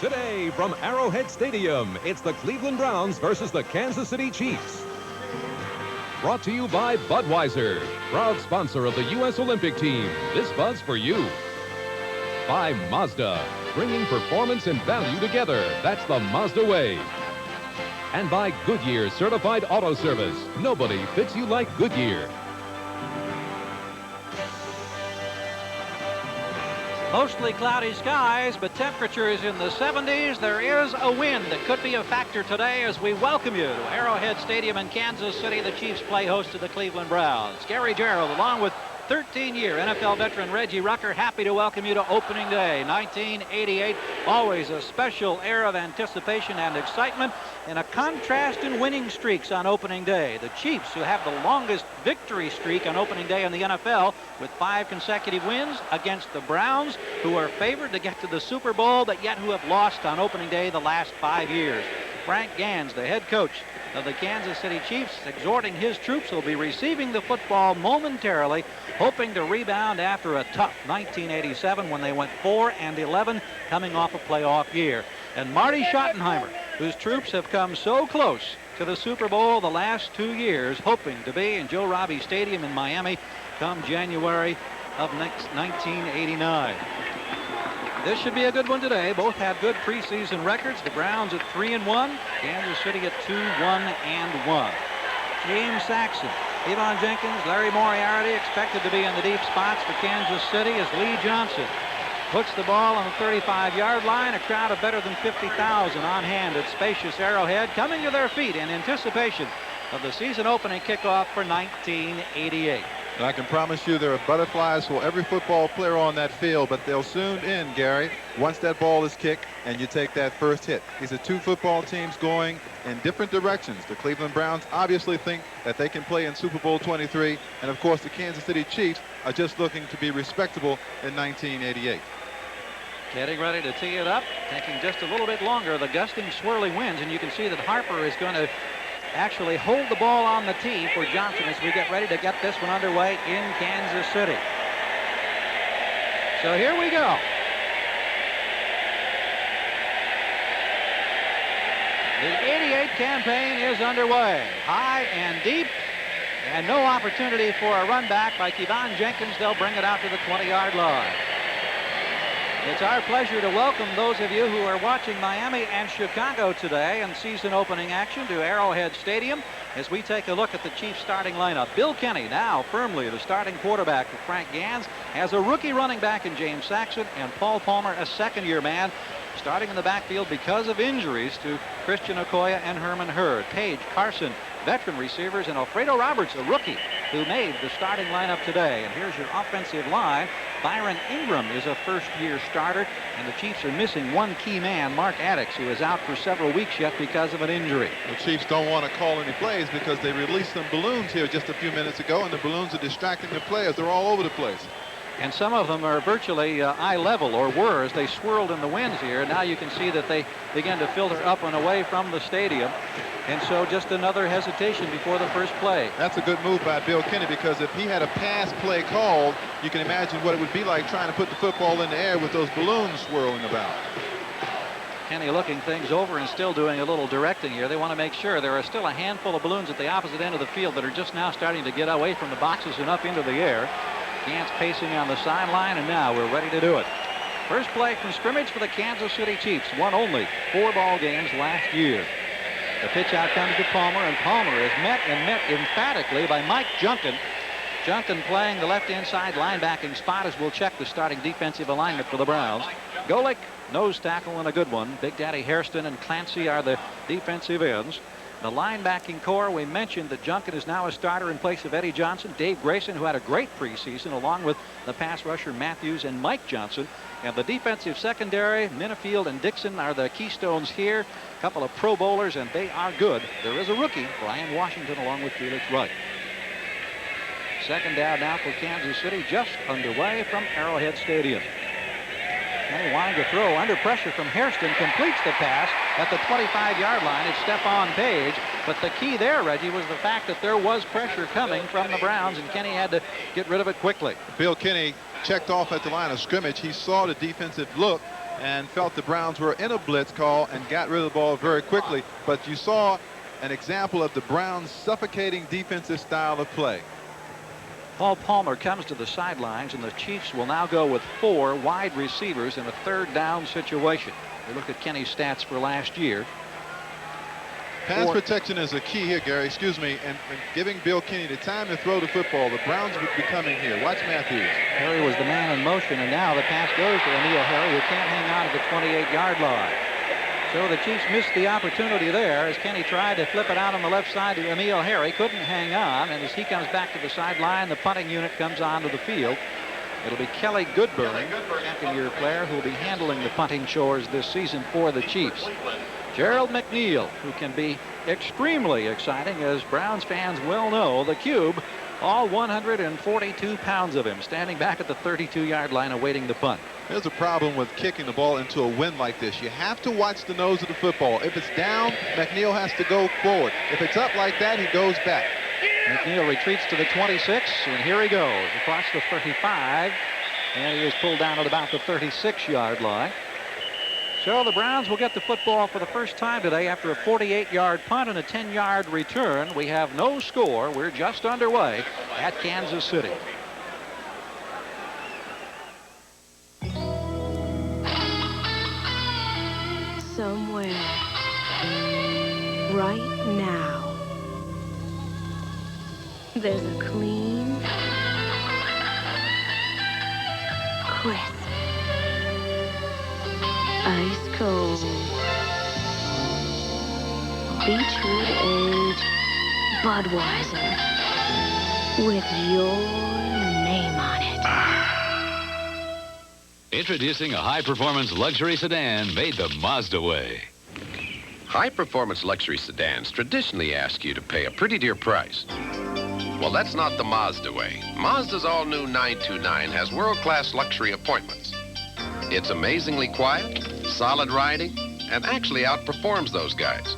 Today from Arrowhead Stadium, it's the Cleveland Browns versus the Kansas City Chiefs. Brought to you by Budweiser, proud sponsor of the U.S. Olympic team. This Bud's for you. By Mazda, bringing performance and value together. That's the Mazda way. And by Goodyear Certified Auto Service. Nobody fits you like Goodyear. Mostly cloudy skies, but temperatures in the 70s. There is a wind that could be a factor today as we welcome you to Arrowhead Stadium in Kansas City. The Chiefs play host to the Cleveland Browns. Gary Gerald, along with 13-year NFL veteran Reggie Rucker, happy to welcome you to opening day 1988. Always a special air of anticipation and excitement, and a contrast in winning streaks on opening day. The Chiefs, who have the longest victory streak on opening day in the NFL with 5 consecutive wins, against the Browns, who are favored to get to the Super Bowl, but yet who have lost on opening day the last 5 years. Frank Gans, the head coach of the Kansas City Chiefs, exhorting his troops, will be receiving the football momentarily, hoping to rebound after a tough 1987 when they went 4-11, coming off a playoff year. And Marty Schottenheimer, whose troops have come so close to the Super Bowl the last 2 years, hoping to be in Joe Robbie Stadium in Miami come January of 1989. This should be a good one today. Both have good preseason records. The Browns at 3-1, Kansas City at 2-1-1. James Saxon, Yvonne Jenkins, Larry Moriarty expected to be in the deep spots for Kansas City as Lee Johnson puts the ball on the 35-yard line. A crowd of better than 50,000 on hand at spacious Arrowhead, coming to their feet in anticipation of the season opening kickoff for 1988. And I can promise you there are butterflies for every football player on that field, but they'll soon end, Gary, once that ball is kicked and you take that first hit. These are 2 football teams going in different directions. The Cleveland Browns obviously think that they can play in Super Bowl 23, and of course the Kansas City Chiefs are just looking to be respectable in 1988. Getting ready to tee it up, taking just a little bit longer. The gusting, swirling winds, and you can see that Harper is going to actually hold the ball on the tee for Johnson as we get ready to get this one underway in Kansas City. So here we go. The 88 campaign is underway. High and deep, and no opportunity for a run back by Yvonne Jenkins. They'll bring it out to the 20-yard line. It's our pleasure to welcome those of you who are watching Miami and Chicago today in season opening action to Arrowhead Stadium as we take a look at the Chiefs starting lineup. Bill Kenny now firmly the starting quarterback for Frank Gans, has a rookie running back in James Saxon, and Paul Palmer, a second-year man, starting in the backfield because of injuries to Christian Okoye and Herman Hurd. Page, Carson, veteran receivers, and Alfredo Roberts, a rookie, who made the starting lineup today. And here's your offensive line. Byron Ingram is a first-year starter, and the Chiefs are missing one key man, Mark Addix, who is out for several weeks yet because of an injury. The Chiefs don't want to call any plays because they released some balloons here just a few minutes ago, and the balloons are distracting the players. They're all over the place. And some of them are virtually eye level, or were, as they swirled in the winds here. Now you can see that they begin to filter up and away from the stadium. And so just another hesitation before the first play. That's a good move by Bill Kenny, because if he had a pass play called, you can imagine what it would be like trying to put the football in the air with those balloons swirling about. Kenny looking things over and still doing a little directing here. They want to make sure. There are still a handful of balloons at the opposite end of the field that are just now starting to get away from the boxes and up into the air. Gans pacing on the sideline, and now we're ready to do it. First play from scrimmage for the Kansas City Chiefs. Won only 4 ball games last year. The pitch out comes to Palmer, and Palmer is met emphatically by Mike Junkin. Junkin playing the left inside linebacking spot as we'll check the starting defensive alignment for the Browns. Golick, nose tackle, and a good one. Big Daddy Hairston and Clancy are the defensive ends. The linebacking core, we mentioned that Junkin is now a starter in place of Eddie Johnson. Dave Grayson, who had a great preseason, along with the pass rusher Matthews and Mike Johnson. And the defensive secondary, Minifield and Dixon, are the keystones here. A couple of Pro Bowlers, and they are good. There is a rookie, Brian Washington, along with Felix Wright. Second down now for Kansas City, just underway from Arrowhead Stadium. Kenny wanting to throw under pressure from Hairston, completes the pass at the 25-yard line. It's Stephon Page, but the key there, Reggie, was the fact that there was pressure coming from the Browns, and Kenny had to get rid of it quickly. Bill Kenny checked off at the line of scrimmage. He saw the defensive look, and felt the Browns were in a blitz call and got rid of the ball very quickly. But you saw an example of the Browns' suffocating defensive style of play. Paul Palmer comes to the sidelines, and the Chiefs will now go with 4 wide receivers in a 3rd down situation. We look at Kenny's stats for last year. Pass protection is a key here, Gary, excuse me, and giving Bill Kenny the time to throw the football. The Browns would be coming here. Watch Matthews. Harry was the man in motion, and now the pass goes to Emil Harry, who can't hang on to the 28-yard line. So the Chiefs missed the opportunity there as Kenny tried to flip it out on the left side to Emil Harry. Couldn't hang on, and as he comes back to the sideline, the punting unit comes onto the field. It'll be Kelly Goodburn, second-year player, who will be handling the punting chores this season for the Chiefs. Gerald McNeil, who can be extremely exciting, as Browns fans well know, the cube, all 142 pounds of him, standing back at the 32-yard line awaiting the punt. There's a problem with kicking the ball into a wind like this. You have to watch the nose of the football. If it's down, McNeil has to go forward. If it's up like that, he goes back. McNeil retreats to the 26, and here he goes across the 35, and he is pulled down at about the 36-yard line. So the Browns will get the football for the first time today after a 48-yard punt and a 10-yard return. We have no score. We're just underway at Kansas City. Somewhere, right now, there's a clean, crisp, ice cold, Beechwood aged Budweiser with your name on it. Introducing a high-performance luxury sedan made the Mazda way. High-performance luxury sedans traditionally ask you to pay a pretty dear price. Well, that's not the Mazda way. Mazda's all-new 929 has world-class luxury appointments. It's amazingly quiet, solid riding, and actually outperforms those guys.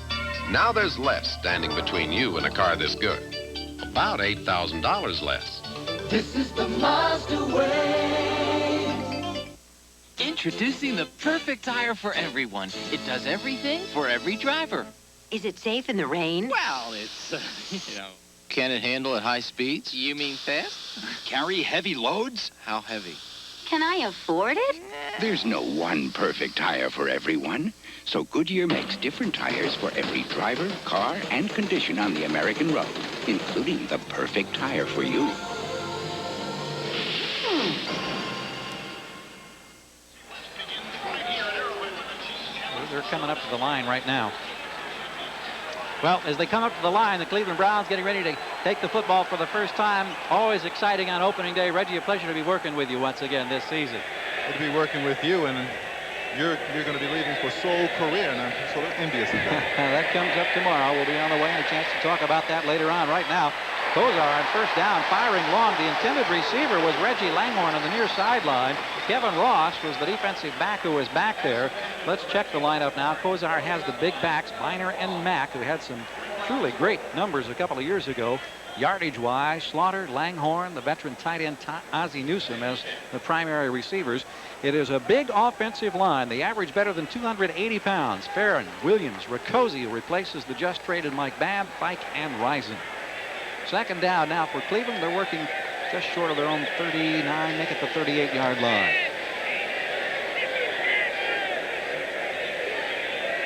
Now there's less standing between you and a car this good. About $8,000 less. This is the Mazda way. Introducing the perfect tire for everyone. It does everything for every driver. Is it safe in the rain? Well, it's, you know. Can it handle at high speeds? You mean fast? Carry heavy loads? How heavy? Can I afford it? There's no one perfect tire for everyone. So Goodyear makes different tires for every driver, car, and condition on the American road, including the perfect tire for you. They're coming up to the line right now. Well, as they come up to the line, the Cleveland Browns getting ready to take the football for the first time. Always exciting on opening day. Reggie, a pleasure to be working with you once again this season. Good to be working with you, and you're going to be leaving for Seoul, Korea, and I'm sort of envious of that. That comes up tomorrow. We'll be on the way and a chance to talk about that later on. Right now, Kozar on first down, firing long. The intended receiver was Reggie Langhorne on the near sideline. Kevin Ross was the defensive back who was back there. Let's check the lineup now. Kozar has the big backs, Biner and Mack, who had some truly great numbers a couple of years ago. Yardage-wise, Slaughter, Langhorne, the veteran tight end Ozzie Newsome as the primary receivers. It is a big offensive line. They average better than 280 pounds. Farron, Williams, Riccozzi, who replaces the just traded Mike Babb, Fike, and Risen. Second down now for Cleveland. They're working just short of their own 39, make it the 38-yard line.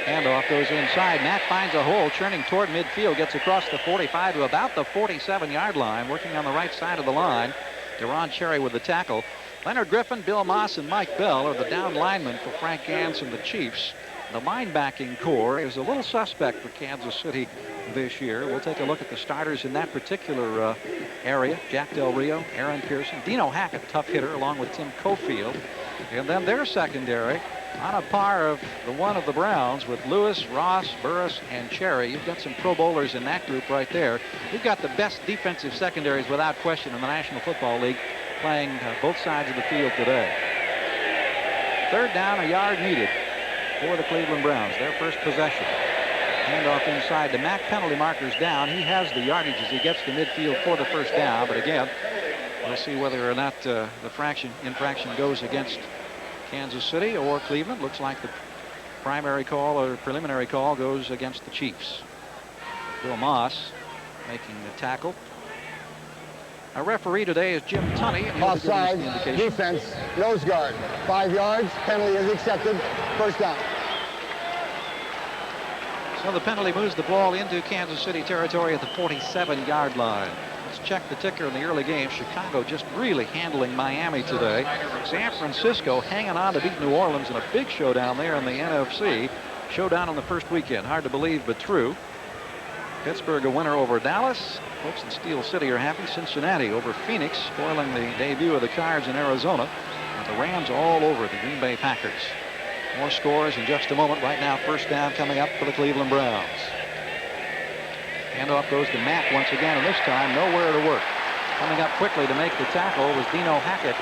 Handoff goes inside. Matt finds a hole, churning toward midfield, gets across the 45 to about the 47-yard line, working on the right side of the line. Deron Cherry with the tackle. Leonard Griffin, Bill Moss, and Mike Bell are the down linemen for Frank Gans and the Chiefs. The linebacking core is a little suspect for Kansas City this year. We'll take a look at the starters in that particular area. Jack Del Rio, Aaron Pearson, Dino Hackett, tough hitter, along with Tim Cofield. And then their secondary on a par of the one of the Browns with Lewis, Ross, Burris, and Cherry. You've got some Pro Bowlers in that group right there. You've got the best defensive secondaries without question in the National Football League playing both sides of the field today. Third down, a yard needed for the Cleveland Browns, their first possession. Handoff inside to Mack, penalty markers down. He has the yardage as he gets to midfield for the first down, but again, we'll see whether or not the infraction goes against Kansas City or Cleveland. Looks like the primary call or preliminary call goes against the Chiefs. Bill Moss making the tackle. Our referee today is Jim Tunney. And he'll be giving us the indication. Defense, nose guard, 5 yards, penalty is accepted, first down. So the penalty moves the ball into Kansas City territory at the 47-yard line. Let's check the ticker in the early game. Chicago just really handling Miami today. San Francisco hanging on to beat New Orleans in a big showdown there in the NFC. Showdown on the first weekend. Hard to believe, but true. Pittsburgh a winner over Dallas. Folks in Steel City are happy. Cincinnati over Phoenix, spoiling the debut of the Cards in Arizona. And the Rams all over the Green Bay Packers. More scores in just a moment. Right now, first down coming up for the Cleveland Browns. Handoff goes to Mack once again, and this time nowhere to work. Coming up quickly to make the tackle was Dino Hackett,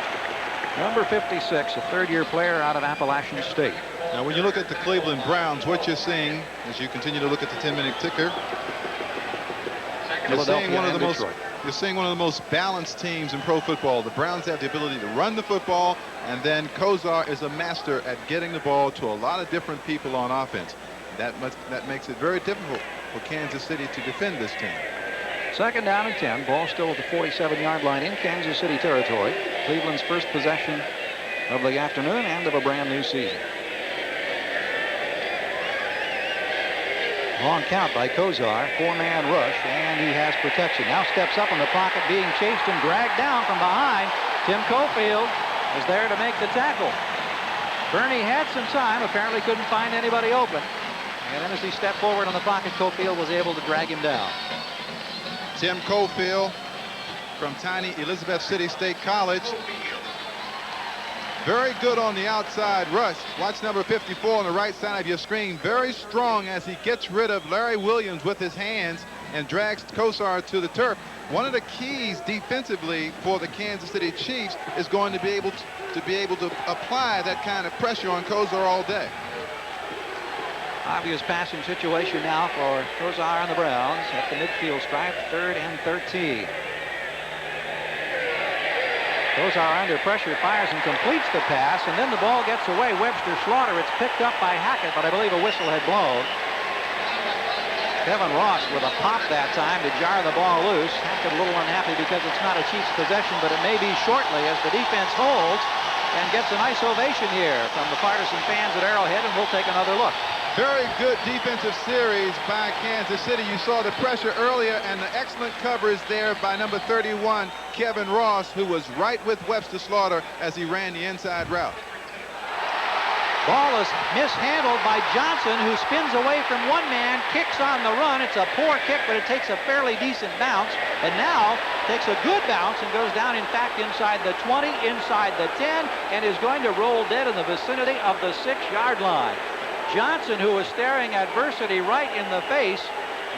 number 56, a third-year player out of Appalachian State. Now, when you look at the Cleveland Browns, what you're seeing as you continue to look at the 10-minute ticker, you're seeing one of the most balanced teams in pro football. The Browns have the ability to run the football, and then Kozar is a master at getting the ball to a lot of different people on offense. That makes it very difficult for Kansas City to defend this team. Second down and 10. Ball still at the 47-yard line in Kansas City territory. Cleveland's first possession of the afternoon and of a brand new season. Long count by Kozar, 4-man rush, and he has protection. Now steps up in the pocket, being chased and dragged down from behind. Tim Cofield is there to make the tackle. Bernie had some time, apparently couldn't find anybody open. And then as he stepped forward in the pocket, Cofield was able to drag him down. Tim Cofield from tiny Elizabeth City State College. Very good on the outside rush. Watch number 54 on the right side of your screen. Very strong as he gets rid of Larry Williams with his hands and drags Kozar to the turf. One of the keys defensively for the Kansas City Chiefs is going to be able to apply that kind of pressure on Kozar all day. Obvious passing situation now for Kozar and the Browns at the midfield stripe, 3rd and 13. Kozar under pressure, fires and completes the pass, and then the ball gets away. Webster Slaughter, it's picked up by Hackett, but I believe a whistle had blown. Kevin Ross with a pop that time to jar the ball loose. Hackett a little unhappy because it's not a Chiefs possession, but it may be shortly as the defense holds and gets a nice ovation here from the partisan fans at Arrowhead, and we'll take another look. Very good defensive series by Kansas City. You saw the pressure earlier and the excellent coverage there by number 31, Kevin Ross, who was right with Webster Slaughter as he ran the inside route. Ball is mishandled by Johnson, who spins away from one man, kicks on the run. It's a poor kick, but it takes a fairly decent bounce, and now takes a good bounce and goes down, in fact, inside the 20, inside the 10, and is going to roll dead in the vicinity of the 6-yard line. Johnson, who was staring adversity right in the face,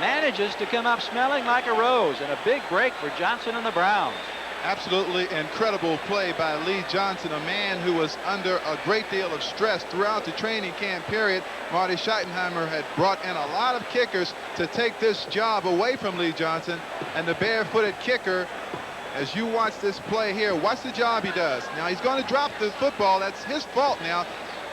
manages to come up smelling like a rose, and a big break for Johnson and the Browns. Absolutely incredible play by Lee Johnson, a man who was under a great deal of stress throughout the training camp period. Marty Schottenheimer had brought in a lot of kickers to take this job away from Lee Johnson, and the barefooted kicker, as you watch this play here, watch the job he does. Now he's going to drop the football. That's his fault now.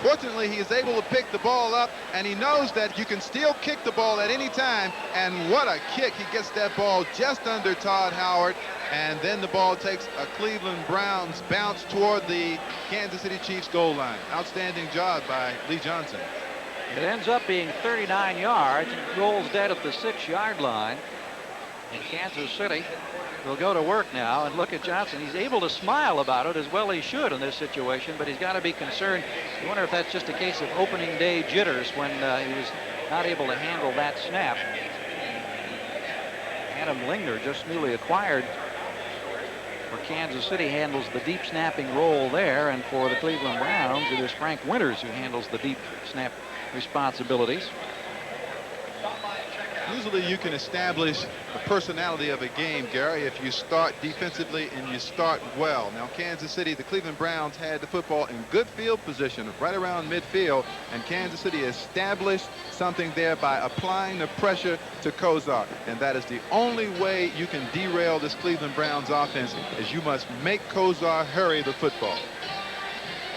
Fortunately, he is able to pick the ball up, and he knows that you can still kick the ball at any time. And what a kick. He gets that ball just under Todd Howard, and then the ball takes a Cleveland Browns bounce toward the Kansas City Chiefs goal line. Outstanding job by Lee Johnson. It ends up being 39 yards, rolls dead at the 6-yard line. And Kansas City will go to work now, and look at Johnson. He's able to smile about it, as well he should in this situation, but he's got to be concerned. You wonder if that's just a case of opening day jitters when he was not able to handle that snap. Adam Lingner, just newly acquired for Kansas City, handles the deep snapping role there, and for the Cleveland Browns, it is Frank Winters who handles the deep snap responsibilities. Usually you can establish the personality of a game, Gary, if you start defensively and you start well. Now, Kansas City, the Cleveland Browns had the football in good field position right around midfield, and Kansas City established something there by applying the pressure to Kozar. And that is the only way you can derail this Cleveland Browns offense, is you must make Kozar hurry the football.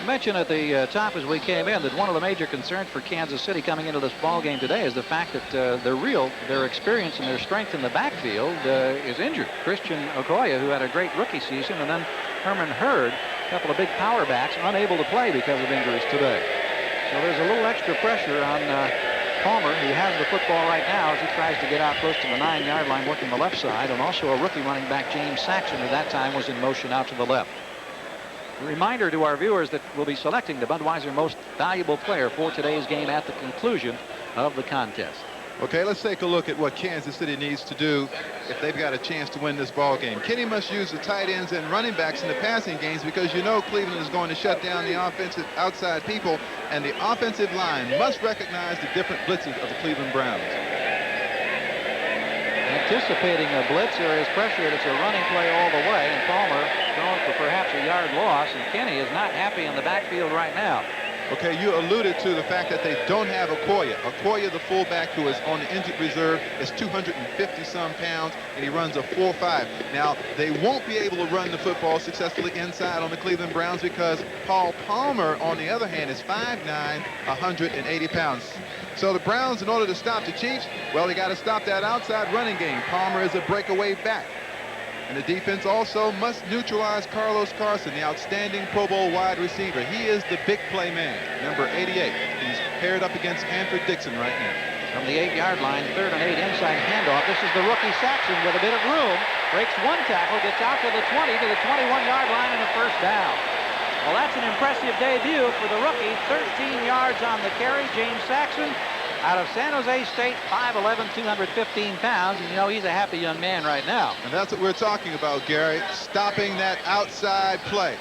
I mentioned at the top as we came in that one of the major concerns for Kansas City coming into this ball game today is the fact that their experience and their strength in the backfield is injured. Christian Okoye, who had a great rookie season, and then Herman Hurd, a couple of big power backs, unable to play because of injuries today. So there's a little extra pressure on Palmer, who has the football right now as he tries to get out close to the 9-yard line working the left side, and also a rookie running back, James Saxon, who that time was in motion out to the left. A reminder to our viewers that we'll be selecting the Budweiser Most Valuable Player for today's game at the conclusion of the contest. Okay, let's take a look at what Kansas City needs to do if they've got a chance to win this ball game. Kenny must use the tight ends and running backs in the passing games because you know Cleveland is going to shut down the offensive outside people, and the offensive line must recognize the different blitzes of the Cleveland Browns. Anticipating a blitz, there is pressure. It's a running play all the way, and Palmer throwing for perhaps a yard loss, and Kenny is not happy in the backfield right now. Okay, you alluded to the fact that they don't have Okoye. Okoye, the fullback who is on the injured reserve, is 250-some pounds, and he runs a 4.5. Now, they won't be able to run the football successfully inside on the Cleveland Browns because Paul Palmer, on the other hand, is 5'9", 180 pounds. So the Browns, in order to stop the Chiefs, well, they got to stop that outside running game. Palmer is a breakaway back. And the defense also must neutralize Carlos Carson, the outstanding Pro Bowl wide receiver. He is the big play man, number 88. He's paired up against Hanford Dixon right now. From the 8-yard line, 3rd and 8 inside handoff. This is the rookie Saxon with a bit of room. Breaks one tackle, gets out to the 20, to the 21-yard line, and a first down. Well, that's an impressive debut for the rookie. 13 yards on the carry. James Saxon, out of San Jose State, 5'11", 215 pounds, and you know he's a happy young man right now. And that's what we're talking about, Gary, stopping that outside play.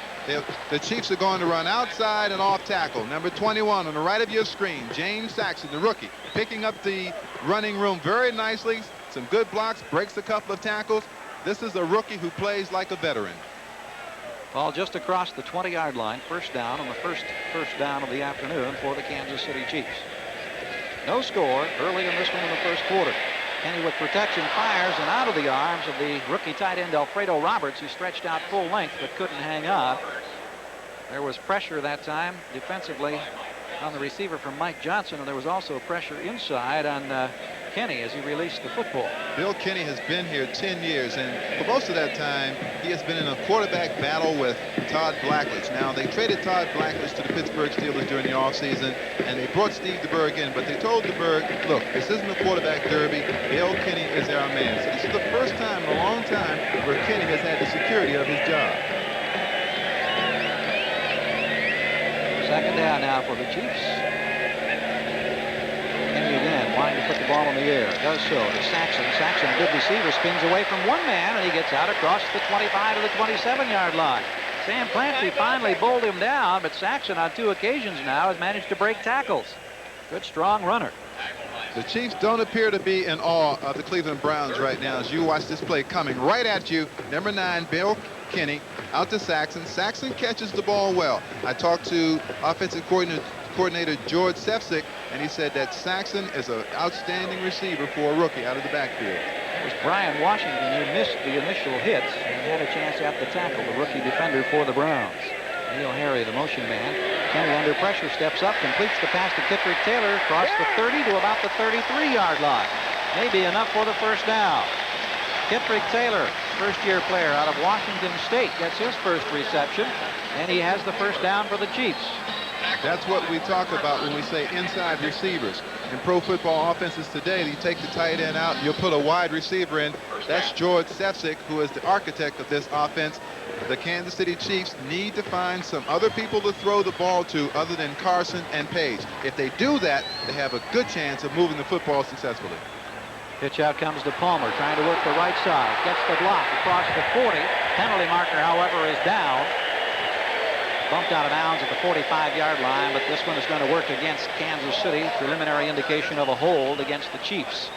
The Chiefs are going to run outside and off tackle. Number 21 on the right of your screen, James Saxon, the rookie, picking up the running room very nicely. Some good blocks, breaks a couple of tackles. This is a rookie who plays like a veteran. Ball just across the 20-yard line, first down on the first down of the afternoon for the Kansas City Chiefs. No score early in this one in the first quarter. Kenny with protection fires and out of the arms of the rookie tight end Alfredo Roberts, who stretched out full length but couldn't hang on. There was pressure that time defensively on the receiver from Mike Johnson, and there was also pressure inside on Kenny as he released the football. Bill Kenny has been here 10 years, and for most of that time, he has been in a quarterback battle with Todd Blackledge. Now, they traded Todd Blackledge to the Pittsburgh Steelers during the offseason, and they brought Steve DeBerg in, but they told DeBerg, look, this isn't a quarterback derby. Bill Kenny is our man. So this is the first time in a long time where Kenny has had the security of his job. Second down now for the Chiefs. Kenny again wanting to put the ball in the air. Does so to Saxon. Saxon, good receiver, spins away from one man, and he gets out across the 25 to the 27-yard line. Sam Clancy finally bowled him down, but Saxon on 2 occasions now has managed to break tackles. Good, strong runner. The Chiefs don't appear to be in awe of the Cleveland Browns right now as you watch this play coming right at you. Number 9, Bill Kenny, out to Saxon. Saxon catches the ball well. I talked to offensive coordinator George Sefcik, and he said that Saxon is an outstanding receiver for a rookie out of the backfield. It was Brian Washington who missed the initial hits and had a chance at the tackle, the rookie defender for the Browns. Neil Harry, the motion man. Kenny under pressure steps up, completes the pass to Kitrick Taylor across the 30 to about the 33-yard line. Maybe enough for the first down. Kitrick Taylor, first-year player out of Washington State, gets his first reception, and he has the first down for the Chiefs. That's what we talk about when we say inside receivers. In pro football offenses today, you take the tight end out, you'll put a wide receiver in. That's George Sefcik, who is the architect of this offense. The Kansas City Chiefs need to find some other people to throw the ball to other than Carson and Page. If they do that, they have a good chance of moving the football successfully. Pitch out comes to Palmer, trying to work the right side. Gets the block across the 40. Penalty marker, however, is down. Bumped out of bounds at the 45-yard line, but this one is going to work against Kansas City. Preliminary indication of a hold against the Chiefs.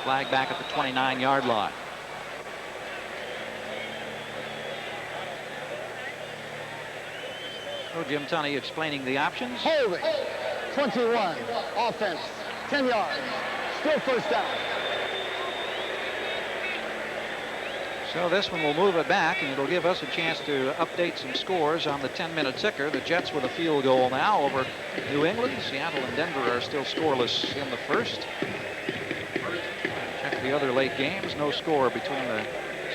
Flag back at the 29-yard line. So Jim Tunney explaining the options. Holding. 21. Offense. 10 yards. Still first down. So this one will move it back, and it'll give us a chance to update some scores on the 10-minute ticker. The Jets with a field goal now over New England. Seattle and Denver are still scoreless in the first. Check the other late games. No score between the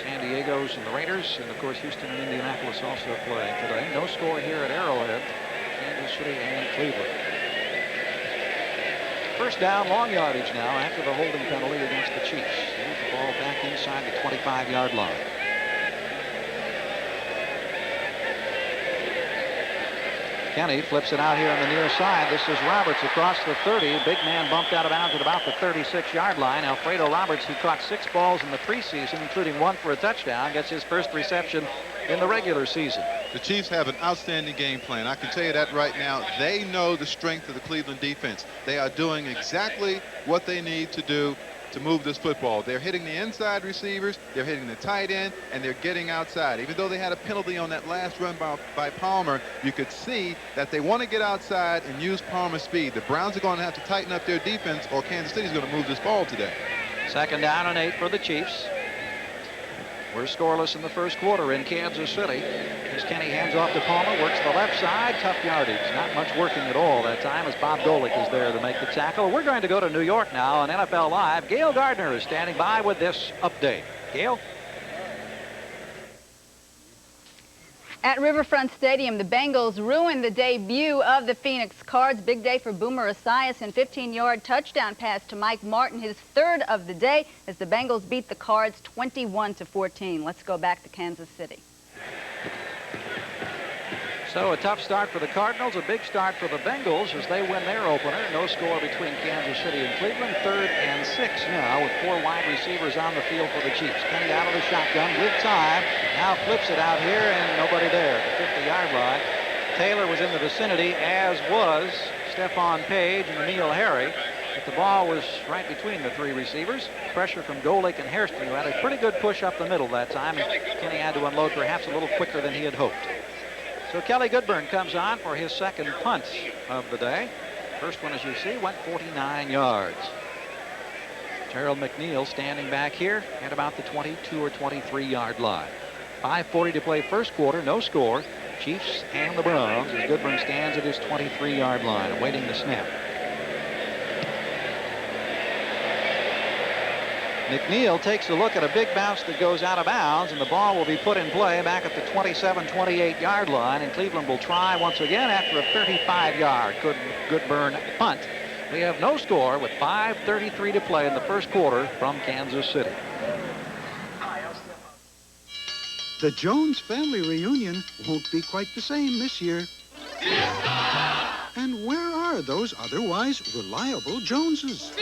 San Diego's and the Raiders. And, of course, Houston and Indianapolis also playing today. No score here at Arrowhead, Kansas City and Cleveland. First down, long yardage now after the holding penalty against the Chiefs. They move the ball back inside the 25-yard line. Kenny flips it out here on the near side. This is Roberts across the 30. Big man bumped out of bounds at about the 36-yard line. Alfredo Roberts, who caught 6 balls in the preseason, including 1 for a touchdown, gets his first reception in the regular season. The Chiefs have an outstanding game plan. I can tell you that right now. They know the strength of the Cleveland defense. They are doing exactly what they need to do to move this football. They're hitting the inside receivers, they're hitting the tight end, and they're getting outside. Even though they had a penalty on that last run by Palmer, you could see that they want to get outside and use Palmer's speed. The Browns are going to have to tighten up their defense, or Kansas City is going to move this ball today. Second down and 8 for the Chiefs. We're scoreless in the first quarter in Kansas City. As Kenny hands off to Palmer, works the left side, tough yardage. Not much working at all that time as Bob Golick is there to make the tackle. We're going to go to New York now on NFL Live. Gail Gardner is standing by with this update. Gail? At Riverfront Stadium, the Bengals ruined the debut of the Phoenix Cards. Big day for Boomer Esiason. 15-yard touchdown pass to Mike Martin, his 3rd of the day, as the Bengals beat the Cards 21-14. Let's go back to Kansas City. So a tough start for the Cardinals, a big start for the Bengals as they win their opener. No score between Kansas City and Cleveland. 3rd and 6 now with 4 wide receivers on the field for the Chiefs. Kenny out of the shotgun with time. Now flips it out here and nobody there at the 50-yard line. Taylor was in the vicinity, as was Stephon Page and Emil Harry. But the ball was right between the 3 receivers. Pressure from Golick and Hairston, who had a pretty good push up the middle that time. And Kenny had to unload perhaps a little quicker than he had hoped. So Kelly Goodburn comes on for his 2nd punt of the day. First one, as you see, went 49 yards. Gerald McNeil standing back here at about the 22 or 23-yard line. 5:40 to play first quarter, no score. Chiefs and the Browns as Goodburn stands at his 23-yard line, awaiting the snap. McNeil takes a look at a big bounce that goes out of bounds, and the ball will be put in play back at the 27-28-yard line, and Cleveland will try once again after a 35-yard Goodburn punt. We have no score with 5:33 to play in the first quarter from Kansas City. The Jones family reunion won't be quite the same this year. And where are those otherwise reliable Joneses?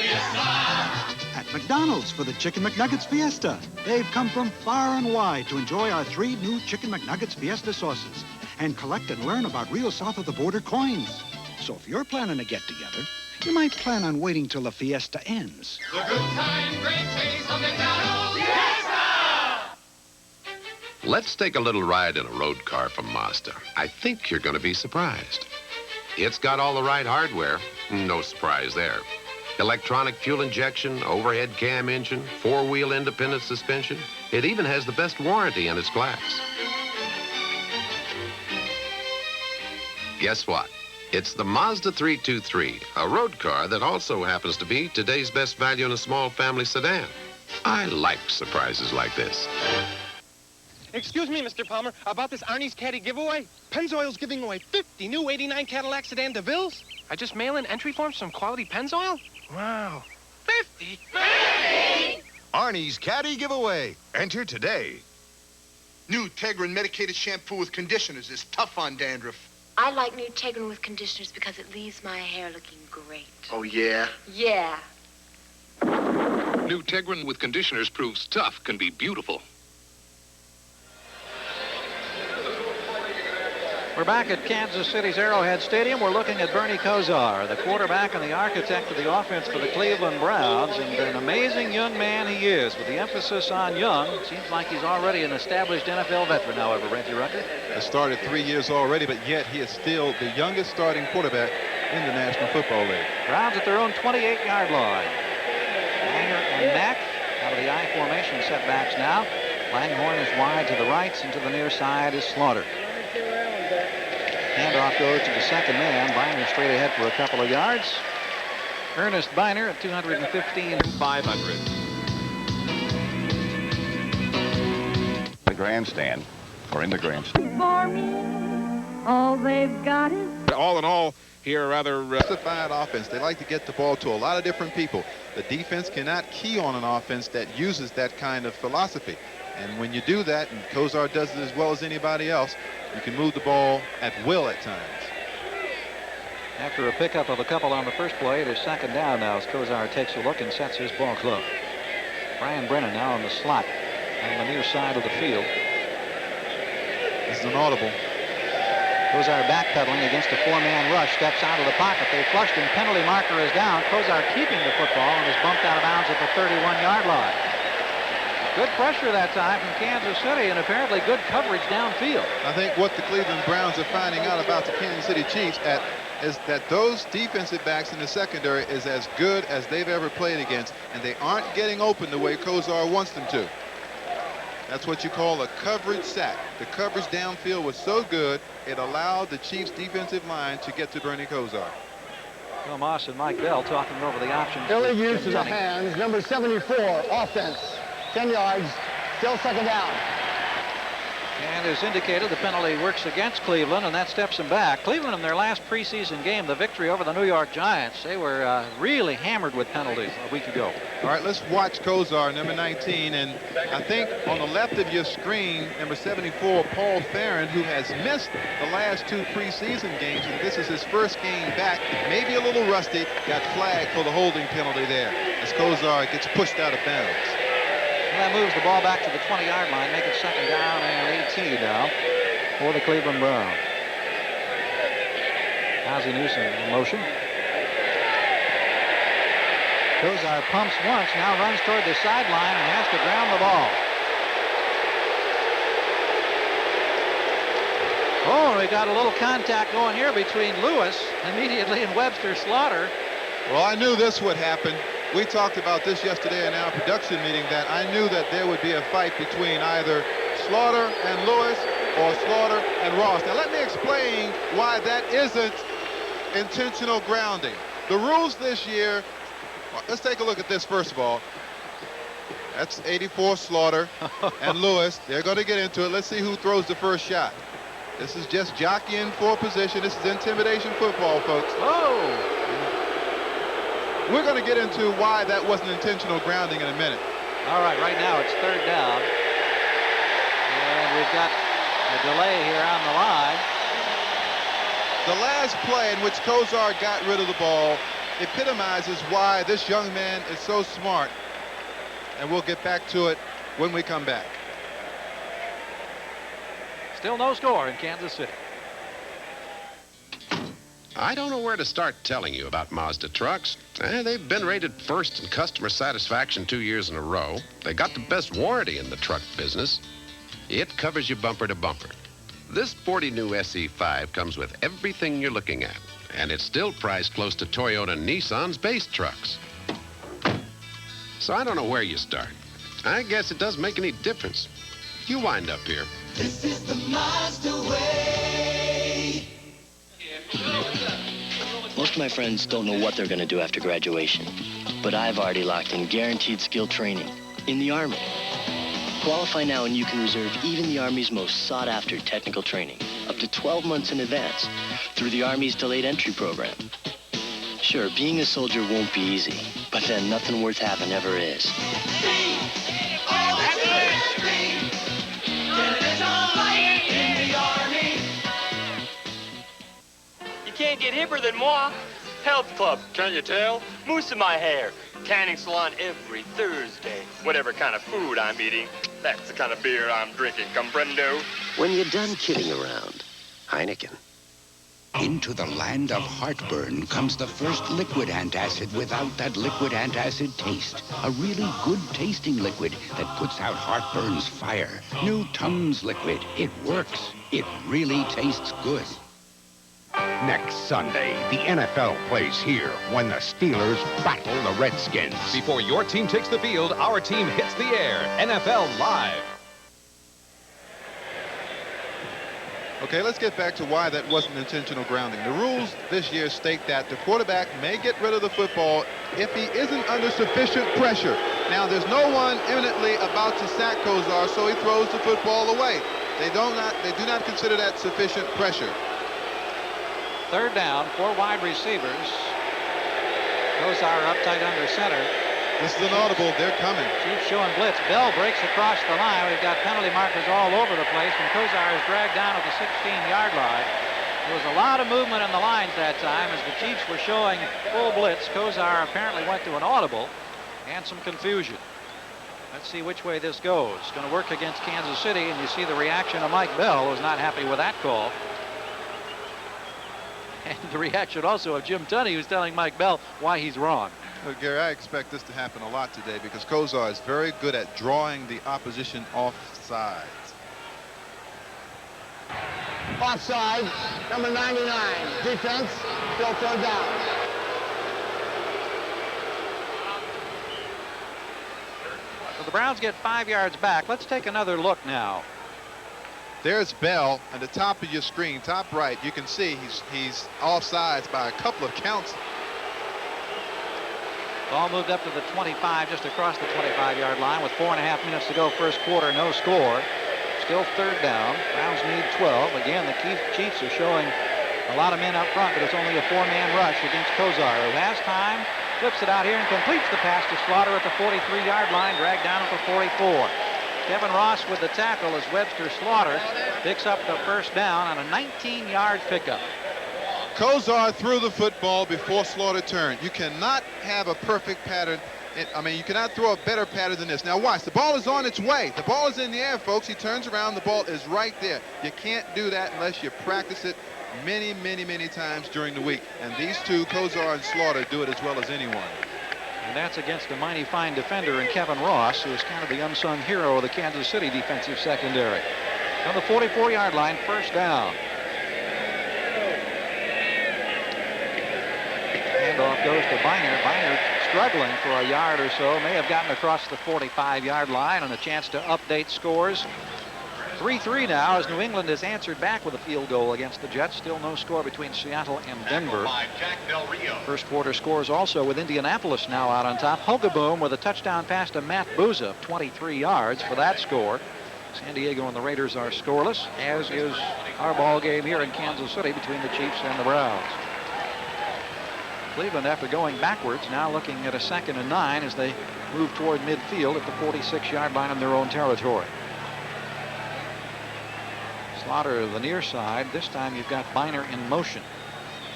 At McDonald's for the Chicken McNuggets Fiesta. They've come from far and wide to enjoy our 3 new Chicken McNuggets Fiesta sauces and collect and learn about real south-of-the-border coins. So if you're planning a get-together, you might plan on waiting till the fiesta ends. The good time, great taste of McDonald's Fiesta! Let's take a little ride in a road car from Mazda. I think you're going to be surprised. It's got all the right hardware. No surprise there. Electronic fuel injection, overhead cam engine, 4-wheel independent suspension. It even has the best warranty in its class. Guess what? It's the Mazda 323, a road car that also happens to be today's best value in a small family sedan. I like surprises like this. Excuse me, Mr. Palmer, about this Arnie's Caddy giveaway? Pennzoil's giving away 50 new 89 Cadillac sedan DeVilles. I just mail in entry forms from Quality Pennzoil? Wow. 50? 50! Arnie's Caddy giveaway. Enter today. New Tegrin medicated shampoo with conditioners is tough on dandruff. I like new Tegrin with conditioners because it leaves my hair looking great. Oh, yeah? Yeah. New Tegrin with conditioners proves tough can be beautiful. We're back at Kansas City's Arrowhead Stadium. We're looking at Bernie Kosar, the quarterback and the architect of the offense for the Cleveland Browns, and an amazing young man he is. With the emphasis on young, seems like he's already an established NFL veteran, however, Reggie Rucker. Has started 3 years already, but yet he is still the youngest starting quarterback in the National Football League. Browns at their own 28-yard line. Hanger and Mack out of the I formation setbacks now. Langhorne is wide to the right, and to the near side is Slaughter. Handoff goes to the second man. Biner straight ahead for a couple of yards. Ernest Biner at 215,500. The grandstand, or in the grandstand. For me, all they've got is... All in all, here rather justified offense. They like to get the ball to a lot of different people. The defense cannot key on an offense that uses that kind of philosophy. And when you do that, and Kozar does it as well as anybody else, you can move the ball at will at times. After a pickup of a couple on the first play, it is second down now as Kozar takes a look and sets his ball club. Brian Brennan now in the slot on the near side of the field. This is an audible. Kozar backpedaling against a four-man rush, steps out of the pocket. They flushed him. Penalty marker is down. Kozar keeping the football and is bumped out of bounds at the 31-yard line. Good pressure that time from Kansas City and apparently good coverage downfield. I think what the Cleveland Browns are finding out about the Kansas City Chiefs is that those defensive backs in the secondary is as good as they've ever played against, and they aren't getting open the way Kozar wants them to. That's what you call a coverage sack. The coverage downfield was so good, it allowed the Chiefs' defensive line to get to Bernie Kozar. Bill Moss and Mike Bell talking over the options. Illegal use of the hands, number 74, offense. 10 yards, still second down. And as indicated, the penalty works against Cleveland, and that steps them back. Cleveland in their last preseason game, the victory over the New York Giants, they were really hammered with penalties a week ago. All right, let's watch Kozar, number 19, and I think on the left of your screen, number 74, Paul Farron, who has missed the last two preseason games, and this is his first game back, maybe a little rusty, got flagged for the holding penalty there as Kozar gets pushed out of bounds. That moves the ball back to the 20-yard line, make it second down and 18 now for the Cleveland Browns. Ozzie Newsome in motion. Kozar pumps once, now runs toward the sideline and has to ground the ball. Oh, we got a little contact going here between Lewis immediately and Webster Slaughter. Well, I knew this would happen. We talked about this yesterday in our production meeting, that I knew that there would be a fight between either Slaughter and Lewis or Slaughter and Ross. Now, let me explain why that isn't intentional grounding. The rules this year, let's take a look at this first of all. That's 84 Slaughter and Lewis. They're going to get into it. Let's see who throws the first shot. This is just jockeying for position. This is intimidation football, folks. Oh! We're going to get into why that wasn't intentional grounding in a minute. All right, right now it's third down. And we've got a delay here on the line. The last play in which Kozar got rid of the ball epitomizes why this young man is so smart. And we'll get back to it when we come back. Still no score in Kansas City. I don't know where to start telling you about Mazda trucks. They've been rated first in customer satisfaction 2 years in a row. They got the best warranty in the truck business. It covers you bumper to bumper. This sporty new SE5 comes with everything you're looking at, and it's still priced close to Toyota and Nissan's base trucks. So I don't know where you start. I guess it doesn't make any difference. You wind up here. This is the Mazda way. Most of my friends don't know what they're going to do after graduation, but I've already locked in guaranteed skill training in the Army. Qualify now and you can reserve even the Army's most sought-after technical training up to 12 months in advance through the Army's delayed entry program. Sure, being a soldier won't be easy, but then nothing worth having ever is. Can't get hipper than moi. Health club, can't you tell? Mousse in my hair. Tanning salon every Thursday. Whatever kind of food I'm eating, that's the kind of beer I'm drinking, comprendo? When you're done kidding around, Heineken. Into the land of heartburn comes the first liquid antacid without that liquid antacid taste. A really good tasting liquid that puts out heartburn's fire. New Tums liquid. It works. It really tastes good. Next Sunday, the NFL plays here when the Steelers battle the Redskins. Before your team takes the field, our team hits the air. NFL Live. Okay, let's get back to why that wasn't intentional grounding. The rules this year state that the quarterback may get rid of the football if he isn't under sufficient pressure. Now, there's no one imminently about to sack Kozar, so he throws the football away. They do not consider that sufficient pressure. Third down, 4 wide receivers. Kozar up tight under center. This is an audible. They're coming. Chiefs showing blitz. Bell breaks across the line. We've got penalty markers all over the place, and Kozar is dragged down at the 16-yard line. There was a lot of movement in the lines that time as the Chiefs were showing full blitz. Kozar apparently went to an audible and some confusion. Let's see which way this goes. It's going to work against Kansas City, and you see the reaction of Mike Bell, who's not happy with that call. And the reaction also of Jim Tunney, who's telling Mike Bell why he's wrong. Well, Gary, I expect this to happen a lot today because Kozar is very good at drawing the opposition off sides. Offside, number 99. Defense, still third down. So the Browns get 5 yards back. Let's take another look now. There's Bell at the top of your screen, top right. You can see he's offsides by a couple of counts. Ball moved up to the 25, just across the 25-yard line with 4.5 minutes to go first quarter, no score. Still third down. Browns need 12. Again, the Chiefs are showing a lot of men up front, but it's only a 4-man rush against Kozar, who has time, flips it out here and completes the pass to Slaughter at the 43-yard line, dragged down at the 44. Kevin Ross with the tackle as Webster Slaughter picks up the first down on a 19-yard pickup. Kozar threw the football before Slaughter turned. You cannot have a perfect pattern. You cannot throw a better pattern than this. Now watch, the ball is on its way. The ball is in the air, folks. He turns around, the ball is right there. You can't do that unless you practice it many, many, many times during the week. And these two, Kozar and Slaughter, do it as well as anyone. And that's against a mighty fine defender in Kevin Ross, who is kind of the unsung hero of the Kansas City defensive secondary. On the 44-yard line, first down. Handoff goes to Biner. Biner struggling for a yard or so. May have gotten across the 45-yard line and a chance to update scores. 3-3 now as New England has answered back with a field goal against the Jets. Still no score between Seattle and Denver. First quarter scores also with Indianapolis now out on top. Hogaboom with a touchdown pass to Matt Booza of 23 yards for that score. San Diego and the Raiders are scoreless, as is our ball game here in Kansas City between the Chiefs and the Browns. Cleveland, after going backwards, now looking at a 2nd and 9 as they move toward midfield at the 46-yard line in their own territory. Slaughter the near side. This time you've got Biner in motion.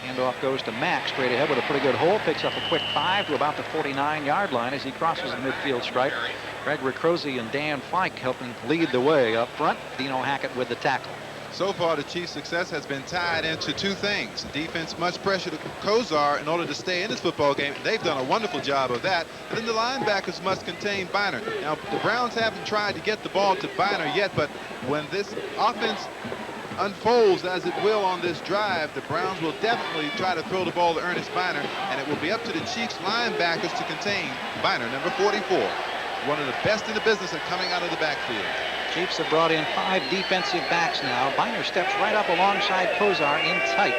Handoff goes to Mack straight ahead with a pretty good hole. Picks up a quick 5 to about the 49-yard line as he crosses the midfield stripe. Greg Ricrosi and Dan Fike helping lead the way up front. Dino Hackett with the tackle. So far, the Chiefs' success has been tied into two things. The defense must pressure Kozar in order to stay in this football game. They've done a wonderful job of that. And then the linebackers must contain Biner. Now, the Browns haven't tried to get the ball to Biner yet, but when this offense unfolds as it will on this drive, the Browns will definitely try to throw the ball to Ernest Biner, and it will be up to the Chiefs linebackers to contain Biner, number 44. One of the best in the business at coming out of the backfield. Chiefs have brought in 5 defensive backs now. Biner steps right up alongside Kozar in tight.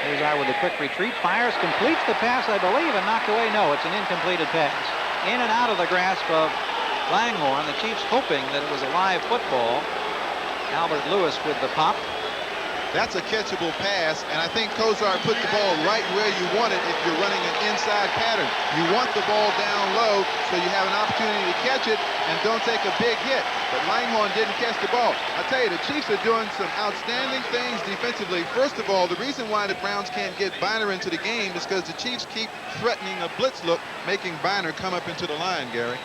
Kozar with a quick retreat, fires, completes the pass, I believe, and knocked away. No, it's an incompleted pass. In and out of the grasp of Langhorne. The Chiefs hoping that it was a live football. Albert Lewis with the pop. That's a catchable pass, and I think Kozar put the ball right where you want it if you're running an inside pattern. You want the ball down low so you have an opportunity to catch it and don't take a big hit. But Langhorne didn't catch the ball. I tell you, the Chiefs are doing some outstanding things defensively. First of all, the reason why the Browns can't get Biner into the game is because the Chiefs keep threatening a blitz look, making Biner come up into the line, Gary.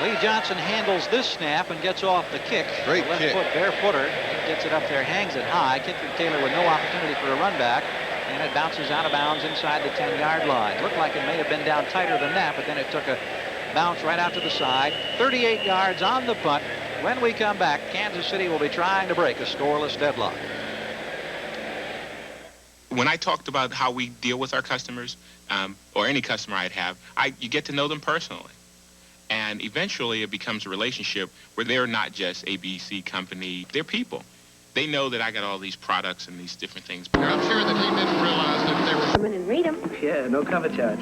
Lee Johnson handles this snap and gets off the kick. Great left kick. Foot, bare footer, gets it up there, hangs it high. Kicker Taylor with no opportunity for a run back, and it bounces out of bounds inside the 10-yard line. Looked like it may have been down tighter than that, but then it took a bounce right out to the side. 38 yards on the punt. When we come back, Kansas City will be trying to break a scoreless deadlock. When I talked about how we deal with our customers, or any customer I'd have, you get to know them personally. And eventually it becomes a relationship where they're not just a BC company, they're people. They know that I got all these products and these different things. I'm sure that he didn't realize that they were... Come in and read them. Yeah, no cover charge.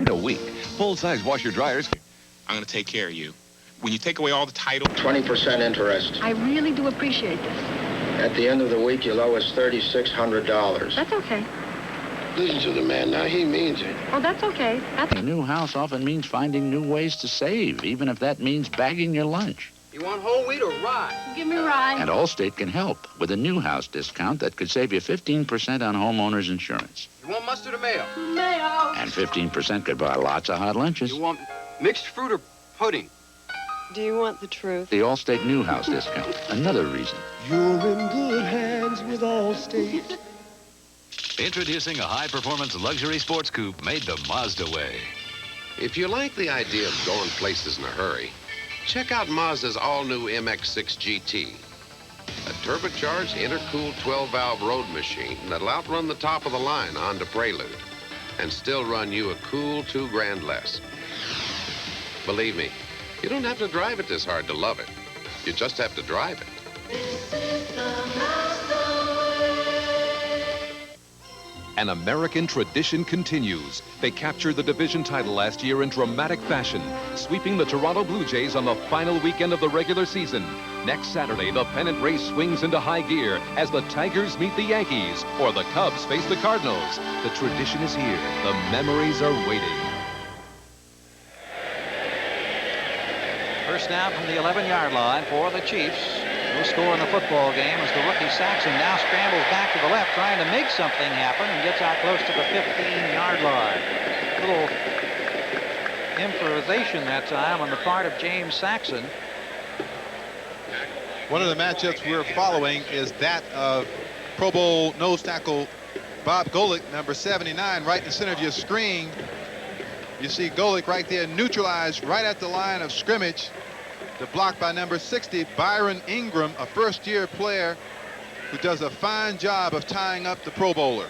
A week. Full-size washer dryers. I'm going to take care of you. When you take away all the title... 20% interest. I really do appreciate this. At the end of the week, you'll owe us $3,600. That's okay. Listen to the man now. He means it. Oh, that's okay. A new house often means finding new ways to save, even if that means bagging your lunch. You want whole wheat or rye? Give me rye. And Allstate can help with a new house discount that could save you 15% on homeowners insurance. You want mustard or mayo? Mayo. And 15% could buy lots of hot lunches. You want mixed fruit or pudding? Do you want the truth? The Allstate new house discount. Another reason. You're in good hands with Allstate. Introducing a high-performance luxury sports coupe made the Mazda way. If you like the idea of going places in a hurry, check out Mazda's all-new MX-6 GT. A turbocharged, intercooled 12-valve road machine that'll outrun the top-of-the-line Honda Prelude and still run you a cool $2,000 less. Believe me, you don't have to drive it this hard to love it. You just have to drive it. An American tradition continues. They captured the division title last year in dramatic fashion, sweeping the Toronto Blue Jays on the final weekend of the regular season. Next Saturday, the pennant race swings into high gear as the Tigers meet the Yankees or the Cubs face the Cardinals. The tradition is here. The memories are waiting. First down from the 11-yard line for the Chiefs. No score in the football game as the rookie Saxon now scrambles back to the left, trying to make something happen, and gets out close to the 15-yard line. A little improvisation that time on the part of James Saxon. One of the matchups we're following is that of Pro Bowl nose tackle Bob Golick, number 79, right in the center of your screen. You see Golick right there neutralized right at the line of scrimmage. The block by number 60, Byron Ingram, a first-year player who does a fine job of tying up the Pro Bowler.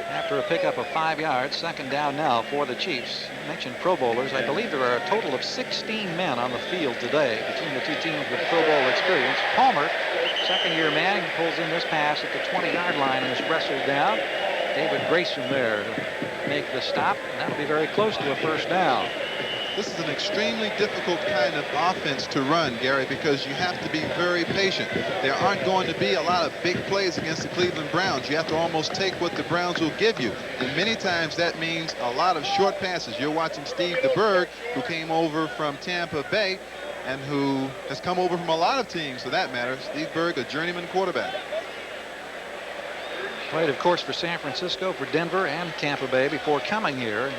After a pickup of 5 yards, second down now for the Chiefs. You mentioned Pro Bowlers. I believe there are a total of 16 men on the field today between the two teams with Pro Bowl experience. Palmer, second-year man, pulls in this pass at the 20-yard line and is wrestled down. David Grayson there to make the stop, and that'll be very close to a first down. This is an extremely difficult kind of offense to run, Gary, because you have to be very patient. There aren't going to be a lot of big plays against the Cleveland Browns. You have to almost take what the Browns will give you. And many times that means a lot of short passes. You're watching Steve DeBerg, who came over from Tampa Bay and who has come over from a lot of teams for that matter. Steve Berg, a journeyman quarterback. Played, of course, for San Francisco, for Denver, and Tampa Bay before coming here.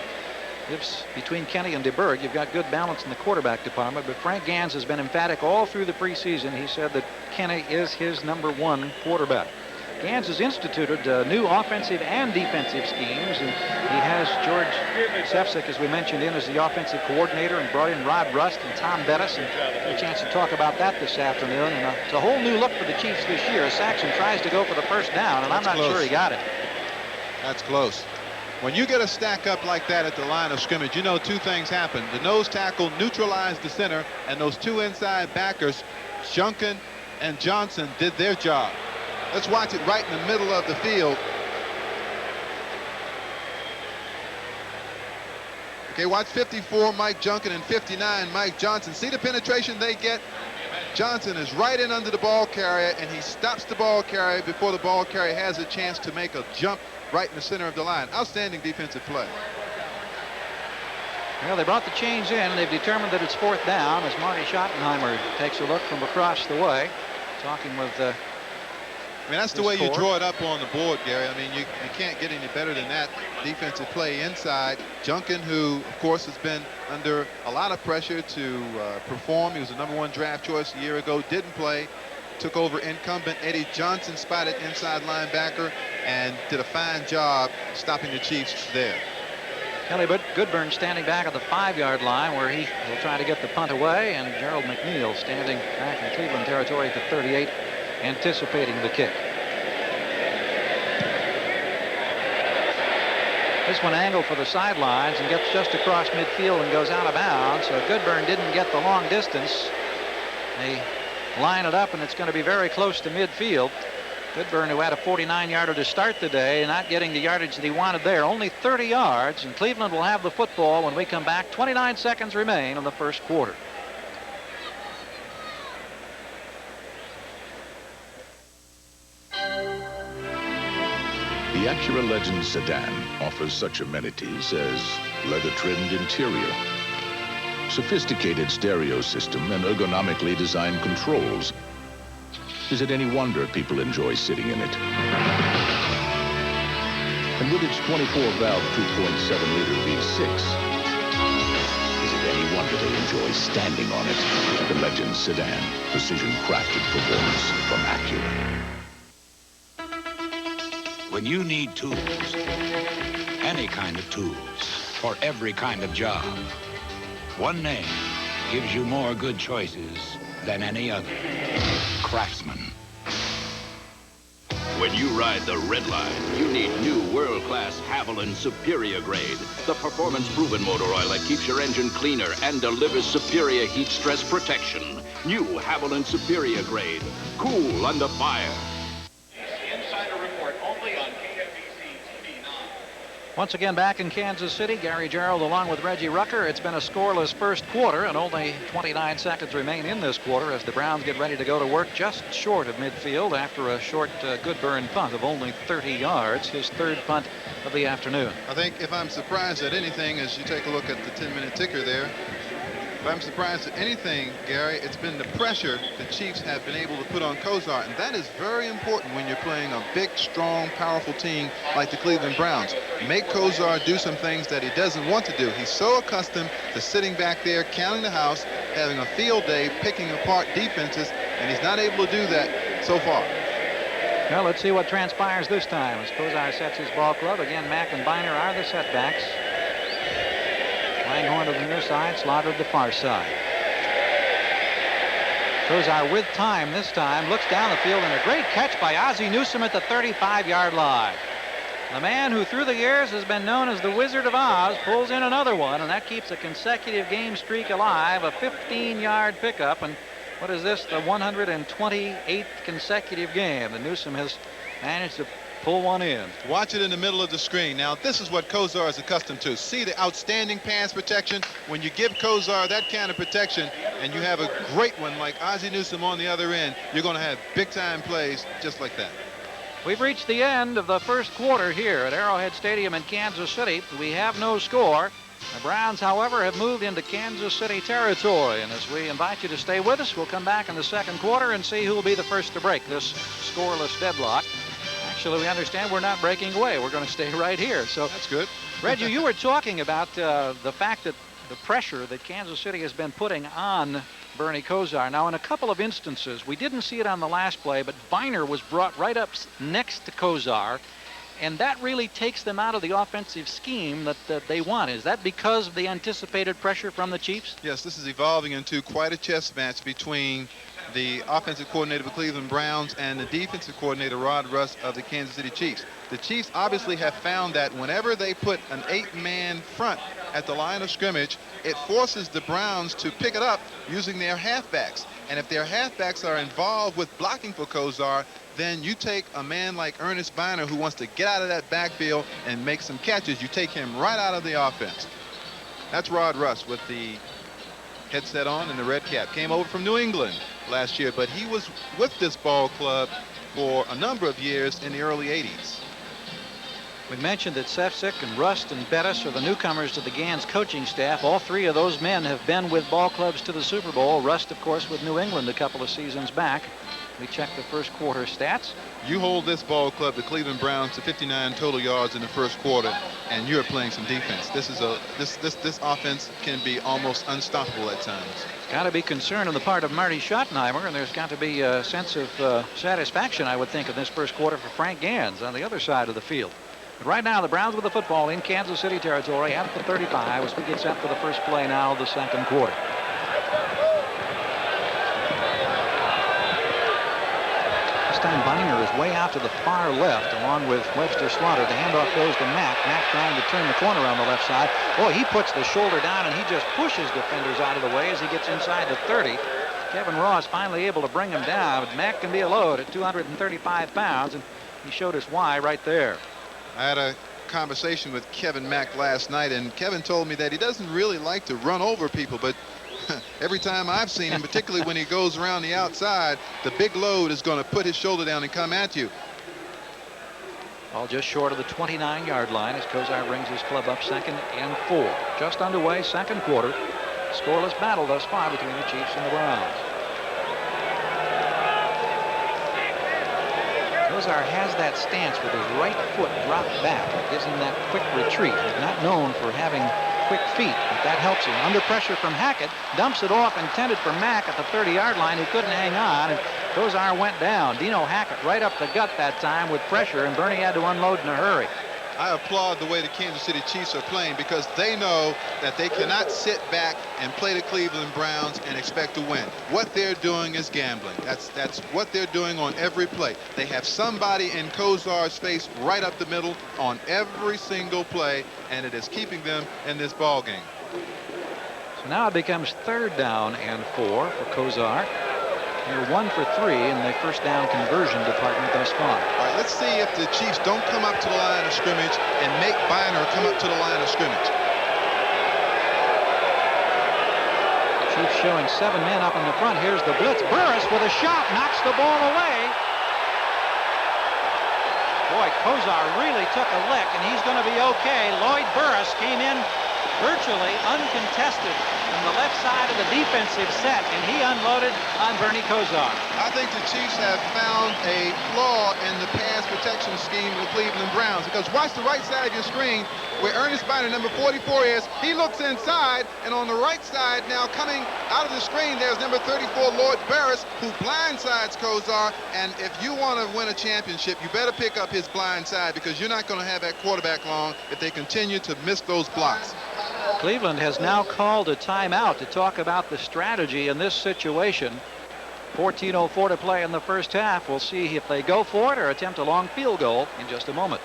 Between Kenny and DeBerg, you've got good balance in the quarterback department, but Frank Gans has been emphatic all through the preseason. He said that Kenny is his #1 quarterback. Gans has instituted new offensive and defensive schemes, and he has George Sefcik, as we mentioned, in as the offensive coordinator, and brought in Rod Rust and Tom Bettis, and had a chance to talk about that this afternoon. And it's a whole new look for the Chiefs this year as Saxon tries to go for the first down, and I'm not sure he got it. That's close. When you get a stack up like that at the line of scrimmage, you know two things happen. The nose tackle neutralized the center, and those two inside backers, Junkin and Johnson, did their job. Let's watch it right in the middle of the field. Okay, watch 54, Mike Junkin, and 59, Mike Johnson. See the penetration they get? Johnson is right in under the ball carrier, and he stops the ball carrier before the ball carrier has a chance to make a jump right in the center of the line. Outstanding defensive play. Well, they brought the chains in. They've determined that it's fourth down as Marty Schottenheimer takes a look from across the way, talking with I mean, that's the way you draw it up on the board, Gary. I mean, you can't get any better than that defensive play inside. Junkin, who, of course, has been under a lot of pressure to perform. He was the #1 draft choice a year ago, didn't play. Took over incumbent Eddie Johnson, spotted inside linebacker, and did a fine job stopping the Chiefs there. Kelly Goodburn standing back at the 5-yard line where he will try to get the punt away, and Gerald McNeil standing back in Cleveland territory at the 38, anticipating the kick. This one angled for the sidelines and gets just across midfield and goes out of bounds. So Goodburn didn't get the long distance. They line it up, and it's going to be very close to midfield. Goodburn, who had a 49-yarder to start the day, not getting the yardage that he wanted there. Only 30 yards, and Cleveland will have the football when we come back. 29 seconds remain in the first quarter. The Acura Legend sedan offers such amenities as leather-trimmed interior, sophisticated stereo system, and ergonomically designed controls. Is it any wonder people enjoy sitting in it? And with its 24-valve 2.7-liter V6, is it any wonder they enjoy standing on it? The Legend sedan, precision-crafted performance from Acura. When you need tools, any kind of tools, for every kind of job, one name gives you more good choices than any other. Craftsman. When you ride the red line, you need new world-class Haviland Superior Grade, the performance-proven motor oil that keeps your engine cleaner and delivers superior heat stress protection. New Haviland Superior Grade, cool under fire. Once again back in Kansas City, Gary Gerald along with Reggie Rucker. It's been a scoreless first quarter, and only 29 seconds remain in this quarter as the Browns get ready to go to work just short of midfield after a short Goodburn punt of only 30 yards, his third punt of the afternoon. I think if I'm surprised at anything, as you take a look at the 10-minute ticker there, if I'm surprised at anything, Gary, it's been the pressure the Chiefs have been able to put on Kozar, and that is very important when you're playing a big, strong, powerful team like the Cleveland Browns. Make Kozar do some things that he doesn't want to do. He's so accustomed to sitting back there, counting the house, having a field day, picking apart defenses, and he's not able to do that so far. Well, let's see what transpires this time as Kozar sets his ball club. Again, Mack and Biner are the setbacks. Langhorn to the near side, Slaughter to the far side. Kozar with time this time, looks down the field, and a great catch by Ozzie Newsome at the 35-yard line. The man who through the years has been known as the Wizard of Oz pulls in another one, and that keeps a consecutive game streak alive, a 15-yard pickup. And what is this, the 128th consecutive game that Newsome has managed to pull one in. Watch it in the middle of the screen. Now, this is what Kozar is accustomed to. See the outstanding pass protection? When you give Kozar that kind of protection and you have a great one like Ozzie Newsome on the other end, you're going to have big-time plays just like that. We've reached the end of the first quarter here at Arrowhead Stadium in Kansas City. We have no score. The Browns, however, have moved into Kansas City territory. And as we invite you to stay with us, we'll come back in the second quarter and see who will be the first to break this scoreless deadlock. Actually, we understand we're not breaking away. We're going to stay right here. So that's good. Reggie, you were talking about the fact that the pressure that Kansas City has been putting on Bernie Kozar. Now, in a couple of instances, we didn't see it on the last play, but Biner was brought right up next to Kozar, and that really takes them out of the offensive scheme that they want. Is that because of the anticipated pressure from the Chiefs? Yes, this is evolving into quite a chess match between the offensive coordinator of the Cleveland Browns and the defensive coordinator, Rod Russ, of the Kansas City Chiefs. The Chiefs obviously have found that whenever they put an 8-man front at the line of scrimmage, it forces the Browns to pick it up using their halfbacks. And if their halfbacks are involved with blocking for Kozar, then you take a man like Ernest Biner who wants to get out of that backfield and make some catches. You take him right out of the offense. That's Rod Russ with the headset on and the red cap. Came over from New England last year, but he was with this ball club for a number of years in the early 80s. We mentioned that Sefcik and Rust and Bettis are the newcomers to the Gans coaching staff. All three of those men have been with ball clubs to the Super Bowl. Rust, of course, with New England a couple of seasons back. We checked the first quarter stats. You hold this ball club, the Cleveland Browns, to 59 total yards in the first quarter, and you're playing some defense. This is this offense can be almost unstoppable at times. Got to be concern on the part of Marty Schottenheimer, and there's got to be a sense of satisfaction, I would think, in this first quarter for Frank Gans on the other side of the field. But right now, the Browns with the football in Kansas City territory at the 35 as we get set for the first play now of the second quarter. This time Biner is way out to the far left, along with Webster Slaughter. The handoff goes to Mack. Mack trying to turn the corner on the left side. Boy, he puts the shoulder down, and he just pushes defenders out of the way as he gets inside the 30. Kevin Ross finally able to bring him down. But Mack can be a load at 235 pounds, and he showed us why right there. I had a conversation with Kevin Mack last night, and Kevin told me that he doesn't really like to run over people, but every time I've seen him, particularly when he goes around the outside, the big load is going to put his shoulder down and come at you. All just short of the 29-yard line as Kozar brings his club up 2nd and 4. Just underway, second quarter. Scoreless battle thus far between the Chiefs and the Browns. Kozar has that stance with his right foot dropped back. It gives him that quick retreat. He's not known for having quick feet, but that helps him. Under pressure from Hackett, dumps it off, intended for Mack at the 30-yard line, who couldn't hang on, and Kozar went down. Dino Hackett right up the gut that time with pressure, and Bernie had to unload in a hurry. I applaud the way the Kansas City Chiefs are playing, because they know that they cannot sit back and play the Cleveland Browns and expect to win. What they're doing is gambling. That's what they're doing on every play. They have somebody in Kozar's face right up the middle on every single play, and it is keeping them in this ball game. So now it becomes 3rd down and 4 for Kozar. They're 1 for 3 in the first down conversion department thus far. All right, let's see if the Chiefs don't come up to the line of scrimmage and make Biner come up to the line of scrimmage. Chiefs showing 7 men up in the front. Here's the blitz. Burris with a shot knocks the ball away. Boy, Kozar really took a lick, and he's going to be okay. Lloyd Burris came in virtually uncontested from the left side of the defensive set, and he unloaded on Bernie Kozar. I think the Chiefs have found a flaw in the pass protection scheme of the Cleveland Browns, because watch the right side of your screen where Ernest Biner, number 44, is. He looks inside, and on the right side now coming out of the screen, there's number 34, Lloyd Burris, who blindsides Kozar. And if you want to win a championship, you better pick up his blind side, because you're not going to have that quarterback long if they continue to miss those blocks. Cleveland has now called a timeout to talk about the strategy in this situation. 14:04 to play in the first half. We'll see if they go for it or attempt a long field goal in just a moment.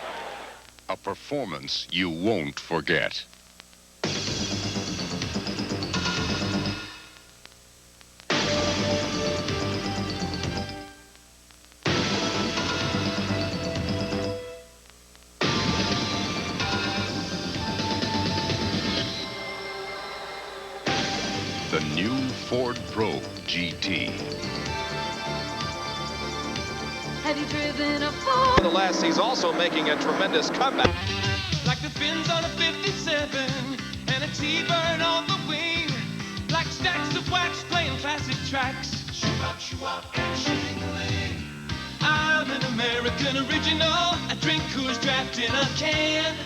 A performance you won't forget. The new Ford Probe GT. Have you driven a Ford? Nonetheless, he's also making a tremendous comeback. Like the fins on a 57 and a T-bird on the wing. Like stacks of wax playing classic tracks. Shoo-up, and shing-a-ling. I'm an American original. I drink Coors Draft in a can.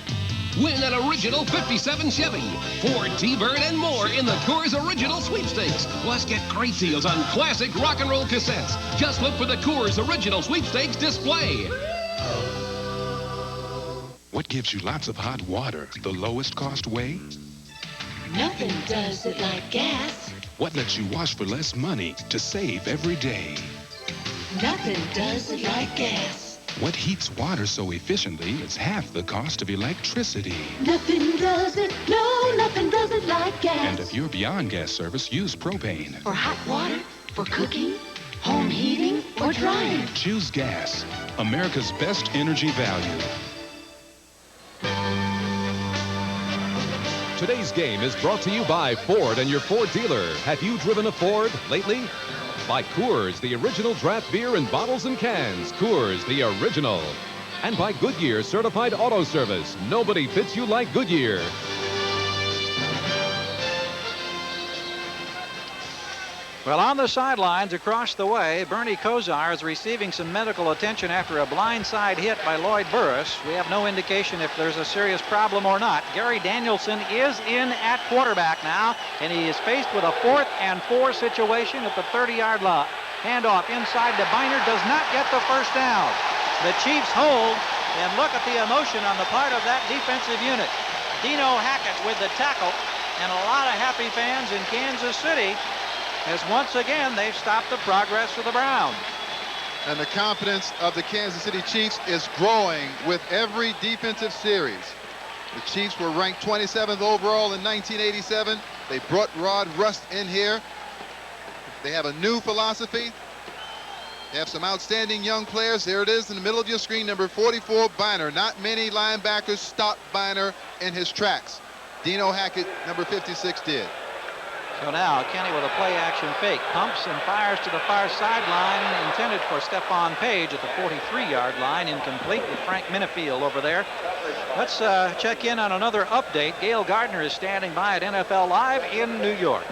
Win an original 57 Chevy, Ford T-Bird, and more in the Coors Original Sweepstakes. Plus, get great deals on classic rock and roll cassettes. Just look for the Coors Original Sweepstakes display. What gives you lots of hot water the lowest cost way? Nothing does it like gas. What lets you wash for less money to save every day? Nothing does it like gas. What heats water so efficiently it's half the cost of electricity? Nothing does it, no, nothing does it like gas. And if you're beyond gas service, use propane. For hot water, for cooking, home heating, or drying. Choose gas, America's best energy value. Today's game is brought to you by Ford and your Ford dealer. Have you driven a Ford lately? By Coors, the original draft beer in bottles and cans. Coors, the original. And by Goodyear Certified Auto Service. Nobody fits you like Goodyear. Well, on the sidelines across the way, Bernie Kozar is receiving some medical attention after a blindside hit by Lloyd Burris. We have no indication if there's a serious problem or not. Gary Danielson is in at quarterback now, and he is faced with a 4th and 4 situation at the 30-yard line. Handoff inside to Biner, does not get the first down. The Chiefs hold, and look at the emotion on the part of that defensive unit. Dino Hackett with the tackle, and a lot of happy fans in Kansas City, as once again they've stopped the progress of the Browns. And the confidence of the Kansas City Chiefs is growing with every defensive series. The Chiefs were ranked 27th overall in 1987. They brought Rod Rust in here. They have a new philosophy. They have some outstanding young players. There it is in the middle of your screen, number 44, Biner. Not many linebackers stopped Biner in his tracks. Dino Hackett, number 56, did. So now Kenny with a play-action fake. Pumps and fires to the far sideline, intended for Stephon Page at the 43-yard line. Incomplete with Frank Minifield over there. Let's check in on another update. Gail Gardner is standing by at NFL Live in New York.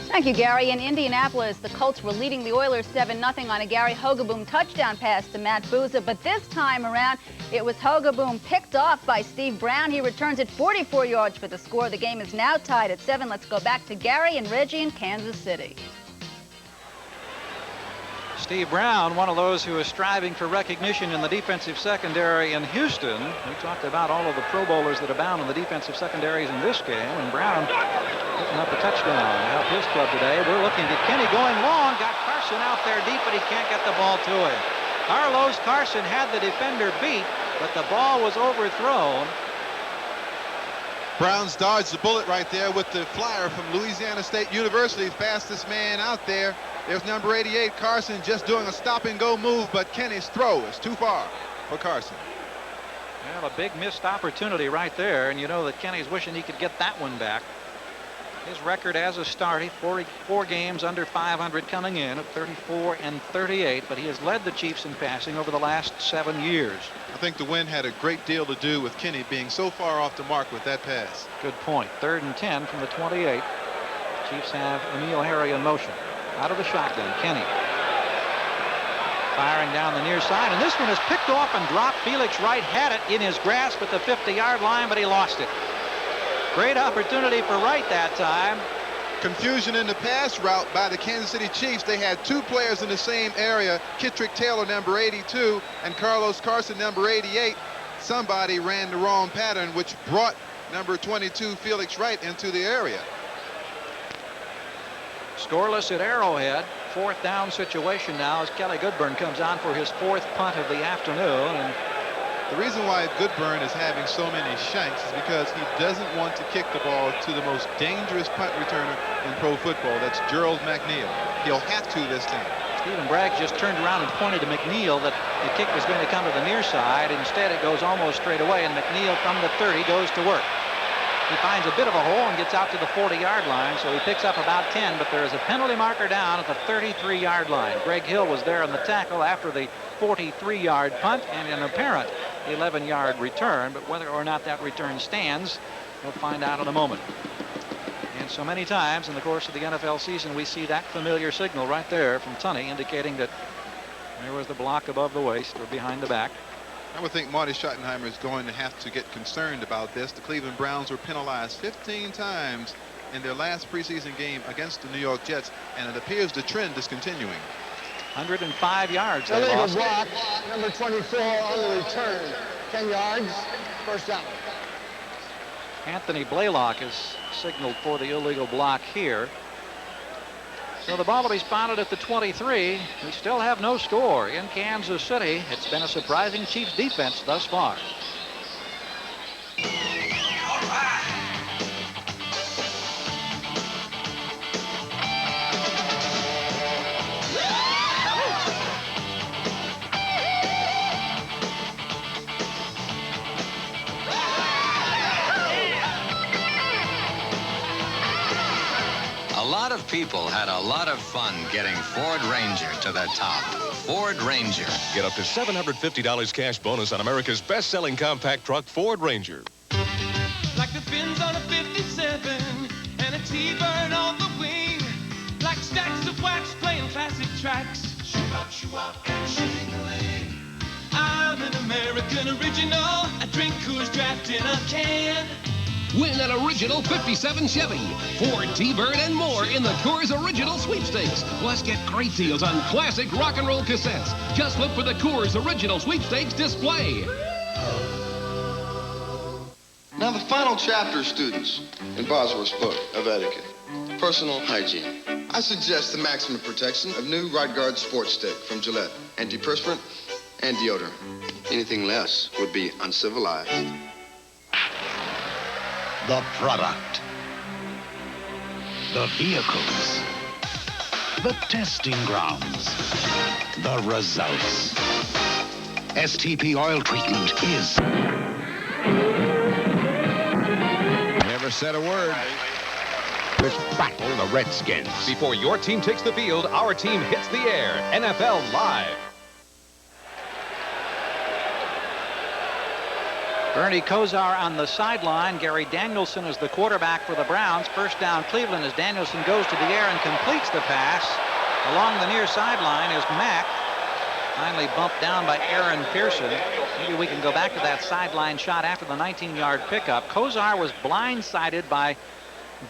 Thank you, Gary. In Indianapolis, the Colts were leading the Oilers 7-0 on a Gary Hogaboom touchdown pass to Matt Booza, but this time around, it was Hogaboom picked off by Steve Brown. He returns it 44 yards for the score. The game is now tied at 7. Let's go back to Gary and Reggie in Kansas City. Steve Brown, one of those who is striving for recognition in the defensive secondary in Houston. We talked about all of the Pro Bowlers that abound in the defensive secondaries in this game, and Brown picking up a touchdown to help his club today. We're looking at Kenny going long, got Carson out there deep, but he can't get the ball to him. Carlos Carson had the defender beat, but the ball was overthrown. Browns dodged the bullet right there with the flyer from Louisiana State University, fastest man out there. There's number 88, Carson, just doing a stop-and-go move, but Kenny's throw is too far for Carson. Well, a big missed opportunity right there, and you know that Kenny's wishing he could get that one back. His record as a starter, 44 games under 500 coming in at 34-38, but he has led the Chiefs in passing over the last 7 years. I think the win had a great deal to do with Kenny being so far off the mark with that pass. Good point. 3rd and 10 from the 28. Chiefs have Emil Harry in motion. Out of the shotgun, Kenny. Firing down the near side, and this one is picked off and dropped. Felix Wright had it in his grasp at the 50-yard line, but he lost it. Great opportunity for Wright that time. Confusion in the pass route by the Kansas City Chiefs. They had two players in the same area, Kittrick Taylor, number 82, and Carlos Carson, number 88. Somebody ran the wrong pattern, which brought number 22, Felix Wright, into the area. Scoreless at Arrowhead. 4th down situation now as Kelly Goodburn comes on for his 4th punt of the afternoon. And the reason why Goodburn is having so many shanks is because he doesn't want to kick the ball to the most dangerous punt returner in pro football. That's Gerald McNeil. He'll have to this time. Stephen Bragg just turned around and pointed to McNeil that the kick was going to come to the near side. Instead, it goes almost straight away, and McNeil from the 30 goes to work. He finds a bit of a hole and gets out to the 40-yard line, so he picks up about 10, but there is a penalty marker down at the 33-yard line. Greg Hill was there on the tackle after the 43-yard punt and an apparent 11-yard return, but whether or not that return stands, we'll find out in a moment. And so many times in the course of the NFL season, we see that familiar signal right there from Tunney indicating that there was the block above the waist or behind the back. I would think Marty Schottenheimer is going to have to get concerned about this. The Cleveland Browns were penalized 15 times in their last preseason game against the New York Jets, and it appears the trend is continuing. 105 yards. Illegal block, number 24 on the return. 10 yards, first down. Anthony Blaylock has signaled for the illegal block here. So the ball will be spotted at the 23. We still have no score in Kansas City. It's been a surprising Chiefs defense thus far. A lot of people had a lot of fun getting Ford Ranger to the top. Ford Ranger. Get up to $750 cash bonus on America's best-selling compact truck, Ford Ranger. Like the fins on a 57 and a T-bird on the wing. Like stacks of wax playing classic tracks. Shoo-bop, and shing-a-ling. I'm an American original. I drink Coors Draft in a can. Win an original 57 Chevy, Ford T-Bird, and more in the Coors Original Sweepstakes. Plus, get great deals on classic rock and roll cassettes. Just look for the Coors Original Sweepstakes display. Now, the final chapter, students, in Bosworth's book of etiquette, personal hygiene. I suggest the maximum protection of new Right Guard Sports Stick from Gillette. Antiperspirant and deodorant. Anything less would be uncivilized. The product. The vehicles. The testing grounds. The results. STP oil treatment is... Never said a word. Let's battle the Redskins. Before your team takes the field, our team hits the air. NFL Live. Bernie Kosar on the sideline. Gary Danielson is the quarterback for the Browns. First down Cleveland as Danielson goes to the air and completes the pass. Along the near sideline is Mack. Finally bumped down by Aaron Pearson. Maybe we can go back to that sideline shot after the 19-yard pickup. Kosar was blindsided by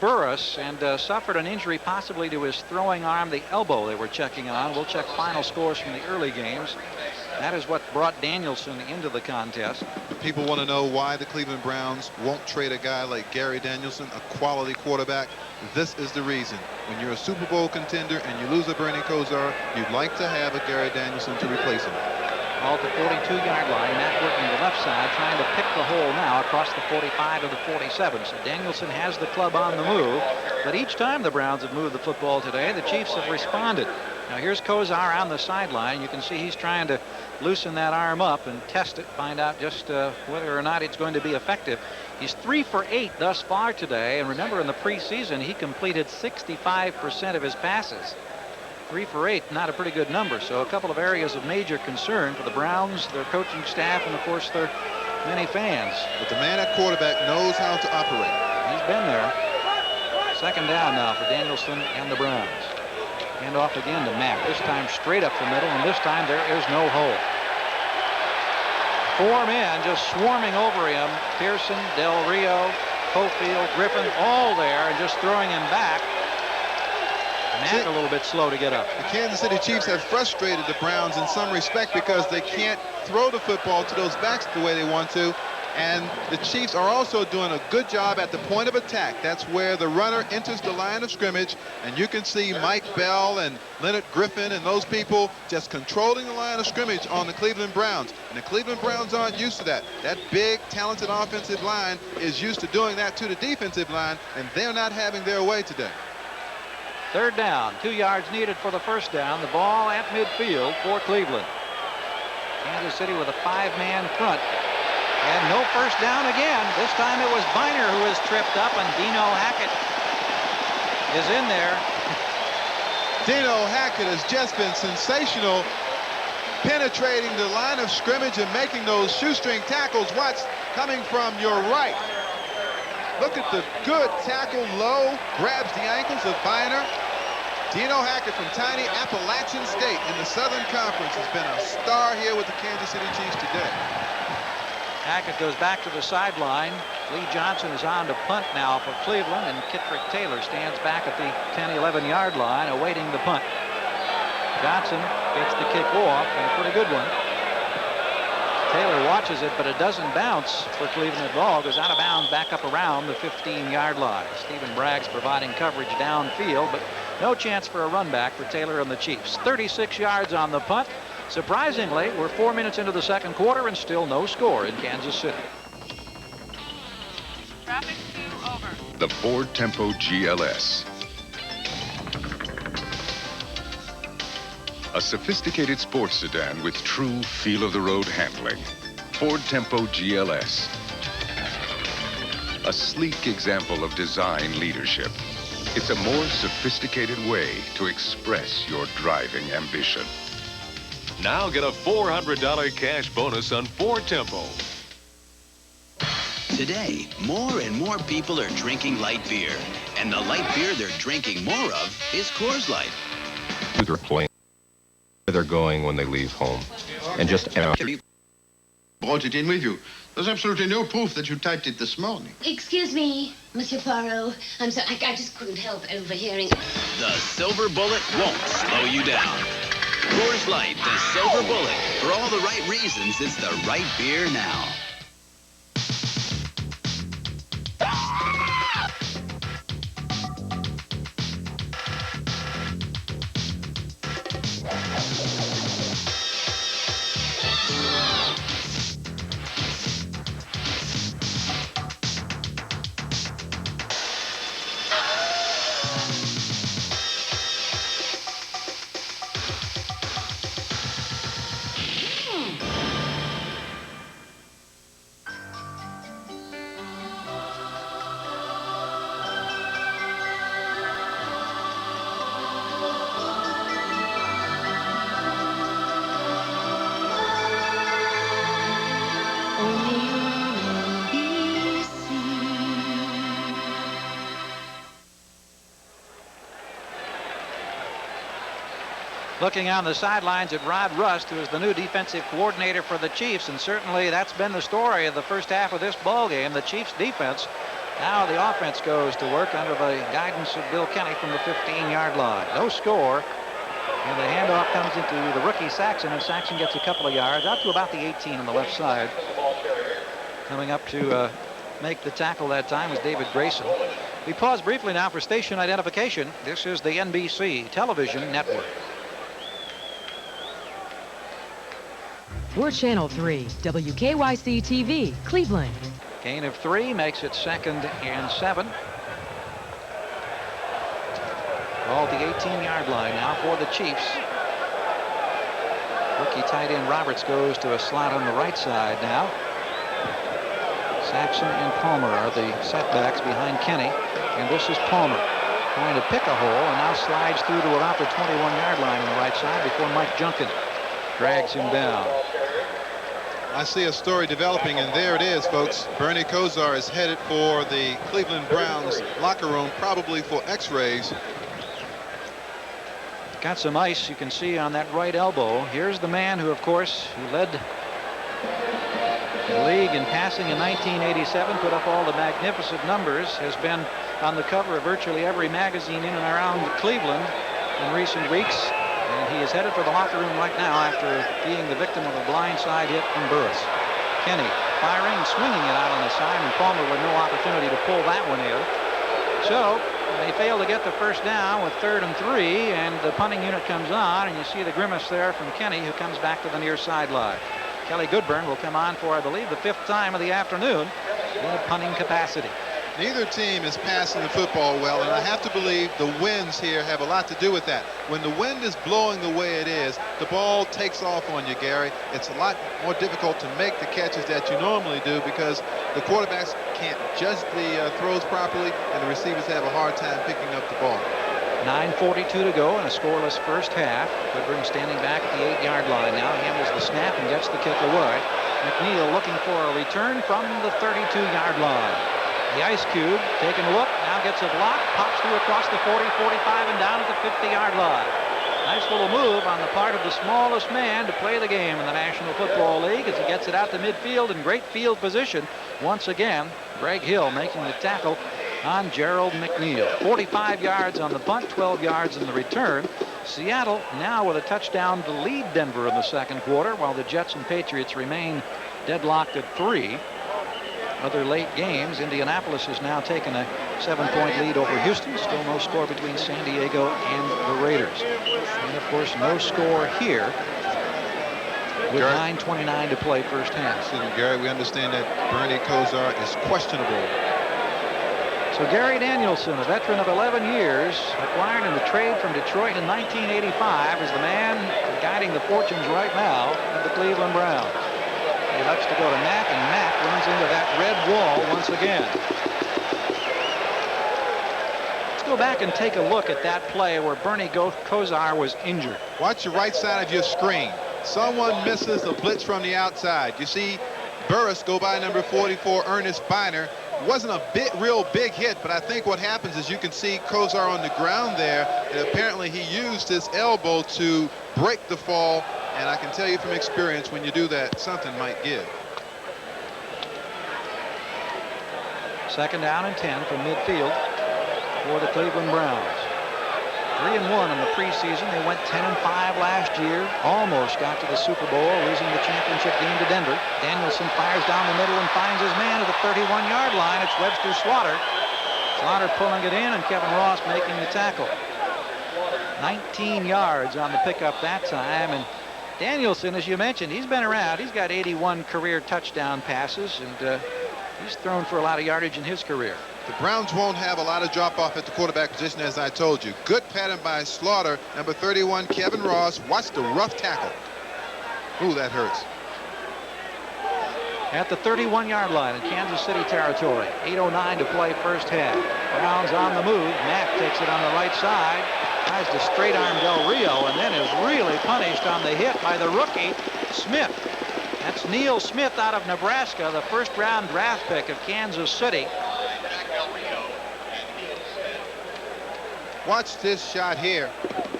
Burris and suffered an injury possibly to his throwing arm, the elbow they were checking on. We'll check final scores from the early games. That is what brought Danielson into the contest. People want to know why the Cleveland Browns won't trade a guy like Gary Danielson, a quality quarterback. This is the reason. When you're a Super Bowl contender and you lose a Bernie Kosar, you'd like to have a Gary Danielson to replace him. All to 42-yard line. Matt working the left side, trying to pick the hole now across the 45 to the 47. So Danielson has the club on the move. But each time the Browns have moved the football today, the Chiefs have responded. Now here's Kosar on the sideline. You can see he's trying to loosen that arm up and test it, find out just whether or not it's going to be effective. He's 3 for 8 thus far today. And remember, in the preseason, he completed 65% of his passes. 3 for 8, not a pretty good number. So a couple of areas of major concern for the Browns, their coaching staff, and of course their many fans. But the man at quarterback knows how to operate. He's been there. Second down now for Danielson and the Browns. Hand off again to Mack. This time straight up the middle, and this time there is no hole. 4 men just swarming over him. Pearson, Del Rio, Cofield, Griffin, all there, and just throwing him back. Mack a little bit slow to get up. The Kansas City Chiefs have frustrated the Browns in some respect because they can't throw the football to those backs the way they want to. And the Chiefs are also doing a good job at the point of attack. That's where the runner enters the line of scrimmage. And you can see Mike Bell and Leonard Griffin and those people just controlling the line of scrimmage on the Cleveland Browns. And the Cleveland Browns aren't used to that. That big, talented offensive line is used to doing that to the defensive line, and they're not having their way today. Third down, 2 yards needed for the first down. The ball at midfield for Cleveland. Kansas City with a 5-man front. And no first down again. This time it was Biner who was tripped up, and Dino Hackett is in there. Dino Hackett has just been sensational, penetrating the line of scrimmage and making those shoestring tackles. Watch, coming from your right. Look at the good tackle low, grabs the ankles of Biner. Dino Hackett from tiny Appalachian State in the Southern Conference has been a star here with the Kansas City Chiefs today. Hackett goes back to the sideline. Lee Johnson is on to punt now for Cleveland, and Kittrick Taylor stands back at the 10-11-yard line awaiting the punt. Johnson gets the kick off, and a pretty good one. Taylor watches it, but it doesn't bounce for Cleveland at all. Goes out of bounds back up around the 15-yard line. Stephen Bragg's providing coverage downfield, but no chance for a run back for Taylor and the Chiefs. 36 yards on the punt. Surprisingly, we're 4 minutes into the second quarter and still no score in Kansas City. Traffic 2 over. The Ford Tempo GLS. A sophisticated sports sedan with true feel-of-the-road handling. Ford Tempo GLS. A sleek example of design leadership. It's a more sophisticated way to express your driving ambition. Now get a $400 cash bonus on Ford Tempo. Today, more and more people are drinking light beer. And the light beer they're drinking more of is Coors Light. They're playing where they're going when they leave home. And just Brought it in with you. There's absolutely no proof that you typed it this morning. Excuse me, Monsieur Poirot. I'm sorry, I just couldn't help overhearing. The Silver Bullet won't slow you down. Coors Light, the Silver Bullet. For all the right reasons, it's the right beer now. looking on the sidelines at Rod Rust, who is the new defensive coordinator for the Chiefs, and certainly that's been the story of the first half of this ball game. The Chiefs defense. Now the offense goes to work under the guidance of Bill Kenny from the 15-yard line. No score, and the handoff comes into the rookie Saxon, and Saxon gets a couple of yards out to about the 18 on the left side. Coming up to make the tackle that time was David Grayson. We pause briefly now for station identification. This is the NBC television network. We're Channel 3, WKYC TV, Cleveland. Gain of 3 makes it 2nd and 7. Ball at the 18-yard line now for the Chiefs. Rookie tight end Roberts goes to a slot on the right side now. Saxon and Palmer are the setbacks behind Kenny. And this is Palmer trying to pick a hole and now slides through to about the 21-yard line on the right side before Mike Junkin drags him down. I see a story developing, and there it is, folks. Bernie Kosar is headed for the Cleveland Browns locker room, probably for x-rays. Got some ice you can see on that right elbow. Here's the man who, of course, who led the league in passing in 1987, put up all the magnificent numbers, has been on the cover of virtually every magazine in and around Cleveland in recent weeks. And he is headed for the locker room right now after being the victim of a blindside hit from Burris. Kenny firing and swinging it out on the side, and Palmer with no opportunity to pull that one in. So they fail to get the first down with 3rd and 3, and the punting unit comes on, and you see the grimace there from Kenny, who comes back to the near sideline. Kelly Goodburn will come on for, I believe, the 5th time of the afternoon in a punting capacity. Neither team is passing the football well, and I have to believe the winds here have a lot to do with that. When the wind is blowing the way it is, the ball takes off on you, Gary. It's a lot more difficult to make the catches that you normally do because the quarterbacks can't judge the throws properly, and the receivers have a hard time picking up the ball. 9:42 to go in a scoreless first half. Goodburn standing back at the 8-yard line now. Handles the snap and gets the kick away. McNeil looking for a return from the 32-yard line. The ice cube taking a look, now gets a block, pops through across the 40, 45, and down at the 50-yard line. Nice little move on the part of the smallest man to play the game in the National Football League as he gets it out to midfield in great field position. Once again, Greg Hill making the tackle on Gerald McNeil. 45 yards on the punt, 12 yards in the return. Seattle now with a touchdown to lead Denver in the second quarter, while the Jets and Patriots remain deadlocked at 3. Other late games, Indianapolis has now taken a 7-point lead over Houston. Still no score between San Diego and the Raiders. And of course, no score here with 9:29 to play first half. Excuse me, Gary, we understand that Bernie Kosar is questionable. So Gary Danielson, a veteran of 11 years, acquired in the trade from Detroit in 1985, is the man guiding the fortunes right now of the Cleveland Browns. He lets to go to Mack, and Mack runs into that red wall once again. Let's go back and take a look at that play where Bernie Kosar was injured. Watch the right side of your screen. Someone misses a blitz from the outside. You see Burris go by number 44, Ernest Biner. Wasn't a real big hit, but I think what happens is you can see Kosar on the ground there, and apparently he used his elbow to break the fall. And I can tell you from experience, when you do that, something might give. 2nd down and 10 from midfield for the Cleveland Browns. 3-1 in the preseason. They went 10-5 last year. Almost got to the Super Bowl, losing the championship game to Denver. Danielson fires down the middle and finds his man at the 31-yard line. It's Webster Slaughter. Slaughter pulling it in, and Kevin Ross making the tackle. 19 yards on the pickup that time. And Danielson, as you mentioned, he's been around. He's got 81 career touchdown passes, and he's thrown for a lot of yardage in his career. The Browns won't have a lot of drop-off at the quarterback position, as I told you. Good pattern by Slaughter. Number 31, Kevin Ross. Watch the rough tackle. Ooh, that hurts. At the 31-yard line in Kansas City territory. 8:09 to play first half. Browns on the move. Mack takes it on the right side. Tries to straight arm Del Rio, and then is really punished on the hit by the rookie, Smith. That's Neil Smith out of Nebraska, the first-round draft pick of Kansas City. Watch this shot here.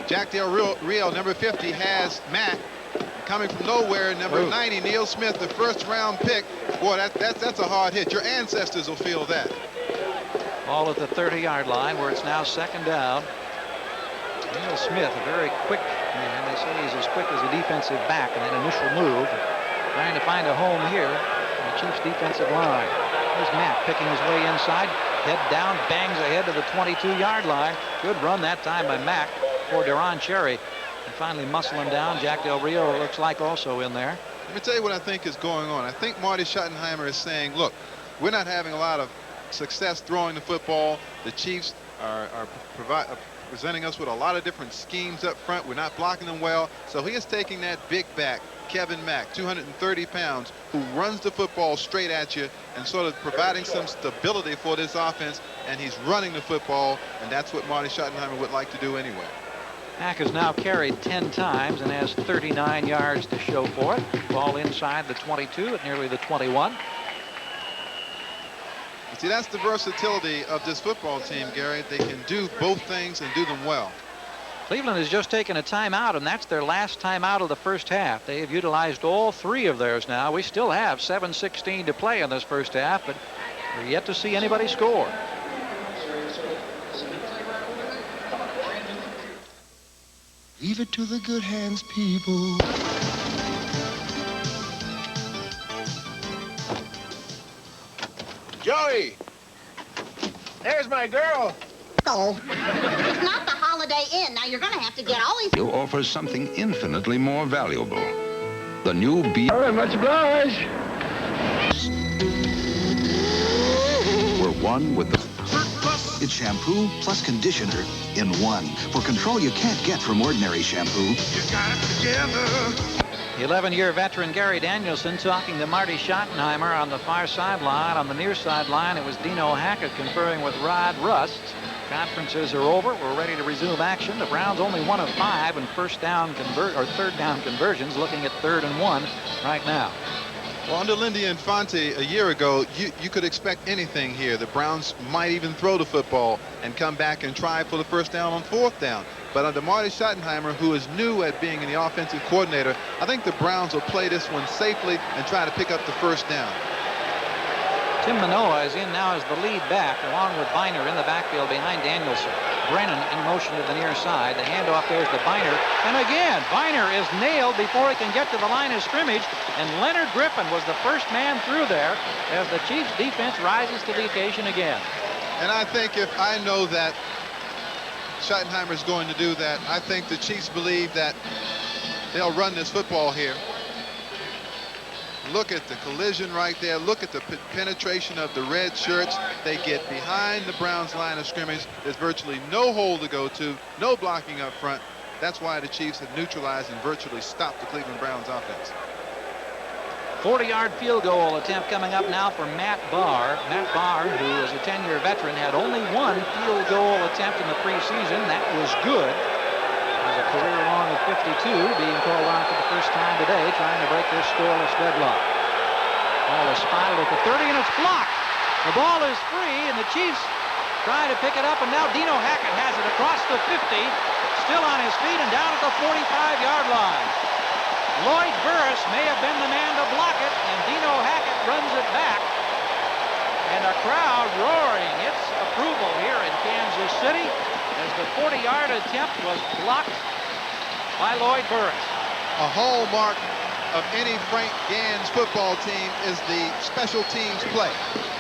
Jack Del Rio, number 50, has Matt. Coming from nowhere, number 90, Neil Smith, the first-round pick. Boy, that's a hard hit. Your ancestors will feel that. Ball at the 30-yard line where it's now second down. Neil Smith, a very quick man. They say he's as quick as a defensive back in that initial move. Trying to find a home here in the Chiefs' defensive line. There's Matt picking his way inside. Head down, bangs ahead to the 22-yard line. Good run that time by Mack for Deron Cherry. And finally muscle him down. Jack Del Rio looks like also in there. Let me tell you what I think is going on. I think Marty Schottenheimer is saying, look, we're not having a lot of success throwing the football. The Chiefs are presenting us with a lot of different schemes up front. We're not blocking them well. So he is taking that big back, Kevin Mack, 230 pounds, who runs the football straight at you and sort of providing some stability for this offense. And he's running the football, and that's what Marty Schottenheimer would like to do anyway. Mack has now carried 10 times and has 39 yards to show for it. Ball inside the 22 at nearly the 21. See, that's the versatility of this football team, Gary. They can do both things and do them well. Cleveland has just taken a timeout, and that's their last timeout of the first half. They have utilized all three of theirs now. We still have 7:16 to play in this first half, but we're yet to see anybody score. Leave it to the good hands, people. Joey! There's my girl. Oh, it's not the Holiday Inn. Now you're going to have to get all these... You offer something infinitely more valuable. The new B... All right, much obliged. We're one with the... It's shampoo plus conditioner in one. For control you can't get from ordinary shampoo. You got it together. 11-year veteran Gary Danielson talking to Marty Schottenheimer on the far sideline. On the near sideline, it was Dino Hackett conferring with Rod Rust. Conferences are over. We're ready to resume action. The Browns only 1 of 5 in third down conversions, looking at 3rd and 1 right now. Well, under Lindy Infante a year ago, you could expect anything here. The Browns might even throw the football and come back and try for the first down on 4th down. But under Marty Schottenheimer, who is new at being the offensive coordinator, I think the Browns will play this one safely and try to pick up the first down. Tim Manoa is in now as the lead back, along with Biner in the backfield behind Danielson. Brennan in motion to the near side. The handoff goes to Biner. And again, Biner is nailed before he can get to the line of scrimmage. And Leonard Griffin was the first man through there as the Chiefs defense rises to the occasion again. And I think if I know that Schottenheimer is going to do that, I think the Chiefs believe that they'll run this football here. Look at the collision right there. Look at the penetration of the red shirts. They get behind the Browns line of scrimmage. There's virtually no hole to go to, no blocking up front. That's why the Chiefs have neutralized and virtually stopped the Cleveland Browns offense. 40-yard field goal attempt coming up now for Matt Barr. Matt Barr, who is a 10-year veteran, had only 1 field goal attempt in the preseason. That was good. There's a career long of 52 being called on for the first time today, trying to break this scoreless deadlock. Ball is spotted at the 30, and it's blocked. The ball is free, and the Chiefs try to pick it up, and now Dino Hackett has it across the 50, still on his feet and down at the 45-yard line. Lloyd Burris may have been the man to block it, and Dino Hackett runs it back. And a crowd roaring its approval here in Kansas City as the 40-yard attempt was blocked by Lloyd Burris. A hallmark of any Frank Gann's football team is the special teams play.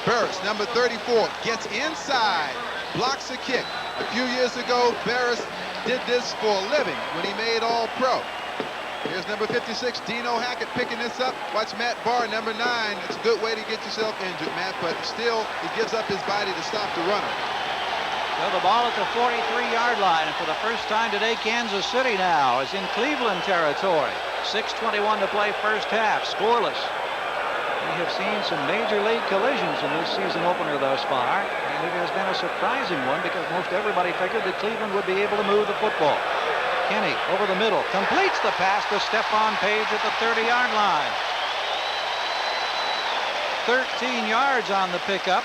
Burris, number 34, gets inside, blocks a kick. A few years ago, Burris did this for a living when he made All-Pro. Here's number 56, Dino Hackett picking this up. Watch Matt Barr, number 9. It's a good way to get yourself injured, Matt, but still, he gives up his body to stop the runner. So the ball at the 43-yard line, and for the first time today, Kansas City now is in Cleveland territory. 6:21 to play first half, scoreless. We have seen some major league collisions in this season opener thus far, and it has been a surprising one because most everybody figured that Cleveland would be able to move the football. Kenny over the middle, completes the pass to Stephon Page at the 30-yard line. 13 yards on the pickup.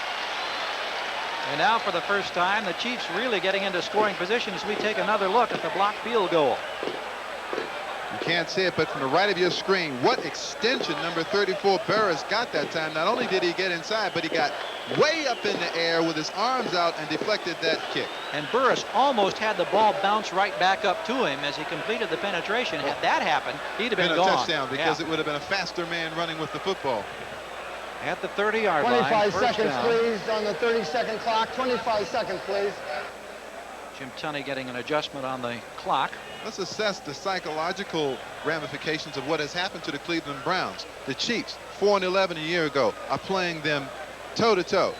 And now for the first time, the Chiefs really getting into scoring position as we take another look at the blocked field goal. You can't see it, but from the right of your screen, what extension number 34 Burris got that time. Not only did he get inside, but he got way up in the air with his arms out and deflected that kick. And Burris almost had the ball bounce right back up to him as he completed the penetration. Had that happened, he'd have been a gone. Touchdown, because it would have been a faster man running with the football. At the 30-yard line. 25 seconds, please, on the 30-second clock. 25 seconds, please. Jim Tunney getting an adjustment on the clock. Let's assess the psychological ramifications of what has happened to the Cleveland Browns. The Chiefs, 4-11 a year ago, are playing them toe-to-toe.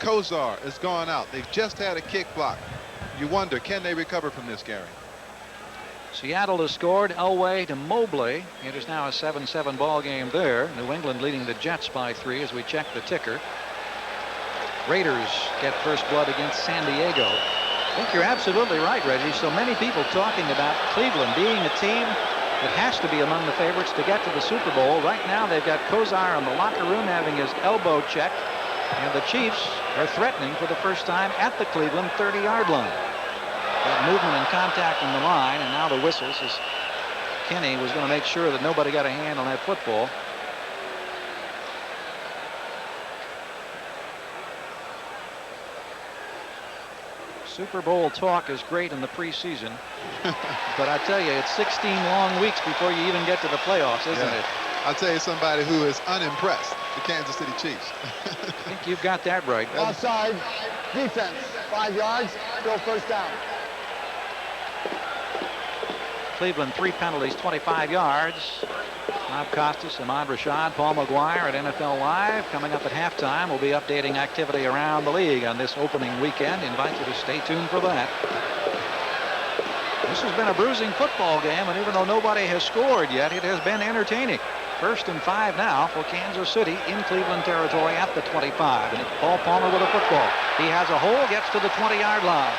Kozar is gone out. They've just had a kick block. You wonder, can they recover from this, Gary? Seattle has scored. Elway to Mobley. It is now a 7-7 ball game there. New England leading the Jets by 3 as we check the ticker. Raiders get first blood against San Diego. I think you're absolutely right, Reggie. So many people talking about Cleveland being a team that has to be among the favorites to get to the Super Bowl. Right now they've got Kozar in the locker room having his elbow checked, and the Chiefs are threatening for the first time at the Cleveland 30-yard line. That movement and contact in the line, and now the whistles as Kenny was going to make sure that nobody got a hand on that football. Super Bowl talk is great in the preseason, but I tell you, it's 16 long weeks before you even get to the playoffs, isn't it? I'll tell you somebody who is unimpressed, the Kansas City Chiefs. I think you've got that right. Offside defense, 5 yards, still first down. Cleveland 3 penalties, 25 yards. Bob Costas, Ahmad Rashad, Paul McGuire at NFL Live. Coming up at halftime, we'll be updating activity around the league on this opening weekend. Invite you to stay tuned for that. This has been a bruising football game, and even though nobody has scored yet, it has been entertaining. 1st and 5 now for Kansas City in Cleveland territory at the 25. And Paul Palmer with a football. He has a hole, gets to the 20-yard line.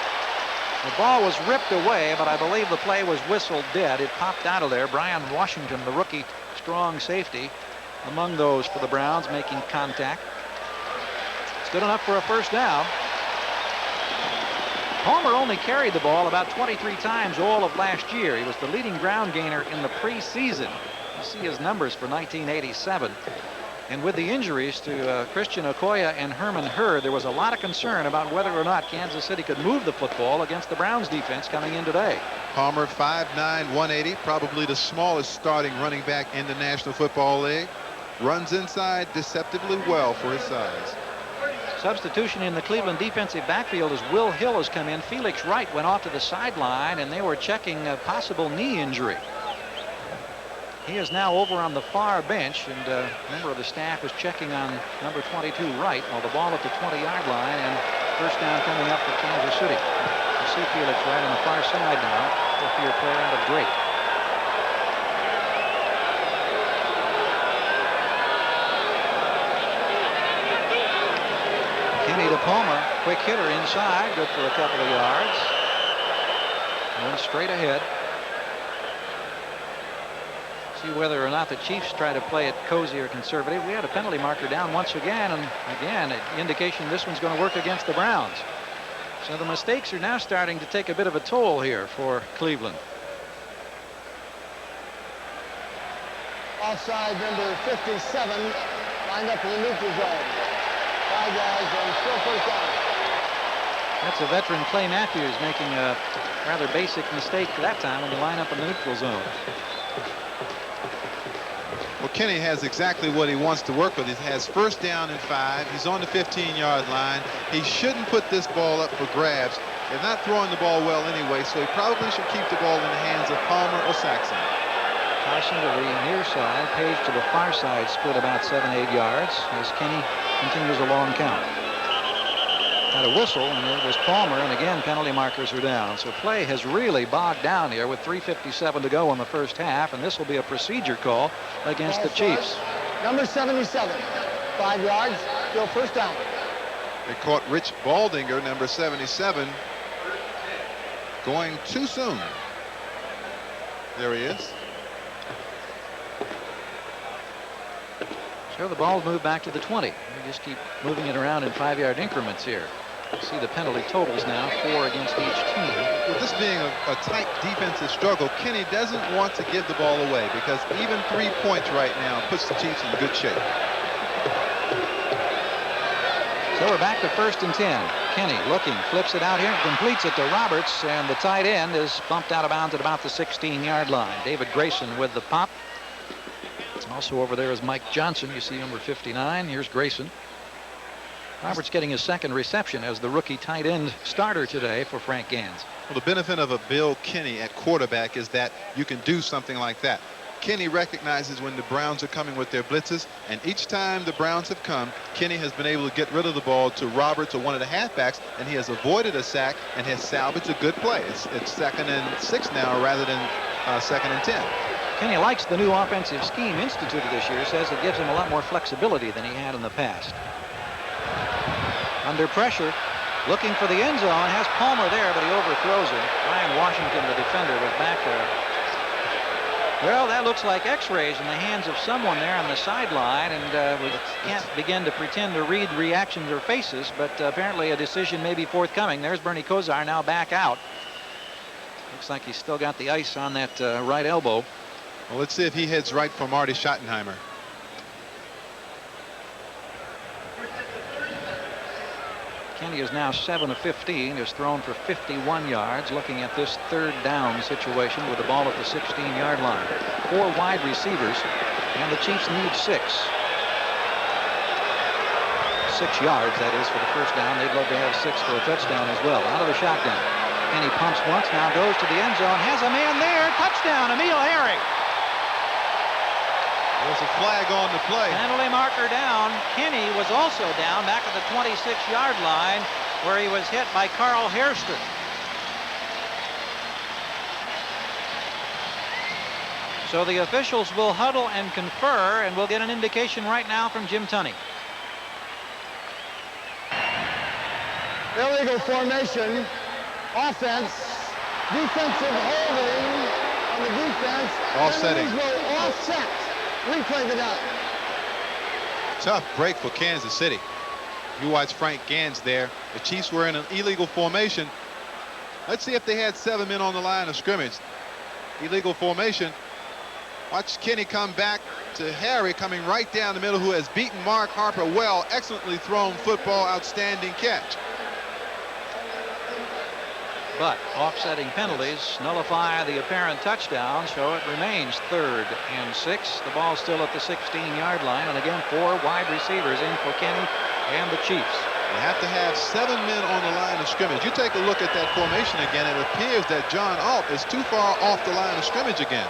The ball was ripped away, but I believe the play was whistled dead. It popped out of there. Brian Washington, the rookie strong safety, among those for the Browns, making contact. It's good enough for a first down. Palmer only carried the ball about 23 times all of last year. He was the leading ground gainer in the preseason. You see his numbers for 1987. And with the injuries to Christian Okoye and Herman Hurd, there was a lot of concern about whether or not Kansas City could move the football against the Browns defense coming in today. Palmer, 5'9", 180, probably the smallest starting running back in the National Football League. Runs inside deceptively well for his size. Substitution in the Cleveland defensive backfield as Will Hill has come in. Felix Wright went off to the sideline, and they were checking a possible knee injury. He is now over on the far bench, and a member of the staff is checking on number 22 Wright, while the ball at the 20-yard line, and first down coming up for Kansas City. You see Felix Wright on the far side now, fourth-year player out of Drake. Kenny to Palmer, quick hitter inside, good for a couple of yards. Going straight ahead. See whether or not the Chiefs try to play it cozy or conservative. We had a penalty marker down once again, and again, an indication this one's going to work against the Browns. So the mistakes are now starting to take a bit of a toll here for Cleveland. Offside number 57, lined up in the neutral zone. 5 yards and still first down. That's a veteran, Clay Matthews, making a rather basic mistake that time when you line up in the neutral zone. Well, Kenny has exactly what he wants to work with. He has first down and 5. He's on the 15-yard line. He shouldn't put this ball up for grabs. They're not throwing the ball well anyway, so he probably should keep the ball in the hands of Palmer or Saxon. Carson to the near side, Page to the far side, split about 7-8 yards as Kenny continues a long count. Got a whistle, and it was Palmer, and again penalty markers are down. So play has really bogged down here with 3:57 to go in the first half, and this will be a procedure call against the Chiefs. Number 77, 5 yards, still first down. They caught Rich Baldinger, number 77, going too soon. There he is. So the ball moved back to the 20. We just keep moving it around in 5-yard increments here. See the penalty totals now, 4 against each team. With this being a tight defensive struggle, Kenny doesn't want to give the ball away because even 3 points right now puts the Chiefs in good shape. So we're back to 1st and 10. Kenny looking, flips it out here, completes it to Roberts, and the tight end is bumped out of bounds at about the 16-yard line. David Grayson with the pop. Also over there is Mike Johnson. You see number 59. Here's Grayson. Roberts getting his 2nd reception as the rookie tight end starter today for Frank Gans. Well, the benefit of a Bill Kenny at quarterback is that you can do something like that. Kenny recognizes when the Browns are coming with their blitzes, and each time the Browns have come, Kenny has been able to get rid of the ball to Roberts or one of the halfbacks, and he has avoided a sack and has salvaged a good play. It's 2nd and 6 now rather than 2nd and 10. Kenny likes the new offensive scheme instituted this year, says it gives him a lot more flexibility than he had in the past. Under pressure, looking for the end zone, has Palmer there, but he overthrows him. Ryan Washington, the defender, was back there. Well, that looks like x-rays in the hands of someone there on the sideline, and we can't begin to pretend to read reactions or faces, but apparently a decision may be forthcoming. There's Bernie Kosar now back out. Looks like he's still got the ice on that right elbow. Well, let's see if he heads right for Marty Schottenheimer. Kenny is now 7 of 15, has thrown for 51 yards, looking at this 3rd down situation with the ball at the 16-yard line. 4 wide receivers, and the Chiefs need 6. 6 yards, that is, for the 1st down. They'd love to have 6 for a touchdown as well. Out of the shotgun. Kenny pumps once, now goes to the end zone, has a man there, touchdown, Emil Herring. There's a flag on the play. Penalty marker down. Kenny was also down back at the 26-yard line where he was hit by Carl Hairston. So the officials will huddle and confer, and we'll get an indication right now from Jim Tunney. Illegal formation, offense, defensive holding on the defense. Offsetting. Offset. Replay the down. Tough break for Kansas City. You watch Frank Gans there. The Chiefs were in an illegal formation. Let's see if they had 7 men on the line of scrimmage. Illegal formation. Watch Kenny come back to Harry coming right down the middle, who has beaten Mark Harper well. Excellently thrown football, outstanding catch. But offsetting penalties nullify the apparent touchdown, so it remains 3rd and 6. The ball still at the 16-yard line, and again 4 wide receivers in for Kenny and the Chiefs. You have to have 7 men on the line of scrimmage. You take a look at that formation again, it appears that John Alt is too far off the line of scrimmage again.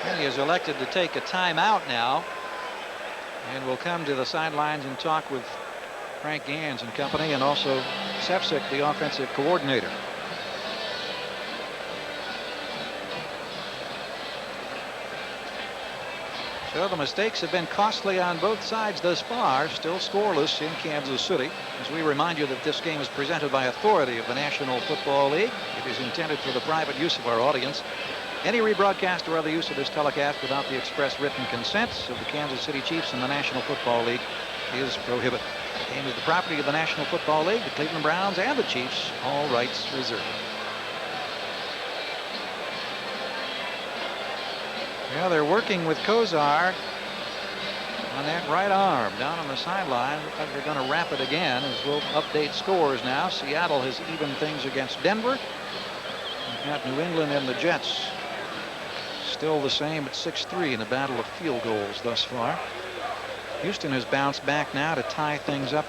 Kenny has elected to take a timeout now, and will come to the sidelines and talk with Frank Gans and company, and also Sefcik, the offensive coordinator. So the mistakes have been costly on both sides thus far, still scoreless in Kansas City. As we remind you that this game is presented by authority of the National Football League. It is intended for the private use of our audience. Any rebroadcast or other use of this telecast without the express written consent of the Kansas City Chiefs and the National Football League is prohibited. The game is the property of the National Football League, the Cleveland Browns, and the Chiefs. All rights reserved. Yeah, they're working with Kosar on that right arm down on the sideline. Looks like they're going to wrap it again as we'll update scores now. Seattle has evened things against Denver. We've got New England and the Jets still the same at 6-3 in the battle of field goals thus far. Houston has bounced back now to tie things up.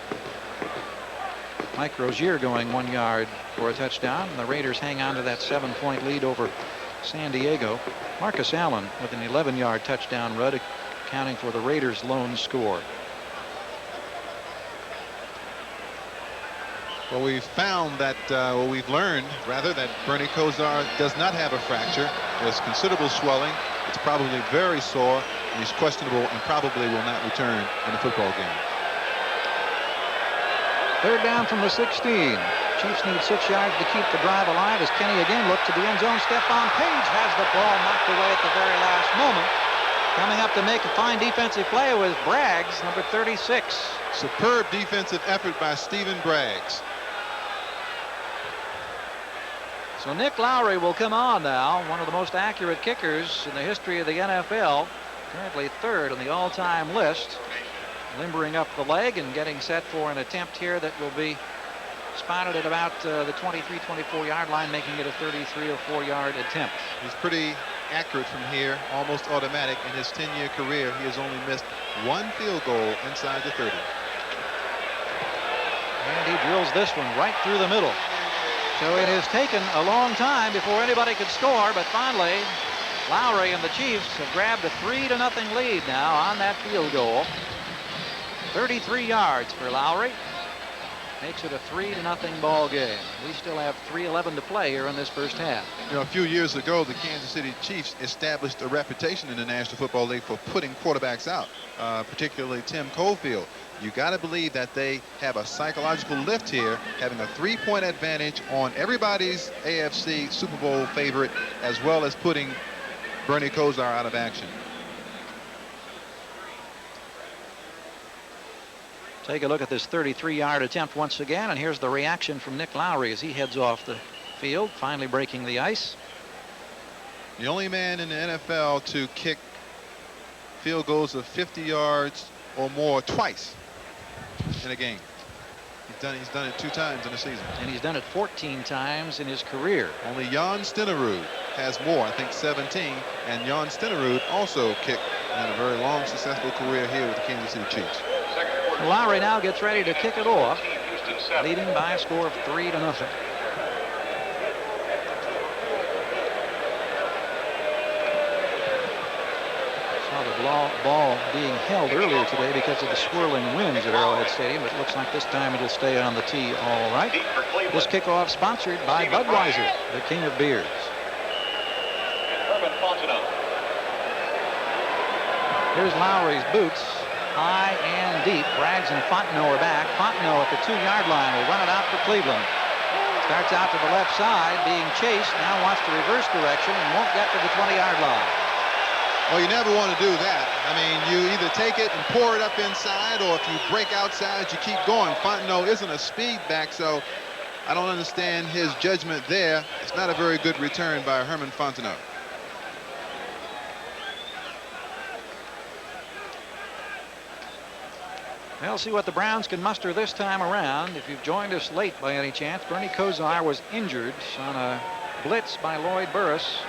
Mike Rozier going 1 yard for a touchdown, and the Raiders hang on to that 7-point lead over San Diego. Marcus Allen with an 11-yard touchdown run, accounting for the Raiders' lone score. Well, we've found that, we've learned, rather, that Bernie Kosar does not have a fracture. There's considerable swelling. It's probably very sore, and he's questionable and probably will not return in the football game. 3rd down from the 16. Chiefs need 6 yards to keep the drive alive as Kenny again looked to the end zone. Stephon Page has the ball knocked away at the very last moment. Coming up to make a fine defensive play was Braggs, number 36. Superb defensive effort by Stephen Braggs. So Nick Lowry will come on now, one of the most accurate kickers in the history of the NFL, currently third on the all-time list, limbering up the leg and getting set for an attempt here that will be spotted at about the 23, 24-yard line, making it a 33 or 4-yard attempt. He's pretty accurate from here, almost automatic. In his 10-year career, he has only missed one field goal inside the 30. And he drills this one right through the middle. So it has taken a long time before anybody could score, but finally Lowry and the Chiefs have grabbed a 3-0 lead now on that field goal. 33 yards for Lowry. Makes it a 3-0 ball game. We still have 3:11 to play here in this first half. You know, a few years ago, the Kansas City Chiefs established a reputation in the National Football League for putting quarterbacks out, particularly Tim Cofield. You got to believe that they have a psychological lift here, having a 3-point advantage on everybody's AFC Super Bowl favorite, as well as putting Bernie Kosar out of action. Take a look at this 33-yard attempt once again, and here's the reaction from Nick Lowry as he heads off the field, finally breaking the ice. The only man in the NFL to kick field goals of 50 yards or more twice in a game. He's done it 2 times in a season. And he's done it 14 times in his career. Only Jan Stenerud has more, I think 17, and Jan Stenerud also kicked in a very long, successful career here with the Kansas City Chiefs. Lowry now gets ready to kick it off, leading by a score of 3-0. Saw the ball being held earlier today because of the swirling winds at Arrowhead Stadium. It looks like this time it'll stay on the tee all right. This kickoff sponsored by Budweiser, the king of beers. Here's Lowry's boots. High and deep. Braggs and Fontenot are back. Fontenot at the 2-yard line will run it out for Cleveland. Starts out to the left side, being chased. Now wants to reverse direction and won't get to the 20-yard line. Well, you never want to do that. I mean, you either take it and pour it up inside, or if you break outside, you keep going. Fontenot isn't a speed back, so I don't understand his judgment there. It's not a very good return by Herman Fontenot. We'll see what the Browns can muster this time around. If you've joined us late by any chance, Bernie Kosar was injured on a blitz by Lloyd Burris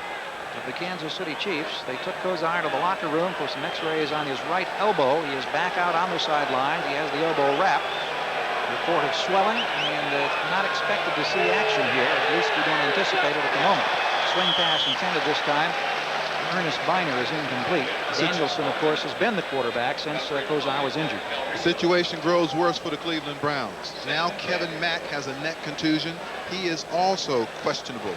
of the Kansas City Chiefs. They took Kosar to the locker room for some x-rays on his right elbow. He is back out on the sidelines. He has the elbow wrapped. Report of swelling, and not expected to see action here. At least we don't anticipate it at the moment. Swing pass intended this time. Ernest Biner is incomplete. Danielson, of course, has been the quarterback since Kosar was injured. The situation grows worse for the Cleveland Browns. Now Kevin Mack has a neck contusion. He is also questionable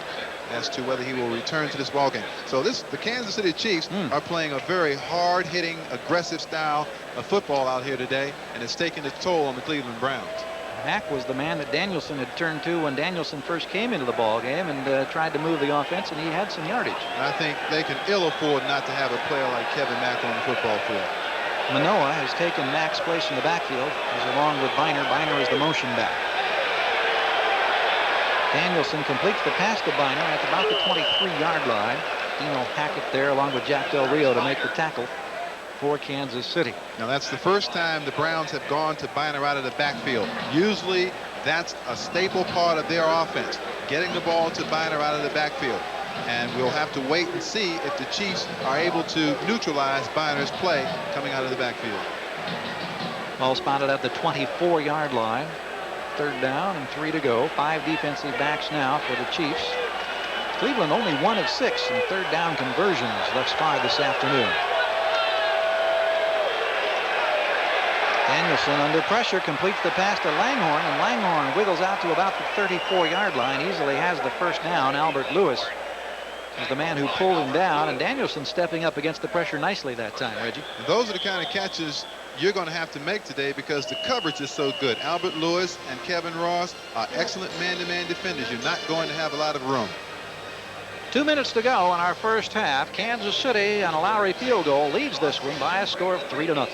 as to whether he will return to this ballgame. So the Kansas City Chiefs are playing a very hard-hitting, aggressive style of football out here today, and it's taking its toll on the Cleveland Browns. Mack was the man that Danielson had turned to when Danielson first came into the ball game and tried to move the offense, and he had some yardage. I think they can ill afford not to have a player like Kevin Mack on the football field. Manoa has taken Mack's place in the backfield, as along with Biner. Biner is the motion back. Danielson completes the pass to Biner at about the 23-yard line. Dino Hackett there along with Jack Del Rio to make the tackle for Kansas City. Now that's the first time the Browns have gone to Biner out of the backfield. Usually that's a staple part of their offense, getting the ball to Biner out of the backfield. And we'll have to wait and see if the Chiefs are able to neutralize Biner's play coming out of the backfield. Ball spotted at the 24-yard line. 3rd down and 3 to go. 5 defensive backs now for the Chiefs. Cleveland only 1 of 6 in 3rd down conversions thus far this afternoon. Danielson under pressure completes the pass to Langhorne, and Langhorne wiggles out to about the 34-yard line. Easily has the first down. Albert Lewis is the man who pulled him down, and Danielson stepping up against the pressure nicely that time, Reggie. And those are the kind of catches you're going to have to make today because the coverage is so good. Albert Lewis and Kevin Ross are excellent man-to-man defenders. You're not going to have a lot of room. 2 minutes to go in our first half. Kansas City on a Lowry field goal leads this one by a score of 3-0.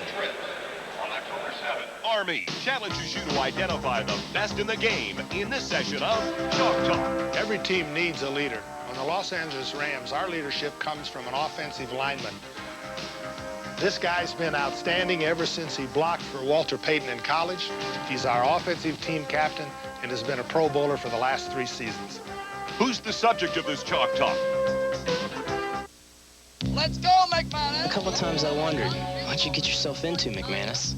Army challenges you to identify the best in the game in this session of Chalk Talk. Every team needs a leader. On the Los Angeles Rams, our leadership comes from an offensive lineman. This guy's been outstanding ever since he blocked for Walter Payton in college. He's our offensive team captain and has been a Pro Bowler for the last 3 seasons. Who's the subject of this Chalk Talk? Let's go, McManus! A couple times I wondered, what'd you get yourself into, McManus?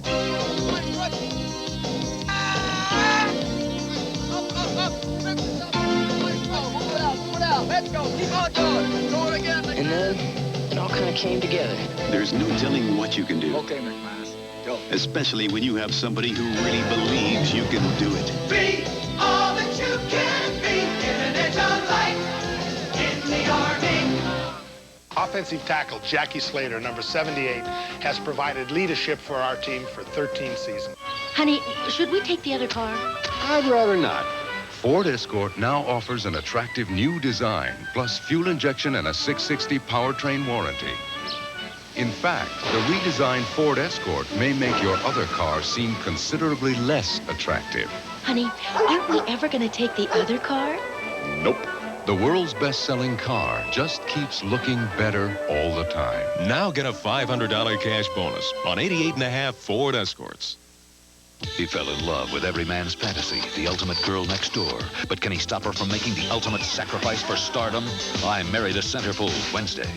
Let's go, keep on going. Go it again, McManus. And then it all kind of came together. There's no telling what you can do. Okay, McManus, go. Especially when you have somebody who really believes you can do it. Be all that you can be in an edge of light in the Army. Offensive tackle Jackie Slater, number 78, has provided leadership for our team for 13 seasons. Honey, should we take the other car? I'd rather not. Ford Escort now offers an attractive new design, plus fuel injection and a 660 powertrain warranty. In fact, the redesigned Ford Escort may make your other car seem considerably less attractive. Honey, aren't we ever going to take the other car? Nope. The world's best-selling car just keeps looking better all the time. Now get a $500 cash bonus on 88.5 Ford Escorts. He fell in love with every man's fantasy, the ultimate girl next door. But can he stop her from making the ultimate sacrifice for stardom? I'm Married to Centerfold, Wednesday.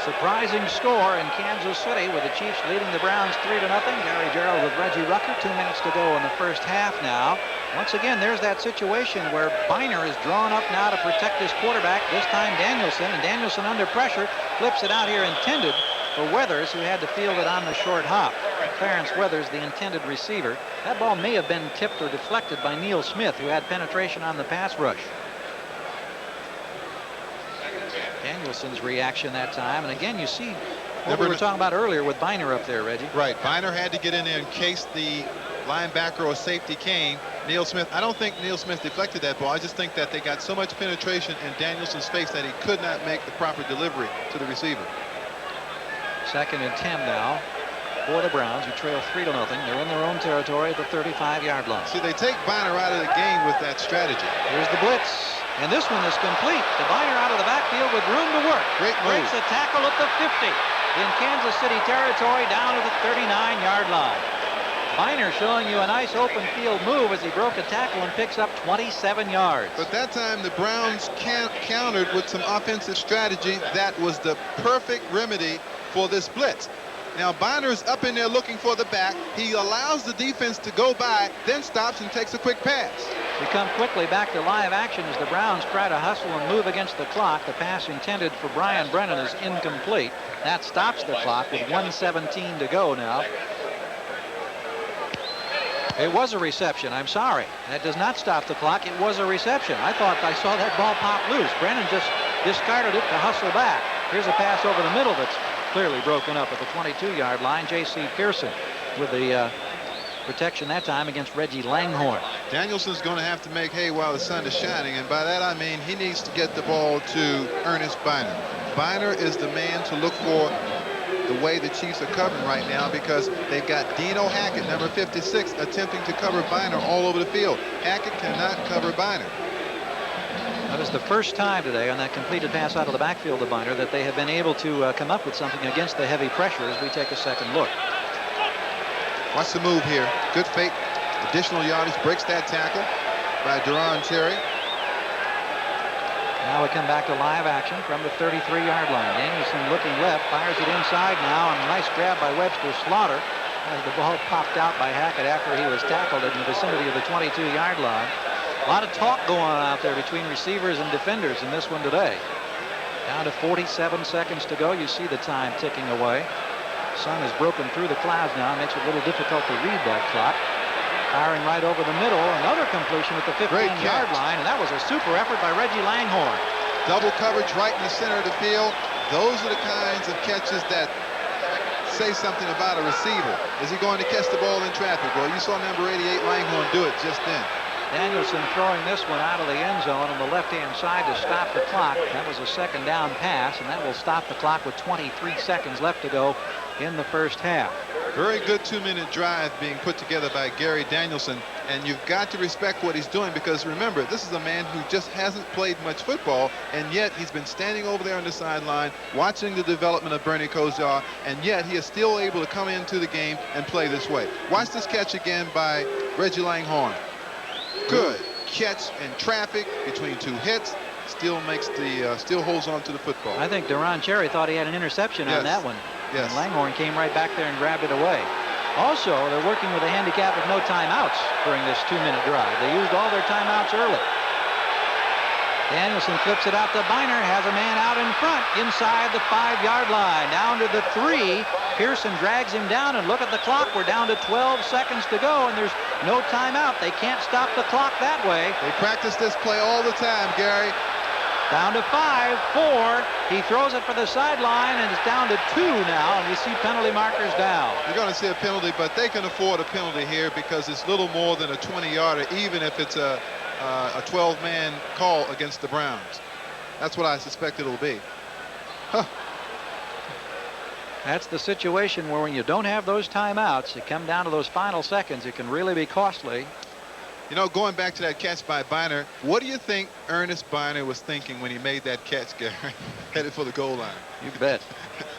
Surprising score in Kansas City with the Chiefs leading the Browns 3-0. Gary Gerald with Reggie Rucker. 2 minutes to go in the first half now. Once again, there's that situation where Biner is drawn up now to protect his quarterback, this time Danielson. And Danielson under pressure flips it out here intended for Weathers, who had to field it on the short hop. Clarence Weathers, the intended receiver. That ball may have been tipped or deflected by Neil Smith, who had penetration on the pass rush. Danielson's reaction that time, and again you see what we were talking about earlier with Biner up there, Reggie. Right, Biner had to get in there in case the linebacker or safety came. Neil Smith, I don't think Neil Smith deflected that ball. I just think that they got so much penetration in Danielson's face that he could not make the proper delivery to the receiver. 2nd and 10 now for the Browns, who trail 3-0. They're in their own territory at the 35-yard line. See, they take Biner out of the game with that strategy. Here's the blitz. And this one is complete. The Biner out of the backfield with room to work. Great move. Breaks a tackle at the 50 in Kansas City territory down to the 39-yard line. Biner showing you a nice open field move as he broke a tackle and picks up 27 yards. But that time the Browns countered with some offensive strategy that was the perfect remedy for this blitz. Now Biner's up in there looking for the back. He allows the defense to go by, then stops and takes a quick pass. We come quickly back to live action as the Browns try to hustle and move against the clock. The pass intended for Brian Brennan is incomplete. That stops the clock with 1:17 to go now. It was a reception. I'm sorry. That does not stop the clock. It was a reception. I thought I saw that ball pop loose. Brennan just discarded it to hustle back. Here's a pass over the middle that's clearly broken up at the 22-yard line. J.C. Pearson with the protection that time against Reggie Langhorne. Danielson's going to have to make hay while the sun is shining, and by that I mean he needs to get the ball to Ernest Biner. Biner is the man to look for the way the Chiefs are covering right now, because they've got Dino Hackett, number 56, attempting to cover Biner all over the field. Hackett cannot cover Biner. That is the first time today on that completed pass out of the backfield of Biner that they have been able to come up with something against the heavy pressure as we take a second look. Watch the move here. Good fake. Additional yardage. Breaks that tackle by Duron Terry. Now we come back to live action from the 33-yard line. Danielson looking left, fires it inside now, and a nice grab by Webster Slaughter as the ball popped out by Hackett after he was tackled in the vicinity of the 22-yard line. A lot of talk going on out there between receivers and defenders in this one today. Down to 47 seconds to go. You see the time ticking away. Sun has broken through the clouds now. Makes it a little difficult to read that clock. Firing right over the middle. Another completion at the 15-yard line. And that was a super effort by Reggie Langhorne. Double coverage right in the center of the field. Those are the kinds of catches that say something about a receiver. Is he going to catch the ball in traffic? Well, you saw number 88 Langhorne do it just then. Danielson throwing this one out of the end zone on the left-hand side to stop the clock. That was a second down pass, and that will stop the clock with 23 seconds left to go in the first half. Very good 2-minute drive being put together by Gary Danielson, and you've got to respect what he's doing, because remember, this is a man who just hasn't played much football, and yet he's been standing over there on the sideline watching the development of Bernie Kosar, and yet he is still able to come into the game and play this way. Watch this catch again by Reggie Langhorne. Good catch in traffic between two hits. Still makes the still holds on to the football. I think Duron Cherry thought he had an interception on that one. Yes. And Langhorne came right back there and grabbed it away. Also, they're working with a handicap of no timeouts during this 2-minute drive. They used all their timeouts early. Danielson flips it out to Biner, has a man out in front inside the 5-yard line. Down to the 3. Pearson drags him down, and look at the clock. We're down to 12 seconds to go, and there's no timeout. They can't stop the clock that way. They practice this play all the time, Gary. Down to 5, 4. He throws it for the sideline, and it's down to 2 now, and we see penalty markers down. You're going to see a penalty, but they can afford a penalty here because it's little more than a 20-yarder, even if it's a 12-man call against the Browns. That's what I suspect it'll be. Huh. That's the situation where when you don't have those timeouts, you come down to those final seconds, it can really be costly. You know, going back to that catch by Biner, what do you think Ernest Biner was thinking when he made that catch, Gary, headed for the goal line? You bet.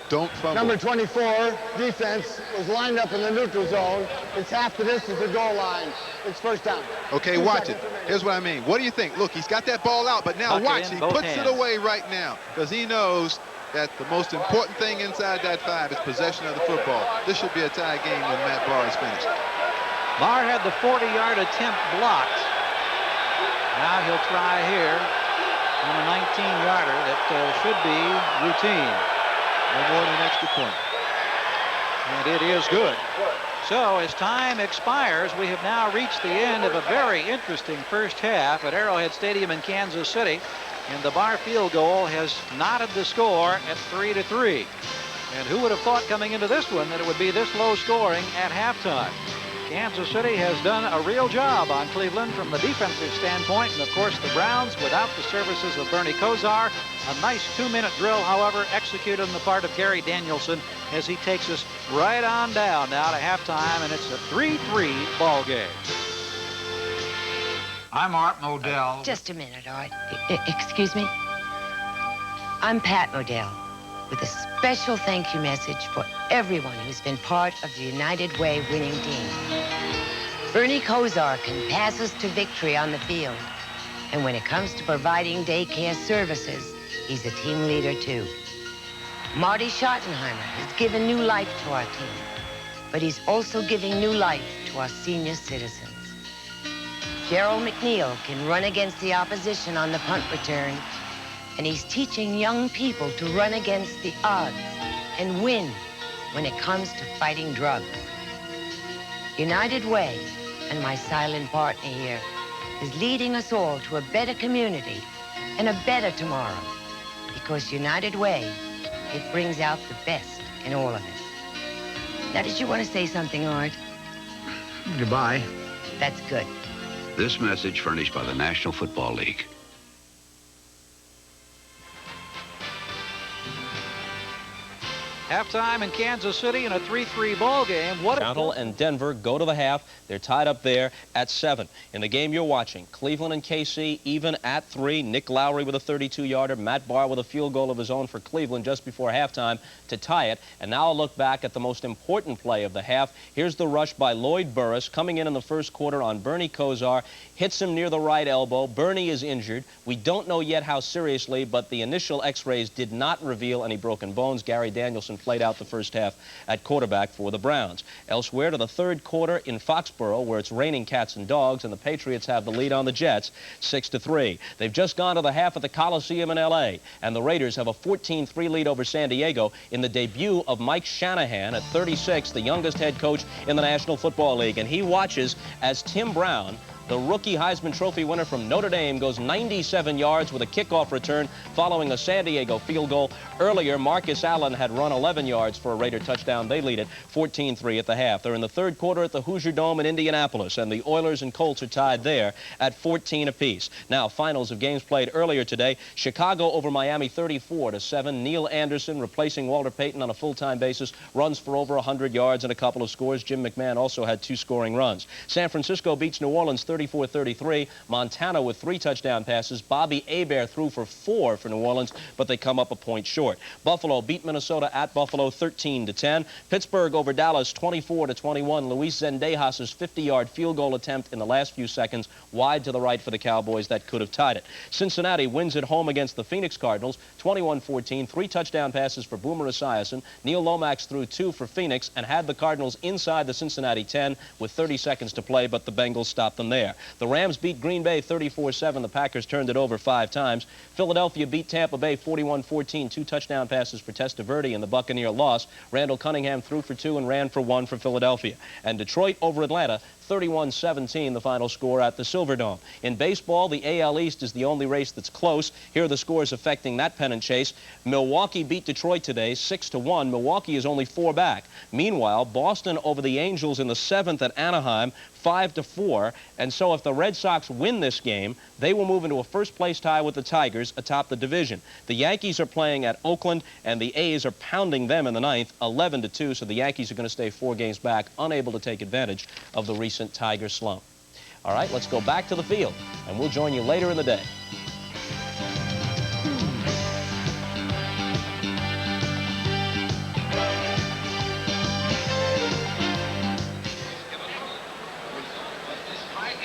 Don't fumble. Number 24, defense, was lined up in the neutral zone. It's half the distance to the goal line. It's first down. Okay, watch it. Here's what I mean. What do you think? Look, he's got that ball out, but now watch. He puts it away right now because he knows that the most important thing inside that 5 is possession of the football. This should be a tie game when Matt Barr is finished. Barr had the 40-yard attempt blocked. Now he'll try here on a 19-yarder that should be routine. No more than an extra point. And it is good. So as time expires, we have now reached the end of a very interesting first half at Arrowhead Stadium in Kansas City. And the Barr field goal has knotted the score at 3-3. And who would have thought coming into this one that it would be this low scoring at halftime? Kansas City has done a real job on Cleveland from the defensive standpoint, and of course the Browns, without the services of Bernie Kosar. A nice 2-minute drill, however, executed on the part of Gary Danielson as he takes us right on down now to halftime, and it's a 3-3 ball game. I'm Art Modell. Just a minute, Art. Excuse me? I'm Pat Modell with a special thank you message for everyone who's been part of the United Way winning team. Bernie Kosar can pass us to victory on the field. And when it comes to providing daycare services, he's a team leader too. Marty Schottenheimer has given new life to our team, but he's also giving new life to our senior citizens. Gerald McNeil can run against the opposition on the punt return, and he's teaching young people to run against the odds and win when it comes to fighting drugs. United Way, and my silent partner here, is leading us all to a better community and a better tomorrow. Because United Way, it brings out the best in all of us. Now, did you want to say something, Art? Goodbye. That's good. This message furnished by the National Football League. Halftime in Kansas City in a 3-3 ball game. Seattle and Denver go to the half. They're tied up there at 7. In the game you're watching, Cleveland and KC even at 3. Nick Lowry with a 32-yarder. Matt Barr with a field goal of his own for Cleveland just before halftime to tie it. And now a look back at the most important play of the half. Here's the rush by Lloyd Burris coming in the first quarter on Bernie Kosar. Hits him near the right elbow. Bernie is injured. We don't know yet how seriously, but the initial x-rays did not reveal any broken bones. Gary Danielson played out the first half at quarterback for the Browns. Elsewhere to the third quarter in Foxborough, where it's raining cats and dogs, and the Patriots have the lead on the Jets, 6-3. They've just gone to the half at the Coliseum in L.A., and the Raiders have a 14-3 lead over San Diego in the debut of Mike Shanahan at 36, the youngest head coach in the National Football League. And he watches as Tim Brown, The rookie Heisman Trophy winner from Notre Dame goes 97 yards with a kickoff return following a San Diego field goal. Earlier, Marcus Allen had run 11 yards for a Raider touchdown. They lead it 14-3 at the half. They're in the third quarter at the Hoosier Dome in Indianapolis, and the Oilers and Colts are tied there at 14 apiece. Now, finals of games played earlier today. Chicago over Miami 34-7. Neil Anderson, replacing Walter Payton on a full-time basis, runs for over 100 yards and a couple of scores. Jim McMahon also had 2 scoring runs. San Francisco beats New Orleans 34-33. Montana with 3 touchdown passes. Bobby Hebert threw for 4 for New Orleans, but they come up a point short. Buffalo beat Minnesota at Buffalo 13-10. Pittsburgh over Dallas 24-21. Luis Zendejas' 50-yard field goal attempt in the last few seconds wide to the right for the Cowboys. That could have tied it. Cincinnati wins at home against the Phoenix Cardinals 21-14. 3 touchdown passes for Boomer Esiason. Neil Lomax threw 2 for Phoenix and had the Cardinals inside the Cincinnati 10 with 30 seconds to play, but the Bengals stopped them there. The Rams beat Green Bay 34-7. The Packers turned it over 5 times. Philadelphia beat Tampa Bay 41-14. 2 touchdown passes for Testaverde in the Buccaneer loss. Randall Cunningham threw for 2 and ran for 1 for Philadelphia. And Detroit over Atlanta 31-17, the final score at the Silverdome. In baseball, the AL East is the only race that's close. Here are the scores affecting that pennant chase. Milwaukee beat Detroit today 6-1. Milwaukee is only 4 back. Meanwhile, Boston over the Angels in the 7th at Anaheim 5-4. And so if the Red Sox win this game, they will move into a first-place tie with the Tigers atop the division. The Yankees are playing at Oakland, and the A's are pounding them in the 9th 11-2. So the Yankees are going to stay 4 games back, unable to take advantage of the recent Tiger slump. All right, let's go back to the field, and we'll join you later in the day.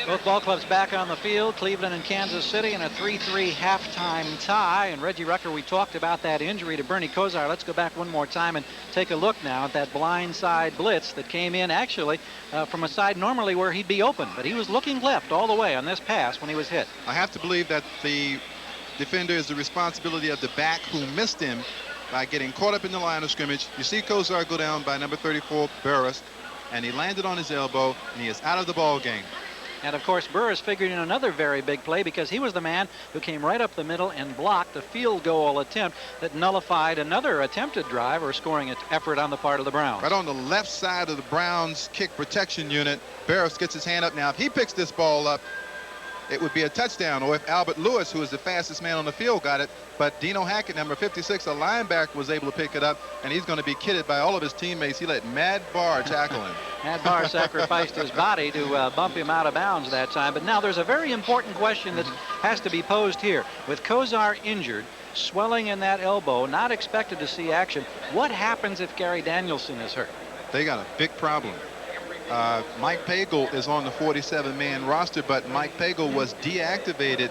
Both ball clubs back on the field, Cleveland and Kansas City, in a 3-3 halftime tie. And Reggie Rucker, we talked about that injury to Bernie Kosar. Let's go back one more time and take a look now at that blindside blitz that came in actually from a side normally where he'd be open. But he was looking left all the way on this pass when he was hit. I have to believe that the defender is the responsibility of the back who missed him by getting caught up in the line of scrimmage. You see Kosar go down by number 34, Burris, and he landed on his elbow, and he is out of the ball game. And, of course, Burris figured in another very big play because he was the man who came right up the middle and blocked a field goal attempt that nullified another attempted drive or scoring effort on the part of the Browns. Right on the left side of the Browns kick protection unit, Burris gets his hand up. Now, if he picks this ball up, it would be a touchdown, or if Albert Lewis, who is the fastest man on the field, got it. But Dino Hackett, number 56, a linebacker, was able to pick it up, and he's going to be kidded by all of his teammates. He let Mad Barr tackle him. Mad Barr sacrificed his body to bump him out of bounds that time. But now there's a very important question that has to be posed here. With Kosar injured, swelling in that elbow, not expected to see action, what happens if Gary Danielson is hurt? They got a big problem. Mike Pagel is on the 47-man roster, but Mike Pagel was deactivated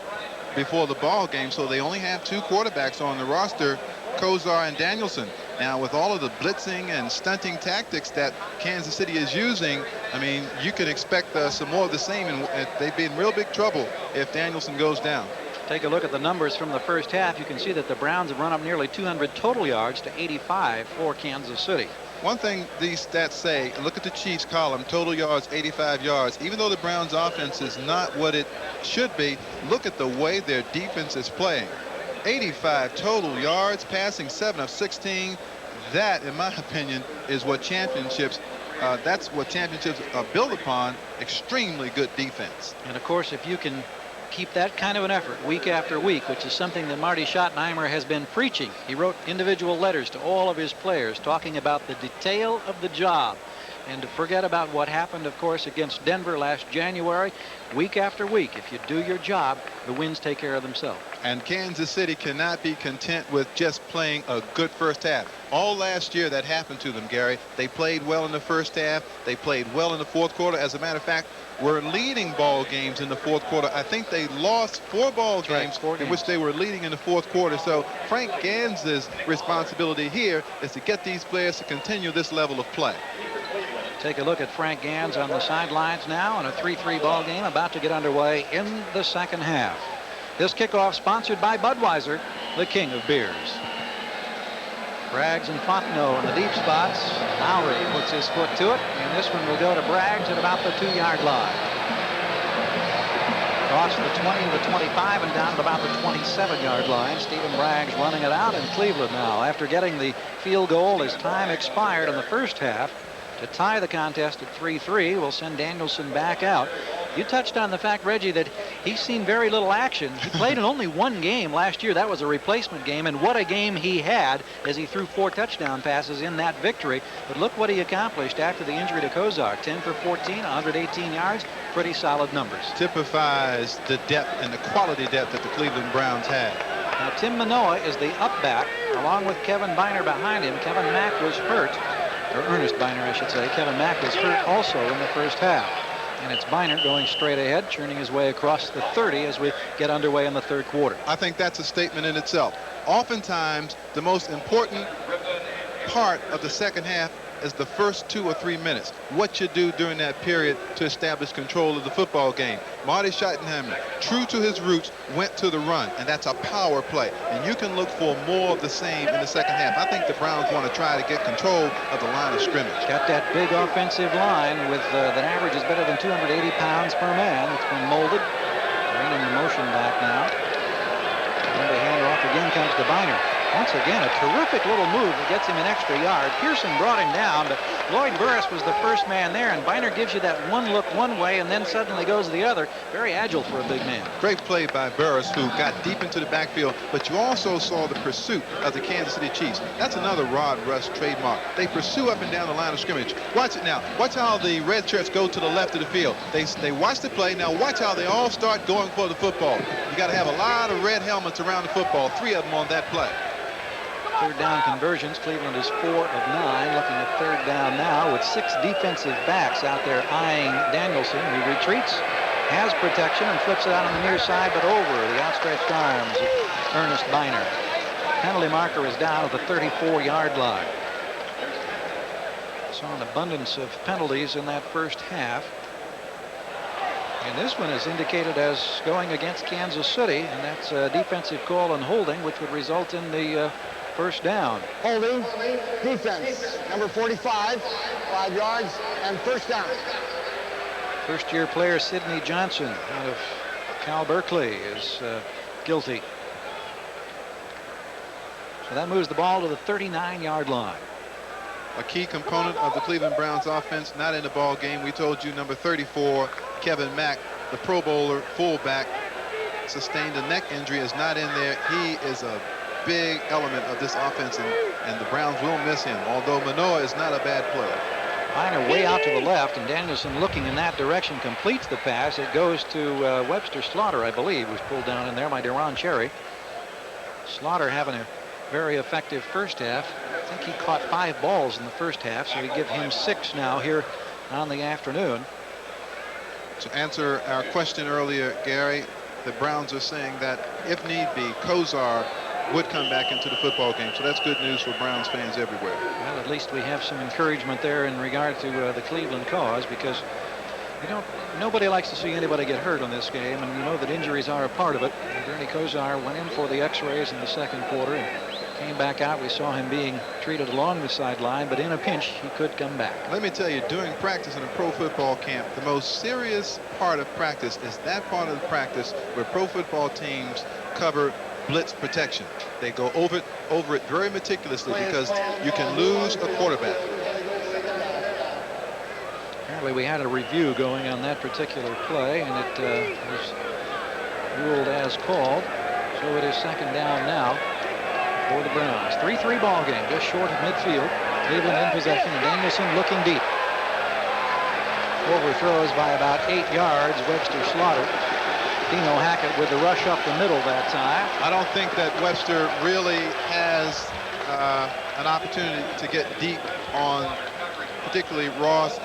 before the ball game, so they only have 2 quarterbacks on the roster, Kosar and Danielson. Now, with all of the blitzing and stunting tactics that Kansas City is using, I mean, you could expect some more of the same, and they'd be in real big trouble if Danielson goes down. Take a look at the numbers from the first half. You can see that the Browns have run up nearly 200 total yards to 85 for Kansas City. One thing these stats say, look at the Chiefs column, total yards, 85 yards. Even though the Browns offense is not what it should be, look at the way their defense is playing. 85 total yards, passing 7 of 16. That, in my opinion, is what championships are built upon. Extremely good defense. And of course, if you can keep that kind of an effort week after week, which is something that Marty Schottenheimer has been preaching. He wrote individual letters to all of his players talking about the detail of the job. And to forget about what happened, of course, against Denver last January, week after week, if you do your job, the wins take care of themselves. And Kansas City cannot be content with just playing a good first half. All last year that happened to them, Gary. They played well in the first half. They played well in the fourth quarter. As a matter of fact, were leading ball games in the fourth quarter. I think they lost 4 ball games in which they were leading in the fourth quarter. So Frank Gans's responsibility here is to get these players to continue this level of play. Take a look at Frank Gans on the sidelines now in a 3-3 ball game about to get underway in the second half. This kickoff sponsored by Budweiser, the king of beers. Braggs and Fontenot in the deep spots. Lowry puts his foot to it, and this one will go to Braggs at about the 2-yard line. Across the 20 to the 25 and down at about the 27-yard line. Stephen Bragg's running it out in Cleveland now. After getting the field goal as time expired in the first half to tie the contest at 3-3, we'll send Danielson back out. You touched on the fact, Reggie, that he's seen very little action. He played in only one game last year. That was a replacement game, and what a game he had as he threw 4 touchdown passes in that victory. But look what he accomplished after the injury to Kozar. 10 for 14, 118 yards, pretty solid numbers. Typifies the depth and the quality depth that the Cleveland Browns had. Now, Tim Manoa is the up back, along with Kevin Biner behind him. Kevin Mack was hurt, or Ernest Biner, I should say. Kevin Mack was hurt also in the first half. And it's Biner going straight ahead, churning his way across the 30 as we get underway in the third quarter. I think that's a statement in itself. Oftentimes, the most important part of the second half is the first 2 or 3 minutes. What you do during that period to establish control of the football game. Marty Schottenheimer, true to his roots, went to the run, and that's a power play. And you can look for more of the same in the second half. I think the Browns want to try to get control of the line of scrimmage. Got that big offensive line with that average is better than 280 pounds per man. It's been molded. Bringing the motion back now. And the handoff again comes to Biner. Once again, a terrific little move that gets him an extra yard. Pearson brought him down, but Lloyd Burris was the first man there, and Biner gives you that one look one way and then suddenly goes the other. Very agile for a big man. Great play by Burris, who got deep into the backfield, but you also saw the pursuit of the Kansas City Chiefs. That's another Rod Russ trademark. They pursue up and down the line of scrimmage. Watch it now. Watch how the red shirts go to the left of the field. They watch the play. Now watch how they all start going for the football. You got to have a lot of red helmets around the football, 3 of them on that play. Third down conversions. Cleveland is 4 of 9. Looking at third down now with 6 defensive backs out there eyeing Danielson. He retreats, has protection, and flips it out on the near side, but over the outstretched arms of Ernest Biner. Penalty marker is down at the 34-yard line. Saw an abundance of penalties in that first half. And this one is indicated as going against Kansas City, and that's a defensive call on holding, which would result in the first down. Holding, defense, number 45, 5 yards, and first down. First-year player Sidney Johnson out of Cal Berkeley is guilty. So that moves the ball to the 39-yard line. A key component of the Cleveland Browns offense, not in the ball game. We told you number 34, Kevin Mack, the Pro Bowler, fullback, sustained a neck injury, is not in there. He is a big element of this offense, and the Browns will miss him, although Manoa is not a bad player. Biner way out to the left, and Danielson looking in that direction completes the pass. It goes to Webster Slaughter, I believe, was pulled down in there by Deron Cherry. Slaughter having a very effective first half. I think he caught 5 balls in the first half, so we give him 6 now here on the afternoon. To answer our question earlier, Gary, the Browns are saying that if need be, Kozar would come back into the football game. So that's good news for Browns fans everywhere. Well, at least we have some encouragement there in regard to the Cleveland cause, because nobody likes to see anybody get hurt on this game, and you know that injuries are a part of it. And Bernie Kozar went in for the x-rays in the second quarter and came back out. We saw him being treated along the sideline, but in a pinch, he could come back. Let me tell you, during practice in a pro football camp, the most serious part of practice is that part of the practice where pro football teams cover blitz protection. They go over it very meticulously because you can lose a quarterback. Apparently we had a review going on that particular play, and it was ruled as called. So it is second down now for the Browns. 3-3 ball game, just short of midfield. Cleveland in possession, and Danielson looking deep. Overthrows by about 8 yards, Webster Slaughter. Dino Hackett with the rush up the middle that time. I don't think that Webster really has an opportunity to get deep on particularly Ross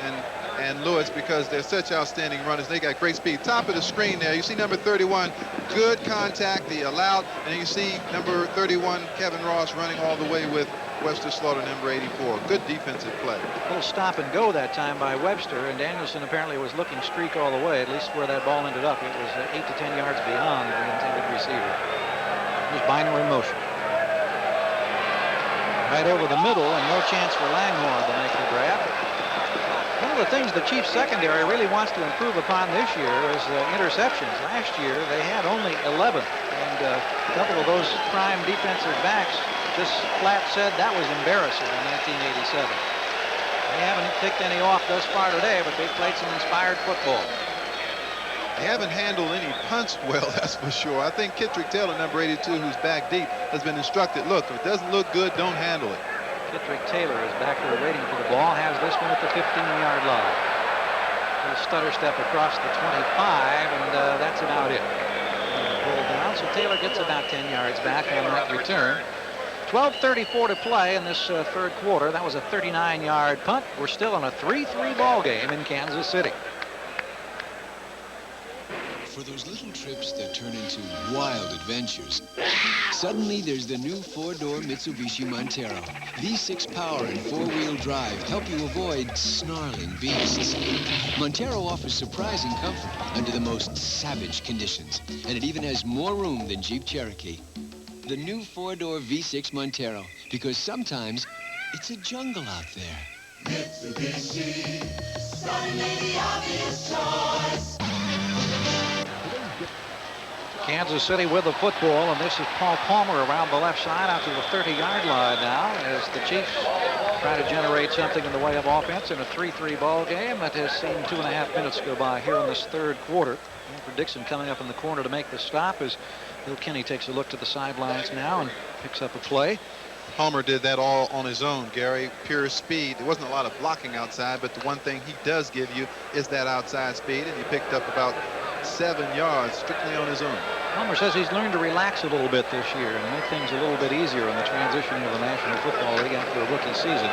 and Lewis, because they're such outstanding runners. They got great speed. Top of the screen there, you see number 31, good contact, he allowed, and you see number 31, Kevin Ross, running all the way with Webster Slaughter, number 84. Good defensive play. A little stop and go that time by Webster, and Danielson apparently was looking streak all the way, at least where that ball ended up. It was 8 to 10 yards beyond the intended receiver. Here's Biner in motion. Right over the middle, and no chance for Langhorne to make the grab. One of the things the Chiefs secondary really wants to improve upon this year is interceptions. Last year they had only 11, and a couple of those prime defensive backs just flat said that was embarrassing in 1987. They haven't picked any off thus far today, but they've played some inspired football. They haven't handled any punts well, that's for sure. I think Kittrick Taylor, number 82, who's back deep, has been instructed, look, if it doesn't look good, don't handle it. Kittrick Taylor is back there waiting for the ball, has this one at the 15-yard line. A stutter step across the 25, and that's about it. Pulled down, so Taylor gets about 10 yards back on that return. 12:34 to play in this third quarter. That was a 39-yard punt. We're still in a 3-3 ball game in Kansas City. For those little trips that turn into wild adventures, suddenly there's the new four-door Mitsubishi Montero. V6 power and four-wheel drive help you avoid snarling beasts. Montero offers surprising comfort under the most savage conditions, and it even has more room than Jeep Cherokee. The new four-door V6 Montero, because sometimes it's a jungle out there. Mitsubishi, suddenly the obvious choice. Kansas City with the football, and this is Paul Palmer around the left side out to the 30-yard line now as the Chiefs try to generate something in the way of offense in a 3-3 ball game that has seen 2.5 minutes go by here in this third quarter. And for Dixon coming up in the corner to make the stop as Bill Kinney takes a look to the sidelines now and picks up a play. Palmer did that all on his own, Gary. Pure speed. There wasn't a lot of blocking outside, but the one thing he does give you is that outside speed, and he picked up about 7 yards strictly on his own. Palmer says he's learned to relax a little bit this year and make things a little bit easier in the transition to the National Football League after a rookie season.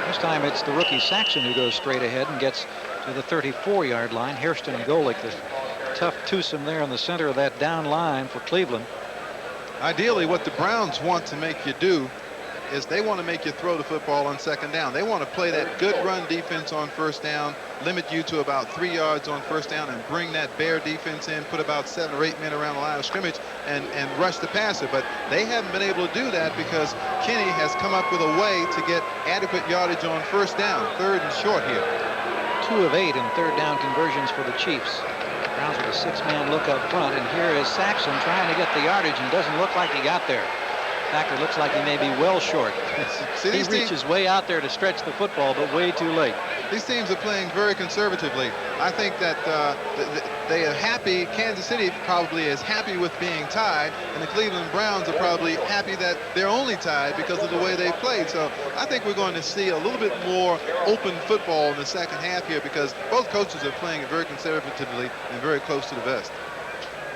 This time it's the rookie Saxon who goes straight ahead and gets to the 34-yard line. Hairston and Golick, the tough twosome there in the center of that down line for Cleveland. Ideally, what the Browns want to make you do is they want to make you throw the football on second down. They want to play that good run defense on first down, limit you to about 3 yards on first down, and bring that bear defense in, put about 7 or 8 men around the line of scrimmage, and rush the passer. But they haven't been able to do that because Kinney has come up with a way to get adequate yardage on first down, third and short here. 2 of 8 in third down conversions for the Chiefs. Browns with a 6-man look up front, and here is Saxon trying to get the yardage and doesn't look like he got there. In fact, it looks like he may be well short. See, he reaches way out there to stretch the football, but way too late. These teams are playing very conservatively. I think that they are happy. Kansas City probably is happy with being tied, and the Cleveland Browns are probably happy that they're only tied because of the way they played. So I think we're going to see a little bit more open football in the second half here because both coaches are playing it very conservatively and very close to the vest.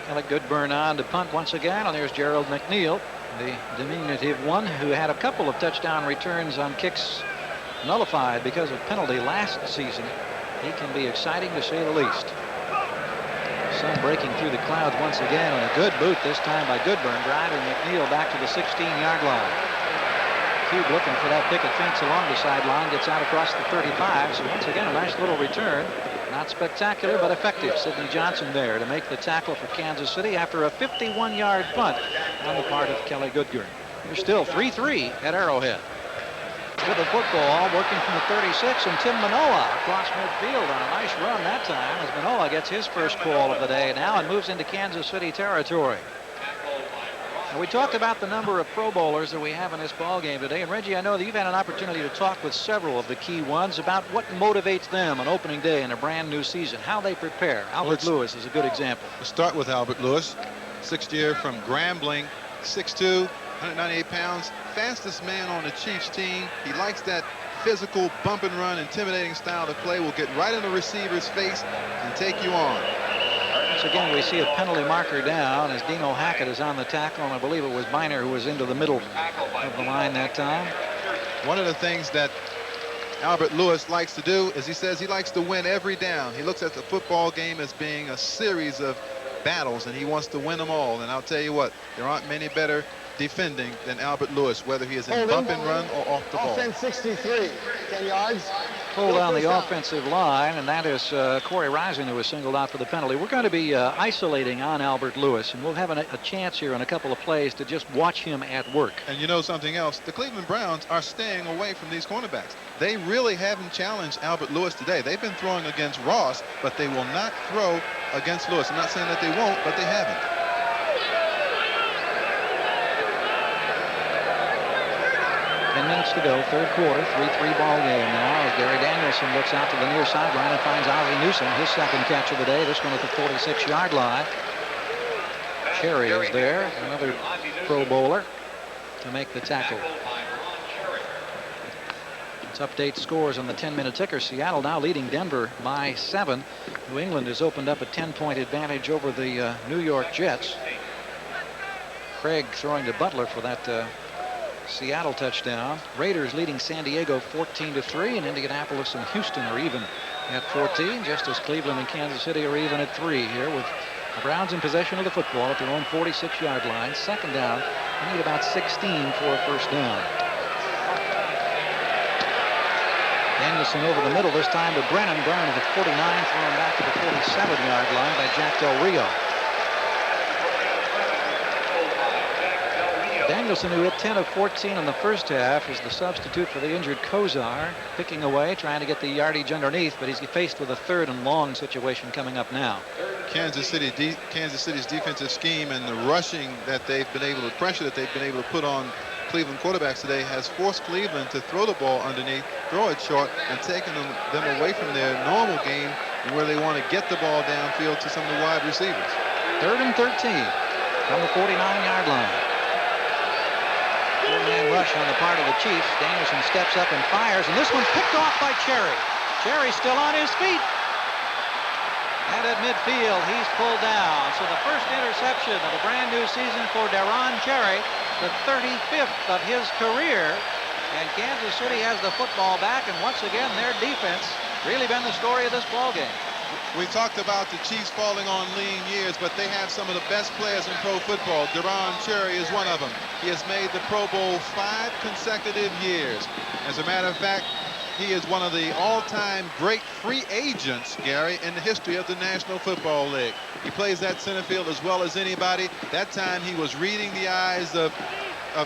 Kelly Goodburn on to punt once again, and there's Gerald McNeil, the diminutive one who had a couple of touchdown returns on kicks nullified because of penalty last season. He can be exciting to say the least. Sun breaking through the clouds once again, and a good boot this time by Goodburn, driving McNeil back to the 16-yard line. Cube looking for that picket fence along the sideline, gets out across the 35, so once again a nice little return. Not spectacular, but effective. Sidney Johnson there to make the tackle for Kansas City after a 51-yard punt on the part of Kelly Goodburn. They're still 3-3 at Arrowhead. With the football, working from the 36, and Tim Manoa across midfield on a nice run that time as Manoa gets his first call of the day now and moves into Kansas City territory. Now, we talked about the number of Pro Bowlers that we have in this ball game today, and Reggie, I know that you've had an opportunity to talk with several of the key ones about what motivates them on opening day in a brand new season, how they prepare. Albert Lewis is a good example. Let's start with Albert Lewis, 6th year from Grambling, 6'2", 198 pounds, fastest man on the Chiefs team. He likes that physical bump and run, intimidating style to play. Will get right in the receiver's face and take you on. Once again, we see a penalty marker down as Dino Hackett is on the tackle, and I believe it was Miner who was into the middle of the line that time. One of the things that Albert Lewis likes to do is he says he likes to win every down. He looks at the football game as being a series of battles, and he wants to win them all. And I'll tell you what, there aren't many better defending than Albert Lewis, whether he is in bump and run or off the ball. Offense 63, 10 yards. pulled on the offensive line, and that is Corey Rising, who was singled out for the penalty. We're going to be isolating on Albert Lewis, and we'll have a chance here in a couple of plays to just watch him at work. And you know something else? The Cleveland Browns are staying away from these cornerbacks. They really haven't challenged Albert Lewis today. They've been throwing against Ross, but they will not throw against Lewis. I'm not saying that they won't, but they haven't. 10 minutes to go, third quarter, 3-3 ball game now as Gary Danielson looks out to the near sideline and finds Ollie Newsom, his second catch of the day, this one at the 46-yard line. Cherry is there, another Pro Bowler, to make the tackle. Let's update scores on the 10-minute ticker. Seattle now leading Denver by 7. New England has opened up a 10-point advantage over the New York Jets. Craig throwing to Butler for that Seattle touchdown. Raiders leading San Diego 14-3, and Indianapolis and Houston are even at 14, just as Cleveland and Kansas City are even at 3 here, with the Browns in possession of the football at their own 46-yard line. Second down, they need about 16 for a first down. Danielson over the middle, this time to Brennan. Brennan at the 49, thrown back to the 47-yard line by Jack Del Rio. Danielson, who hit 10 of 14 in the first half, is the substitute for the injured Kozar, picking away, trying to get the yardage underneath, but he's faced with a third and long situation coming up now. Kansas City's defensive scheme and the rushing that they've been able to, pressure that they've been able to put on Cleveland quarterbacks today has forced Cleveland to throw the ball underneath, throw it short, and taking them away from their normal game where they want to get the ball downfield to some of the wide receivers. 3rd and 13 from the 49-yard line. Four-man rush on the part of the Chiefs. Danielson steps up and fires, and this one's picked off by Cherry. Cherry still on his feet. And at midfield, he's pulled down. So the first interception of the brand new season for Deron Cherry, the 35th of his career. And Kansas City has the football back, and once again, their defense really been the story of this ballgame. We talked about the Chiefs falling on lean years, but they have some of the best players in pro football. Deron Cherry is one of them. He has made the Pro Bowl 5 consecutive years. As a matter of fact, he is one of the all-time great free agents, Gary, in the history of the National Football League. He plays that center field as well as anybody. That time he was reading the eyes of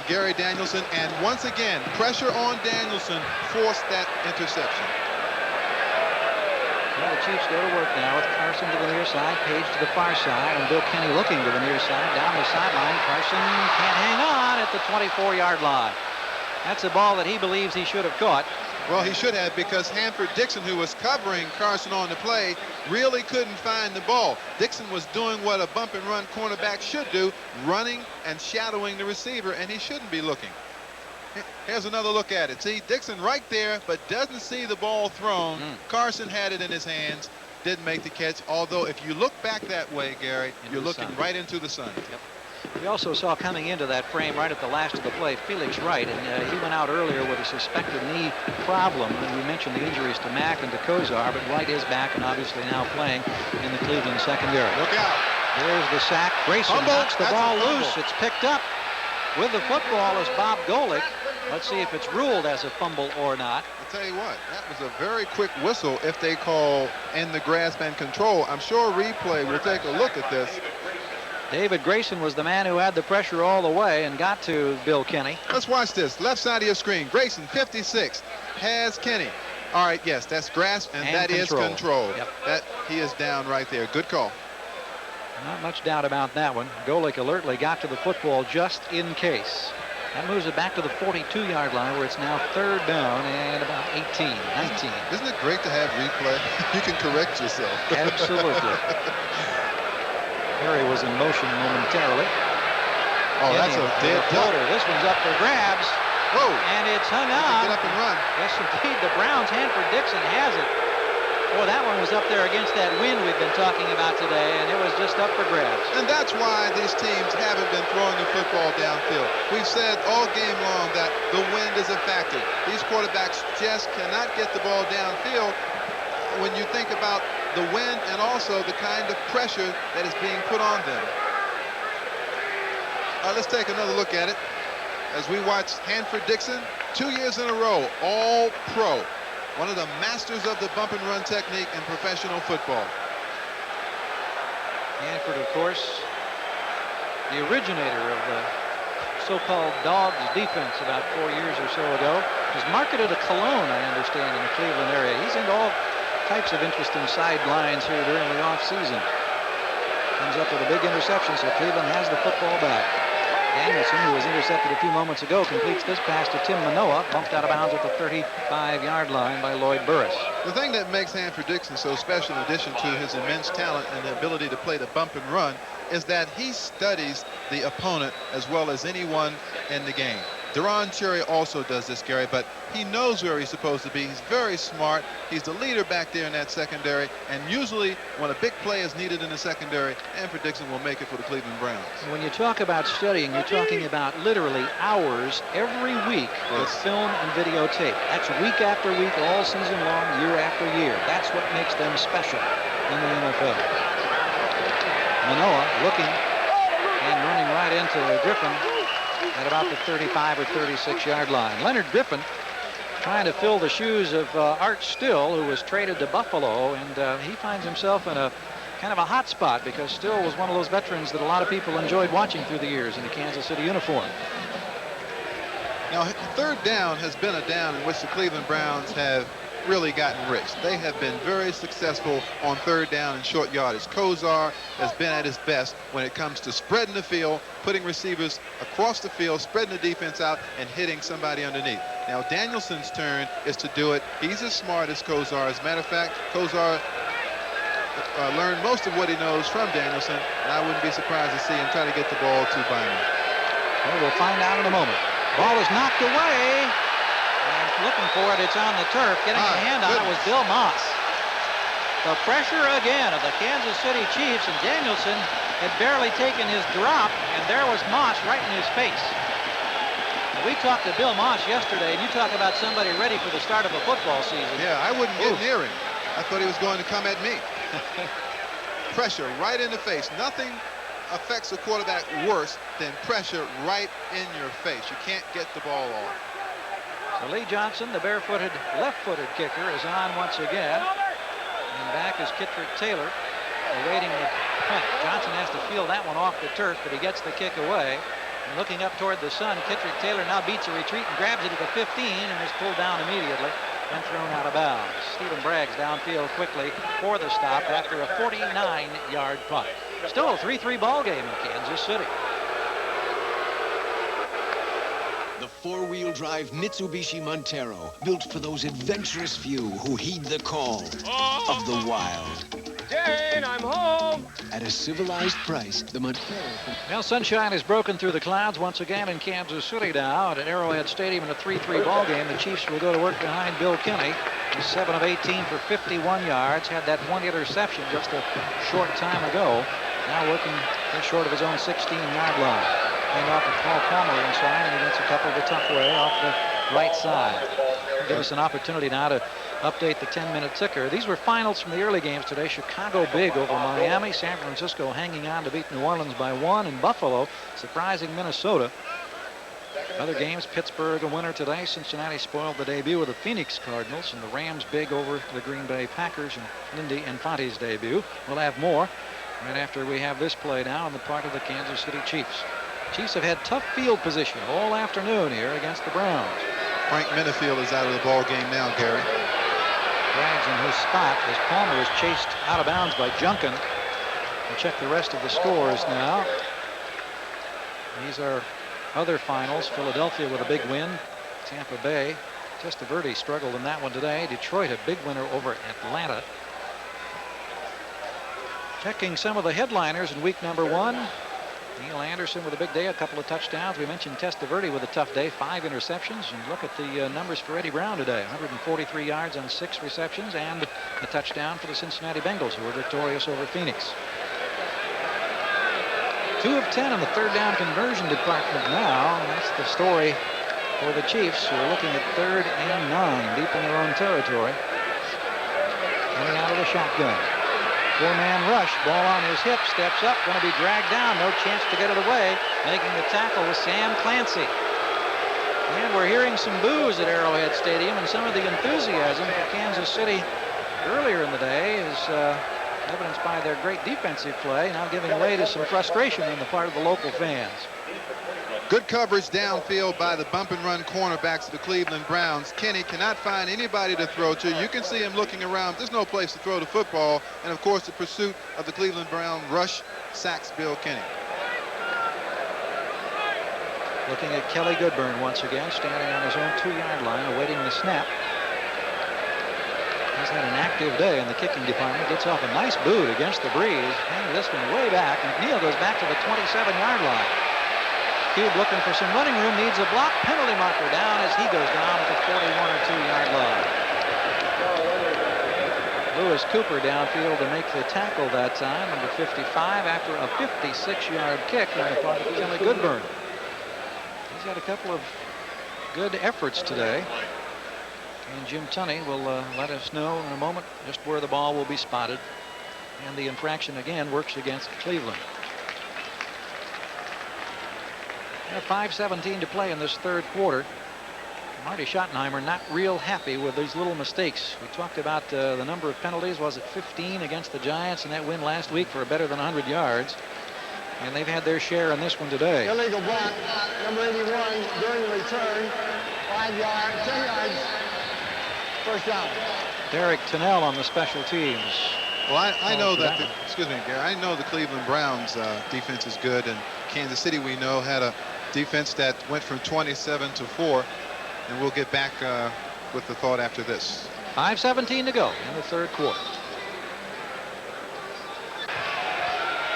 Gary Danielson, and once again, pressure on Danielson forced that interception. Well, the Chiefs go to work now with Carson to the near side, Page to the far side, and Bill Kenny looking to the near side. Down the sideline, Carson can't hang on at the 24-yard line. That's a ball that he believes he should have caught. Well, he should have, because Hanford Dixon, who was covering Carson on the play, really couldn't find the ball. Dixon was doing what a bump and run cornerback should do, running and shadowing the receiver, and he shouldn't be looking. Here's another look at it. See, Dixon right there, but doesn't see the ball thrown. Carson had it in his hands, didn't make the catch, although if you look back that way, Gary, you're looking right into the sun. Yep. We also saw coming into that frame right at the last of the play, Felix Wright, and he went out earlier with a suspected knee problem. And we mentioned the injuries to Mack and to Kozar, but Wright is back and obviously now playing in the Cleveland secondary. Look out. There's the sack. Grayson knocks the ball loose. It's picked up with the football as Bob Golick. Let's see if it's ruled as a fumble or not. I'll tell you what, that was a very quick whistle if they call in the grasp and control. I'm sure replay will take a look at this. David Grayson was the man who had the pressure all the way and got to Bill Kenny. Let's watch this. Left side of your screen. Grayson, 56, has Kenny. All right, yes, that's grasp, and that control. Is control. Yep. That he is down right there. Good call. Not much doubt about that one. Golick alertly got to the football just in case. That moves it back to the 42-yard line, where it's now 3rd down and about 18, 19. Isn't it great to have replay? You can correct yourself. Absolutely. Harry was in motion momentarily. Oh, that's a dead floater. This one's up for grabs. Whoa. And it's hung on. Get up and run. Yes, indeed. The Browns' Hanford Dixon has it. Boy, that one was up there against that wind we've been talking about today, and it was just up for grabs. And that's why these teams haven't been throwing the football downfield. We've said all game long that the wind is a factor. These quarterbacks just cannot get the ball downfield when you think about the wind and also the kind of pressure that is being put on them. Let's take another look at it as we watch Hanford Dixon, 2 years in a row, all pro. one of the masters of the bump and run technique in professional football. Hanford, of course, the originator of the so-called dogs defense about 4 years or so ago, has marketed a cologne, I understand, in the Cleveland area. He's into all types of interesting sidelines here during the offseason. Comes up with a big interception, so Cleveland has the football back. Danielson, who was intercepted a few moments ago, completes this pass to Tim Manoa, bumped out of bounds at the 35-yard line by Lloyd Burris. The thing that makes Hanford Dixon so special, in addition to his immense talent and the ability to play the bump and run, is that he studies the opponent as well as anyone in the game. Deron Cherry also does this, Gary, but he knows where he's supposed to be. He's very smart. He's the leader back there in that secondary, and usually when a big play is needed in the secondary, Hanford Dixon will make it for the Cleveland Browns. When you talk about studying, you're talking about literally hours every week of film and videotape. That's week after week, all season long, year after year. That's what makes them special in the NFL. Manoa looking and running right into Griffin at about the 35 or 36-yard line. Leonard Griffin trying to fill the shoes of Art Still, who was traded to Buffalo, and he finds himself in a kind of a hot spot because Still was one of those veterans that a lot of people enjoyed watching through the years in the Kansas City uniform. Now, third down has been a down in which the Cleveland Browns have really gotten rich. They have been very successful on third down and short yardage. Kozar has been at his best when it comes to spreading the field, putting receivers across the field, spreading the defense out, and hitting somebody underneath. Now, Danielson's turn is to do it. He's as smart as Kozar. As a matter of fact, Kozar learned most of what he knows from Danielson, and I wouldn't be surprised to see him try to get the ball to Bynum. Well, we'll find out in a moment. Ball is knocked away. And looking for it, it's on the turf. Getting a hand on it was Bill Moss. The pressure again of the Kansas City Chiefs, and Danielson had barely taken his drop, and there was Moss right in his face. We talked to Bill Moss yesterday, and you talk about somebody ready for the start of a football season. Yeah, I wouldn't get near him. I thought he was going to come at me. Pressure right in the face. Nothing affects a quarterback worse than pressure right in your face. You can't get the ball off. So Lee Johnson, the barefooted, left-footed kicker, is on once again. And back is Kittredge Taylor, awaiting the punt. Johnson has to field that one off the turf, but he gets the kick away. And looking up toward the sun, Kittredge Taylor now beats a retreat and grabs it at the 15 and is pulled down immediately and thrown out of bounds. Stephen Braggs downfield quickly for the stop after a 49-yard punt. Still a 3-3 ball game in Kansas City. The four-wheel drive Mitsubishi Montero, built for those adventurous few who heed the call of the wild. Jane, I'm home! At a civilized price, the Montero... Well, sunshine has broken through the clouds once again in Kansas City now at Arrowhead Stadium in a 3-3 ball game. The Chiefs will go to work behind Bill Kinney. He's 7 of 18 for 51 yards. Had that one interception just a short time ago. Now working just short of his own 16-yard line. Hand off to Paul Palmer inside, and he gets a couple the tough way off the right side. Give us an opportunity now to update the 10-minute ticker. These were finals from the early games today. Chicago big over Miami. San Francisco hanging on to beat New Orleans by 1. And Buffalo surprising Minnesota. Other games, Pittsburgh a winner today. Cincinnati spoiled the debut of the Phoenix Cardinals. And the Rams big over the Green Bay Packers and Lindy Infante's debut. We'll have more right after we have this play now on the part of the Kansas City Chiefs. Chiefs have had tough field position all afternoon here against the Browns. Frank Minifield is out of the ball game now, Gary. Braggs in his spot as Palmer is chased out of bounds by Junkin. We'll check the rest of the scores now. These are other finals. Philadelphia with a big win. Tampa Bay. Testaverde struggled in that one today. Detroit a big winner over Atlanta. Checking some of the headliners in week number 1. Neil Anderson with a big day, a couple of touchdowns. We mentioned Testaverde with a tough day, 5 interceptions. And look at the numbers for Eddie Brown today. 143 yards on 6 receptions and a touchdown for the Cincinnati Bengals, who were victorious over Phoenix. 2 of 10 in the third down conversion department now. That's the story for the Chiefs, who are looking at 3rd and 9 deep in their own territory. Coming out of the shotgun. 4-man rush, ball on his hip, steps up, going to be dragged down, no chance to get it away. Making the tackle was Sam Clancy. And we're hearing some boos at Arrowhead Stadium, and some of the enthusiasm for Kansas City earlier in the day is evidenced by their great defensive play, now giving way to some frustration on the part of the local fans. Good coverage downfield by the bump and run cornerbacks of the Cleveland Browns. Kenny cannot find anybody to throw to. You can see him looking around. There's no place to throw the football. And of course, the pursuit of the Cleveland Brown rush sacks Bill Kenny. Looking at Kelly Goodburn once again, standing on his own 2-yard line, awaiting the snap. He's had an active day in the kicking department. Gets off a nice boot against the breeze. Hangs this one way back. McNeil goes back to the 27-yard line. Cube looking for some running room, needs a block. Penalty marker down as he goes down at the 41 or 2-yard line. Lewis Cooper downfield to make the tackle that time, number 55, after a 56-yard kick on the part of Kelly Goodburn. He's had a couple of good efforts today. And Jim Tunney will let us know in a moment just where the ball will be spotted. And the infraction again works against Cleveland. 5:17 to play in this third quarter. Marty Schottenheimer not real happy with these little mistakes. We talked about the number of penalties. Was it 15 against the Giants in that win last week for better than 100 yards? And they've had their share in this one today. Illegal block, number 81, during the return, 5 yards, 10 yards, first down. Derek Tennell on the special teams. Well, I know that, excuse me, Gary, I know the Cleveland Browns defense is good, and Kansas City, we know, had a defense that went from 27 to 4, and we'll get back with the thought after this. 5:17 to go in the third quarter.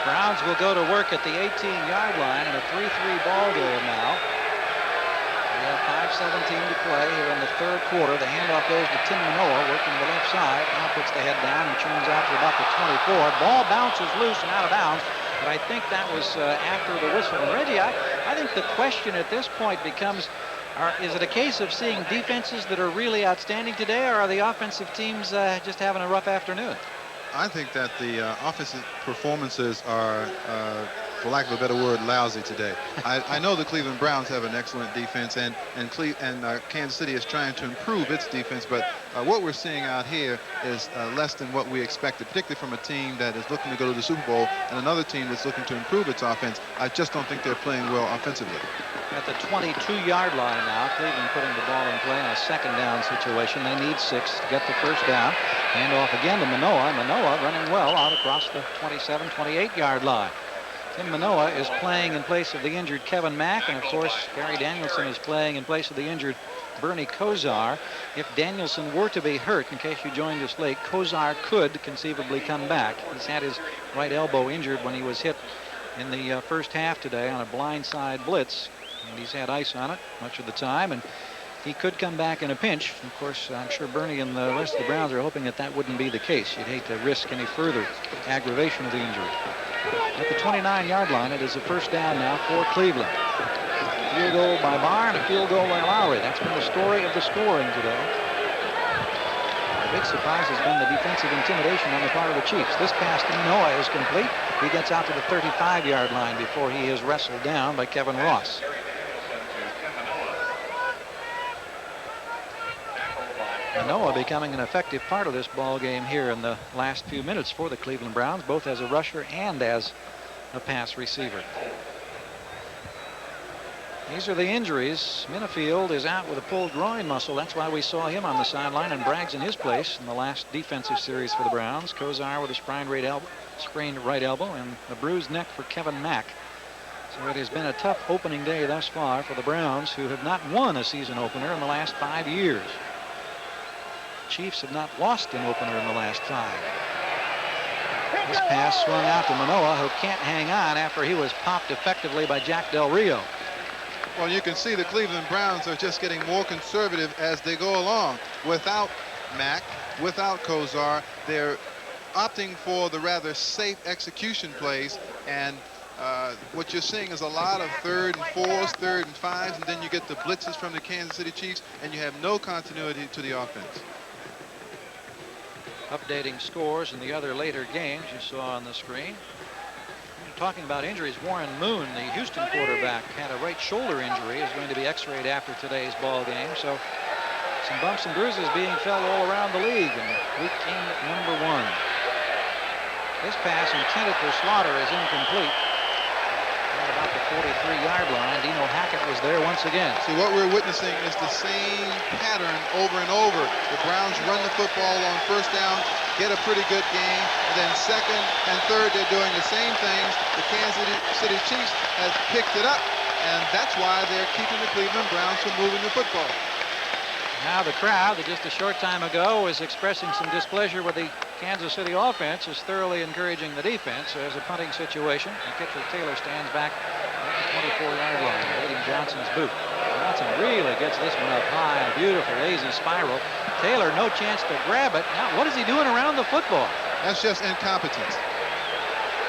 Browns will go to work at the 18-yard line in a 3-3 ball game now. We have 5:17 to play here in the third quarter. The handoff goes to Tim Manoa, working the left side. Now puts the head down and turns out to about the 24. Ball bounces loose and out of bounds, but I think that was after the whistle. And Reggie, I think the question at this point becomes, is it a case of seeing defenses that are really outstanding today, or are the offensive teams just having a rough afternoon? I think that the offensive performances are, for lack of a better word, lousy today. I know the Cleveland Browns have an excellent defense, and Kansas City is trying to improve its defense, but what we're seeing out here is less than what we expected, particularly from a team that is looking to go to the Super Bowl and another team that's looking to improve its offense. I just don't think they're playing well offensively. At the 22-yard line now, Cleveland putting the ball in play in a second down situation. They need 6 to get the first down. Hand off again to Manoa. Manoa running well out across the 27, 28-yard line. Tim Manoa is playing in place of the injured Kevin Mack, and of course Gary Danielson is playing in place of the injured Bernie Kosar. If Danielson were to be hurt, in case you joined us late, Kosar could conceivably come back. He's had his right elbow injured when he was hit in the first half today on a blindside blitz, and he's had ice on it much of the time, and he could come back in a pinch. Of course, I'm sure Bernie and the rest of the Browns are hoping that that wouldn't be the case. You'd hate to risk any further aggravation of the injury. At the 29-yard line, it is a first down now for Cleveland. Field goal by Barr and a field goal by Lowry. That's been the story of the scoring today. The big surprise has been the defensive intimidation on the part of the Chiefs. This pass to Manoa is complete. He gets out to the 35-yard line before he is wrestled down by Kevin Ross. Manoa becoming an effective part of this ball game here in the last few minutes for the Cleveland Browns, both as a rusher and as a pass receiver. These are the injuries. Minifield is out with a pulled groin muscle. That's why we saw him on the sideline, and Bragg's in his place in the last defensive series for the Browns. Kosar with a sprained right elbow, and a bruised neck for Kevin Mack. So it has been a tough opening day thus far for the Browns, who have not won a season opener in the last 5 years. Chiefs have not lost an opener in the last 5. This pass swung out to Manoa, who can't hang on after he was popped effectively by Jack Del Rio. Well, you can see the Cleveland Browns are just getting more conservative as they go along. Without Mack, without Kosar, they're opting for the rather safe execution plays, and what you're seeing is a lot of 3rd and 4s, 3rd and 5s, and then you get the blitzes from the Kansas City Chiefs, and you have no continuity to the offense. Updating scores in the other later games you saw on the screen. talking about injuries, Warren Moon, the Houston quarterback, had a right shoulder injury, is going to be x-rayed after today's ball game. So some bumps and bruises being felt all around the league in week game number 1. This pass intended for Slaughter is incomplete. At about the 43-yard line, Dino Hackett was there once again. See, what we're witnessing is the same pattern over and over. The Browns run the football on first down, get a pretty good game, and then second and third, they're doing the same things. The Kansas City Chiefs have picked it up, and that's why they're keeping the Cleveland Browns from moving the football. Now the crowd that just a short time ago was expressing some displeasure with the Kansas City offense is thoroughly encouraging the defense. There's a punting situation. McKittrick Taylor stands back at the 24-yard line, awaiting Johnson's boot. Johnson really gets this one up high, a beautiful lazy spiral. Taylor no chance to grab it. Now what is he doing around the football? That's just incompetence.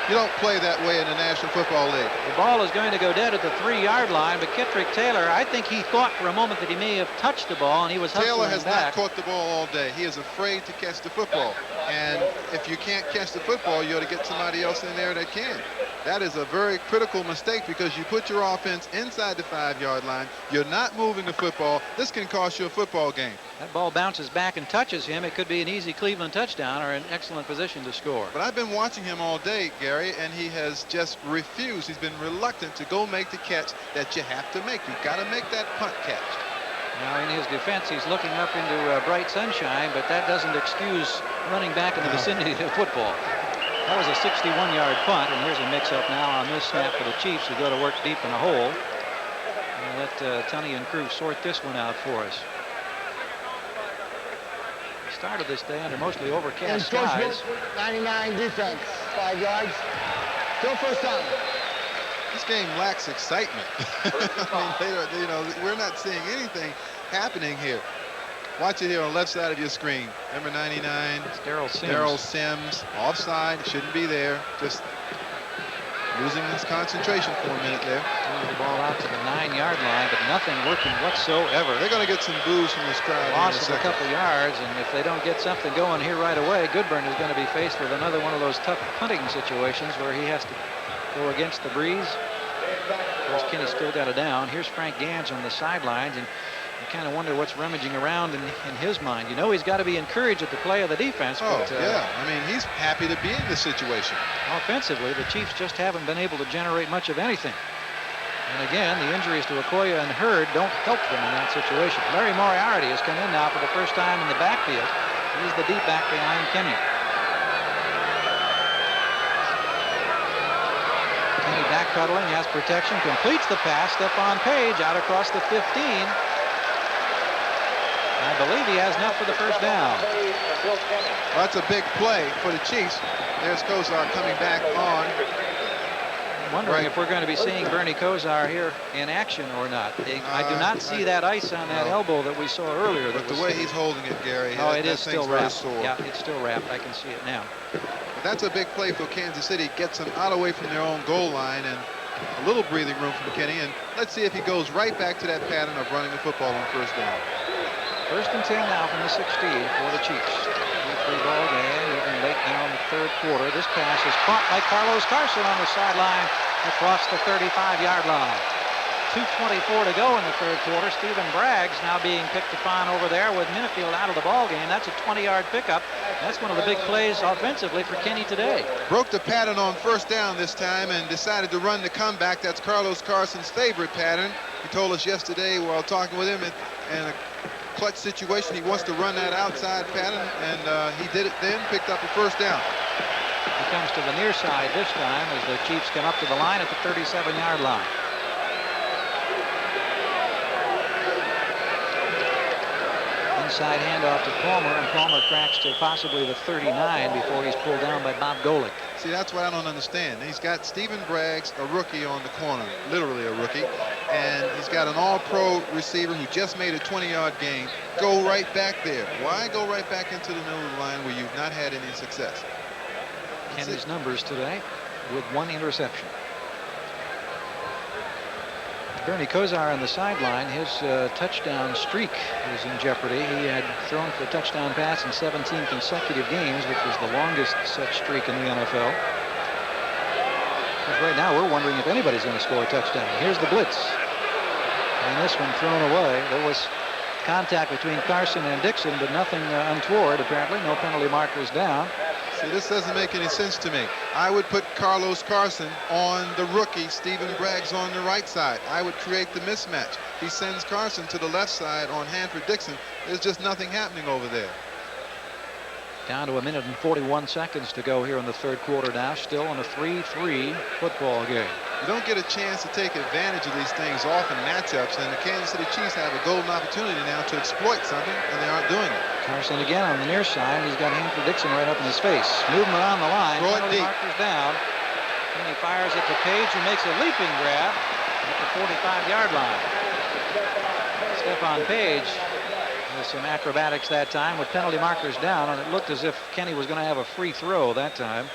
You don't play that way in the National Football League. The ball is going to go dead at the 3-yard line, but Kittrick Taylor, I think he thought for a moment that he may have touched the ball, and he was hustling Taylor has back. not caught the ball all day. He is afraid to catch the football. And if you can't catch the football, you ought to get somebody else in there that can. That is a very critical mistake because you put your offense inside the 5-yard line. You're not moving the football. This can cost you a football game. That ball bounces back and touches him. It could be an easy Cleveland touchdown or an excellent position to score. But I've been watching him all day, Gary, and he has just refused. He's been reluctant to go make the catch that you have to make. You've got to make that punt catch. Now, in his defense, he's looking up into bright sunshine, but that doesn't excuse running back in the vicinity of the football. That was a 61-yard punt, and here's a mix-up now on this snap for the Chiefs who go to work deep in a hole. And let Tunney and crew sort this one out for us. Started this day under mostly overcast skies. 99 defense, 5 yards. Still first down. This game lacks excitement. I mean, we're not seeing anything happening here. Watch it here on the left side of your screen. Number 99. It's Darrell Sims. Darrell Sims. Offside. Shouldn't be there. Just losing his concentration for a minute there. Moving the ball out to the 9-yard line, but nothing working whatsoever. They're going to get some boos from this crowd. Loss of a couple yards, and if they don't get something going here right away, Goodburn is going to be faced with another one of those tough punting situations where he has to go against the breeze. Of course, Kenny still got it down. Here's Frank Gans on the sidelines, and you kind of wonder what's rummaging around in his mind. You know he's got to be encouraged at the play of the defense. Oh, but, yeah. I mean, he's happy to be in this situation. Offensively, the Chiefs just haven't been able to generate much of anything. And again, the injuries to Okoye and Hurd don't help them in that situation. Larry Moriarty has come in now for the first time in the backfield. He's the deep back behind Kenny. Kenny backpedaling, has protection, completes the pass. Stephon Page out across the 15. I believe he has enough for the first down. Well, that's a big play for the Chiefs. There's Kosar coming back on. I'm wondering if we're going to be seeing Bernie Kosar here in action or not. I do not see that ice on that elbow that we saw earlier. But the way he's holding it, Gary, oh, it is still wrapped. Sore. Yeah, it's still wrapped. I can see it now. But that's a big play for Kansas City. Gets them out away from their own goal line and a little breathing room for McKinney. And let's see if he goes right back to that pattern of running the football on first down. First and 10 now from the 16 for the Chiefs. 3-3 ball game, even late now in the third quarter. This pass is caught by Carlos Carson on the sideline across the 35-yard line. 2:24 to go in the third quarter. Stephen Bragg's now being picked upon over there with Minifield out of the ball game. That's a 20-yard pickup. That's one of the big plays offensively for Kenny today. Broke the pattern on first down this time and decided to run the comeback. That's Carlos Carson's favorite pattern. He told us yesterday while talking with him and a clutch situation, he wants to run that outside pattern, and he did it then, picked up a first down. He comes to the near side this time as the Chiefs come up to the line at the 37-yard line. Inside handoff to Palmer, and Palmer cracks to possibly the 39 before he's pulled down by Bob Golick. See, that's what I don't understand. He's got Stephen Braggs, a rookie on the corner, literally a rookie, and he's got an all-pro receiver who just made a 20-yard gain. Go right back there. Why go right back into the middle of the line where you've not had any success? Kenny's numbers today with 1 interception. Bernie Kosar on the sideline, his touchdown streak is in jeopardy. He had thrown for a touchdown pass in 17 consecutive games, which was the longest such streak in the NFL. Because right now we're wondering if anybody's going to score a touchdown. Here's the blitz. And this one thrown away. There was contact between Carson and Dixon, but nothing untoward, apparently. No penalty markers down. See, this doesn't make any sense to me. I would put Carlos Carson on the rookie. Stephen Bragg's on the right side. I would create the mismatch. He sends Carson to the left side on Hanford Dixon. There's just nothing happening over there. Down to 1 minute and 41 seconds to go here in the third quarter now. Still in a 3-3 football game. You don't get a chance to take advantage of these things often in matchups, and the Kansas City Chiefs have a golden opportunity now to exploit something, and they aren't doing it. Carson again on the near side. He's got Hanford Dixon right up in his face. Movement on the line. Throw it deep. Markers down. And he fires it to Page, who makes a leaping grab at the 45-yard line. Stephon Page with some acrobatics that time with penalty markers down, and it looked as if Kenny was going to have a free throw that time.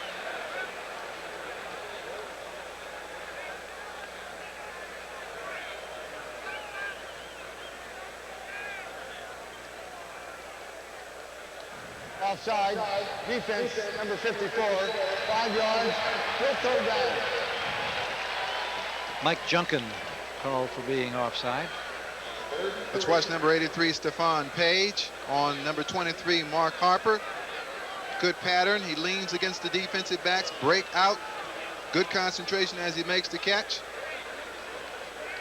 Offside, defense, number 54, 5 yards, full third down. Mike Junkin called for being offside. Let's watch number 83, Stephon Page, on number 23, Mark Harper. Good pattern. He leans against the defensive backs, break out. Good concentration as he makes the catch.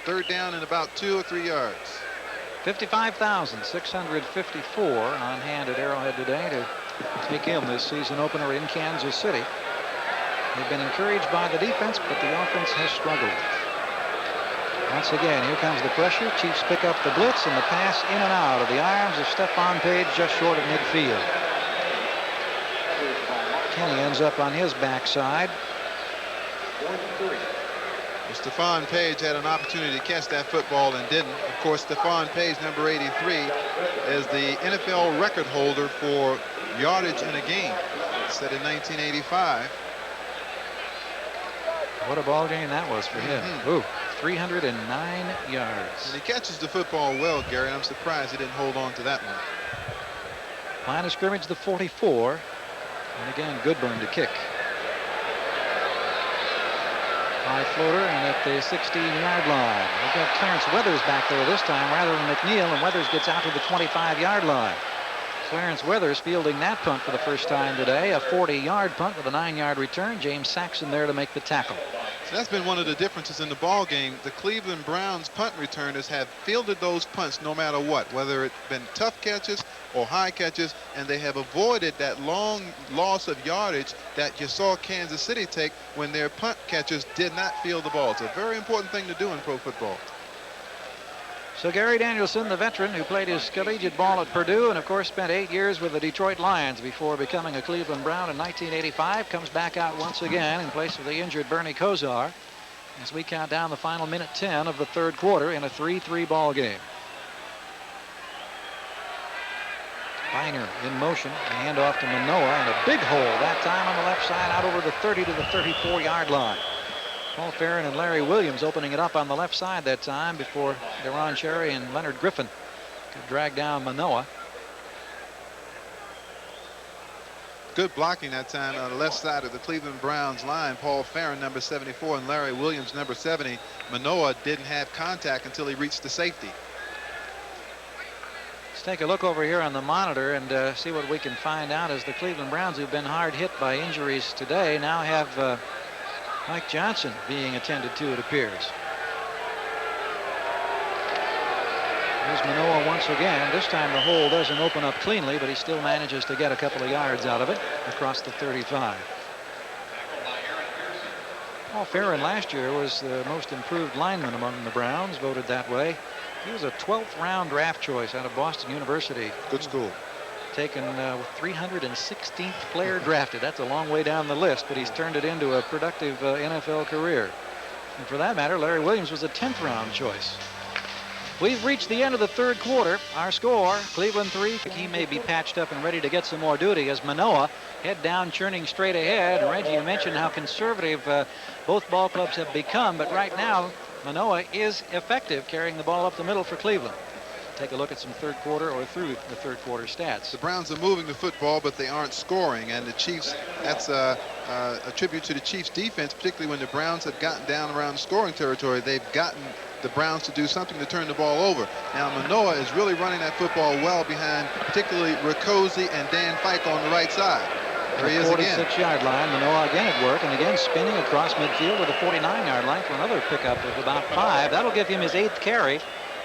Third down and about 2 or 3 yards. 55,654 on hand at Arrowhead today to take in this season opener in Kansas City. They've been encouraged by the defense, but the offense has struggled. Once again, here comes the pressure. Chiefs pick up the blitz, and the pass in and out of the arms of Stephon Page just short of midfield. Kenny ends up on his backside. Stephon Page had an opportunity to catch that football and didn't. Of course, Stephon Page, number 83, is the NFL record holder for yardage in a game, set in 1985. What a ball game that was for him. Ooh, 309 yards. And he catches the football well, Gary. I'm surprised he didn't hold on to that one. Line of scrimmage, the 44. And again, Goodburn to kick. High floater and at the 16-yard line. We've got Clarence Weathers back there this time rather than McNeil, and Weathers gets out to the 25-yard line. Clarence Weathers fielding that punt for the first time today. A 40-yard punt with a 9-yard return. James Saxon there to make the tackle. So that's been one of the differences in the ball game. The Cleveland Browns punt returners have fielded those punts no matter what, whether it's been tough catches or high catches, and they have avoided that long loss of yardage that you saw Kansas City take when their punt catchers did not field the ball. It's a very important thing to do in pro football. So Gary Danielson, the veteran who played his collegiate ball at Purdue and of course spent 8 years with the Detroit Lions before becoming a Cleveland Brown in 1985, comes back out once again in place of the injured Bernie Kosar as we count down the final minute 10 of the third quarter in a 3-3 ball game. Biner in motion, a handoff to Manoah, and a big hole that time on the left side out over the 30 to the 34-yard line. Paul Farron and Larry Williams opening it up on the left side that time before Deron Cherry and Leonard Griffin could drag down Manoah. Good blocking that time on the left side of the Cleveland Browns line. Paul Farron, number 74, and Larry Williams, number 70. Manoah didn't have contact until he reached the safety. Let's take a look over here on the monitor and see what we can find out as the Cleveland Browns, who've been hard hit by injuries today, now have Mike Johnson being attended to, it appears. Here's Manoah once again. This time the hole doesn't open up cleanly, but he still manages to get a couple of yards out of it across the 35. Paul Farron last year was the most improved lineman among the Browns, voted that way. He was a 12th round draft choice out of Boston University. Good school. Taken with 316th player drafted. That's a long way down the list, but he's turned it into a productive NFL career. And for that matter, Larry Williams was a 10th round choice. We've reached the end of the third quarter. Our score, Cleveland 3. He may be patched up and ready to get some more duty as Manoah head down, churning straight ahead. And Reggie, you mentioned how conservative both ball clubs have become, but right now Manoah is effective carrying the ball up the middle for Cleveland. take a look at some third quarter or through the third quarter stats. The Browns are moving the football, but they aren't scoring. And the Chiefs, that's a tribute to the Chiefs defense, particularly when the Browns have gotten down around scoring territory. They've gotten the Browns to do something to turn the ball over. Now Manoa is really running that football well behind particularly Rakosi and Dan Fike on the right side. There he is again. 46-yard line. Manoa again at work, and again spinning across midfield to the 49-yard line for another pickup of about 5. That'll give him his 8th carry,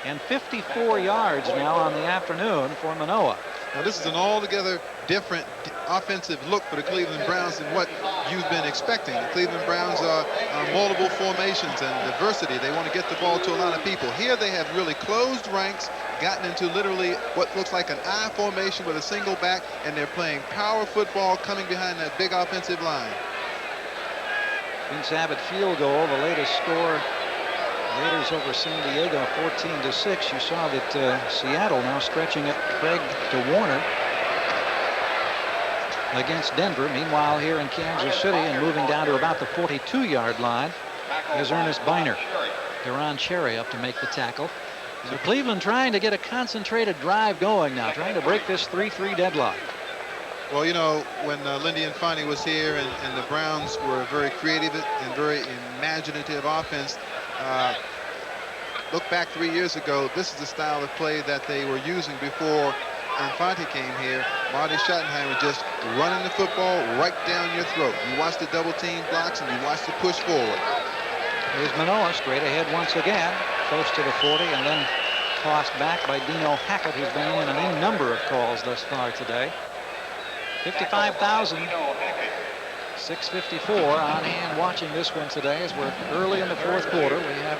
and 54 yards now on the afternoon for Manoa. Now this is an altogether different offensive look for the Cleveland Browns than what you've been expecting. The Cleveland Browns are multiple formations and diversity. They want to get the ball to a lot of people. Here they have really closed ranks, gotten into literally what looks like an I formation with a single back, and they're playing power football coming behind that big offensive line. Vince Abbott field goal, the latest score. Raiders over San Diego 14-6. You saw that Seattle now stretching it Craig to Warner against Denver. Meanwhile, here in Kansas City and moving down to about the 42-yard line is Ernest Biner. Deron Cherry up to make the tackle. So Cleveland trying to get a concentrated drive going now, trying to break this 3-3 deadlock. Well, you know, when Lindy Infante was here and the Browns were a very creative and very imaginative offense, look back 3 years ago, this is the style of play that they were using before Infante came here. Marty Schottenheimer just running the football right down your throat. You watch the double team blocks and you watch the push forward. Here's Manoa straight ahead once again, close to the 40, and then tossed back by Dino Hackett, who's been in any number of calls thus far today. 55,000. 6:54 on hand watching this one today as we're early in the fourth quarter. We have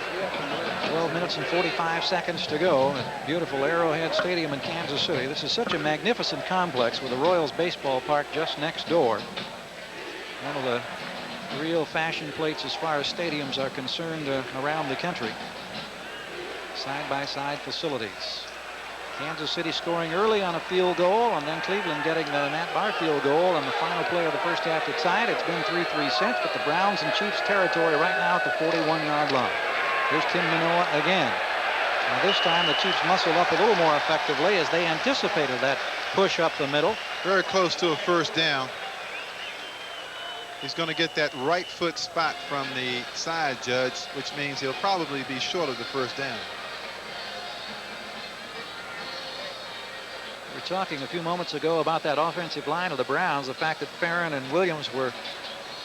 12 minutes and 45 seconds to go at beautiful Arrowhead Stadium in Kansas City. This is such a magnificent complex with the Royals baseball park just next door. One of the real fashion plates as far as stadiums are concerned around the country. Side-by-side facilities. Kansas City scoring early on a field goal, and then Cleveland getting the Matt Barr field goal on the final play of the first half to tie it. It's been 3-3 since, but the Browns in Chiefs territory right now at the 41-yard line. Here's Tim Manoa again. Now this time the Chiefs muscle up a little more effectively as they anticipated that push up the middle. Very close to a first down. He's going to get that right foot spot from the side, Judge, which means he'll probably be short of the first down. We were talking a few moments ago about that offensive line of the Browns, the fact that Farron and Williams were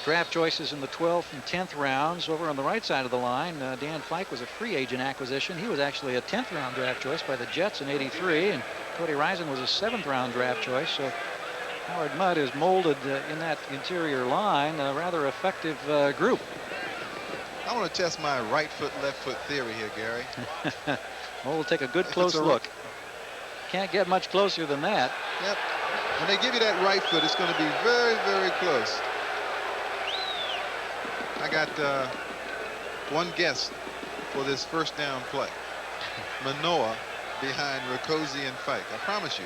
draft choices in the 12th and 10th rounds. Over on the right side of the line, Dan Fike was a free agent acquisition. He was actually a 10th round draft choice by the Jets in '83, and Cody Risen was a 7th round draft choice. So Howard Mudd has molded in that interior line a rather effective group. I want to test my right foot, left foot theory here, Gary. Well, we'll take a good close look. Can't get much closer than that. Yep. When they give you that right foot, it's going to be very, very close. I got one guess for this first down play. Manoa behind Rakosi and Fike. I promise you.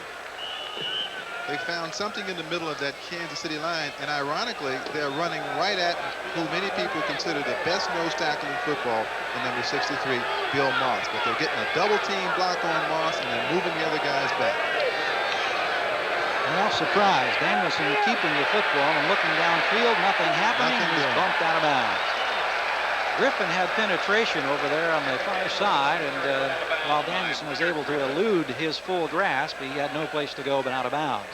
They found something in the middle of that Kansas City line, and ironically, they're running right at who many people consider the best nose tackle in football, in number 63, Bill Moss. But they're getting a double team block on Moss, and they're moving the other guys back. Well, surprise. Danielson keeping the football and looking downfield. Nothing happening. He's bumped out of bounds. Griffin had penetration over there on the far side, and while Danielson was able to elude his full grasp, he had no place to go but out of bounds.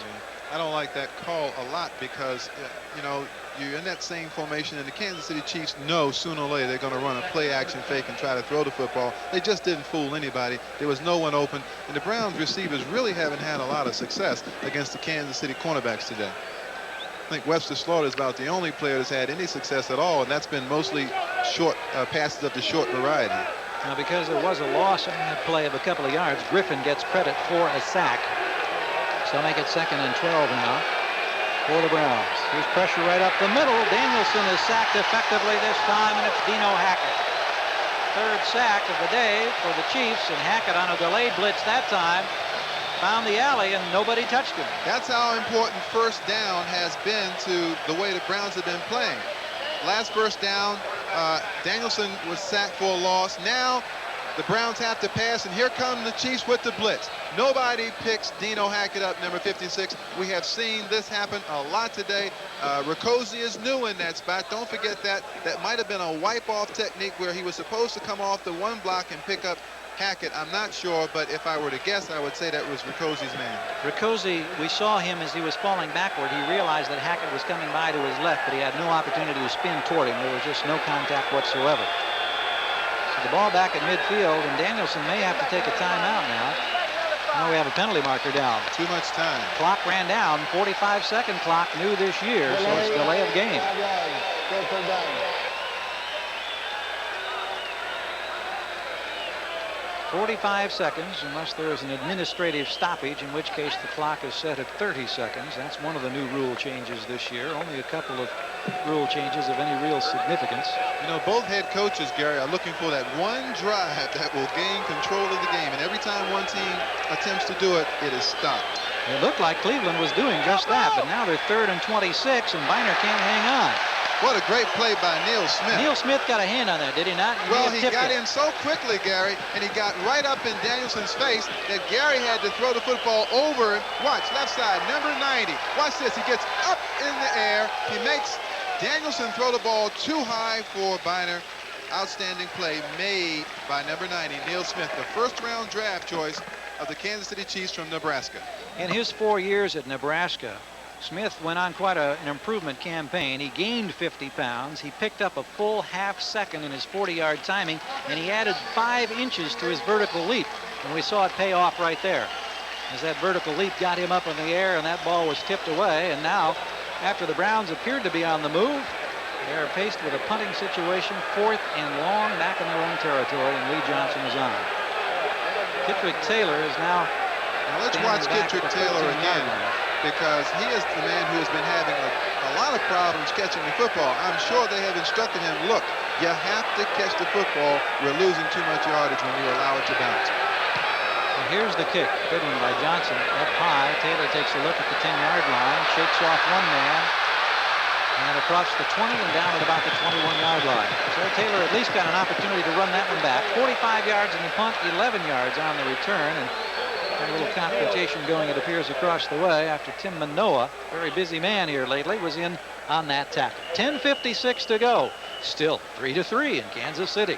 I don't like that call a lot because, you know, you're in that same formation, and the Kansas City Chiefs know sooner or later they're going to run a play-action fake and try to throw the football. They just didn't fool anybody. There was no one open, and the Browns receivers really haven't had a lot of success against the Kansas City cornerbacks today. I think Webster Slaughter is about the only player that's had any success at all, and that's been mostly short passes of the short variety. Now, because there was a loss on that play of a couple of yards, Griffin gets credit for a sack. So make it 2nd and 12 now for the Browns. Here's pressure right up the middle. Danielson is sacked effectively this time, and it's Dino Hackett. 3rd sack of the day for the Chiefs, and Hackett on a delayed blitz that time found the alley and nobody touched him. That's how important first down has been to the way the Browns have been playing. Last first down, Danielson was sacked for a loss. Now The Browns have to pass, and here come the Chiefs with the blitz. Nobody picks Dino Hackett up, number 56. We have seen this happen a lot today. Riccozzi is new in that spot. Don't forget that. That might have been a wipe-off technique where he was supposed to come off the one block and pick up Hackett. I'm not sure, but if I were to guess, I would say that was Riccozzi's man. Riccozzi, we saw him as he was falling backward. He realized that Hackett was coming by to his left, but he had no opportunity to spin toward him. There was just no contact whatsoever. So the ball back at midfield, and Danielson may have to take a timeout now. Now we have a penalty marker down. Too much time. Clock ran down. 45-second clock, new this year, so it's delay of game. 45 seconds, unless there is an administrative stoppage, in which case the clock is set at 30 seconds. That's one of the new rule changes this year. Only a couple of rule changes of any real significance. You know, both head coaches, Gary, are looking for that one drive that will gain control of the game. And every time one team attempts to do it, it is stopped. It looked like Cleveland was doing just that, but now they're 3rd and 26, and Biner can't hang on. What a great play by Neil Smith. Neil Smith got a hand on that, did he not? Well, he got in so quickly, Gary, and he got right up in Danielson's face that Gary had to throw the football over. Watch, left side, number 90. Watch this. He gets up in the air. He makes Danielson throw the ball too high for Biner. Outstanding play made by number 90, Neil Smith, the first-round draft choice of the Kansas City Chiefs from Nebraska. In his 4 years at Nebraska, Smith went on quite an improvement campaign. He gained 50 pounds. He picked up a full half second in his 40-yard timing, and he added 5 inches to his vertical leap. And we saw it pay off right there, as that vertical leap got him up in the air, and that ball was tipped away. And now, after the Browns appeared to be on the move, they are faced with a punting situation, 4th and long, back in their own territory, and Lee Johnson is on. Kitrick Taylor is now. Now let's watch Kitrick Taylor again, because he is the man who has been having a lot of problems catching the football. I'm sure they have instructed him, look, you have to catch the football. We're losing too much yardage when you allow it to bounce. And here's the kick. Good one by Johnson. Up high. Taylor takes a look at the 10-yard line, shakes off one man, and across the 20 and down at about the 21-yard line. So Taylor at least got an opportunity to run that one back. 45 yards in the punt, 11 yards on the return, and a little confrontation going, it appears, across the way after Tim Manoa, very busy man here lately, was in on that tackle. 10:56 to go. Still 3-3 in Kansas City.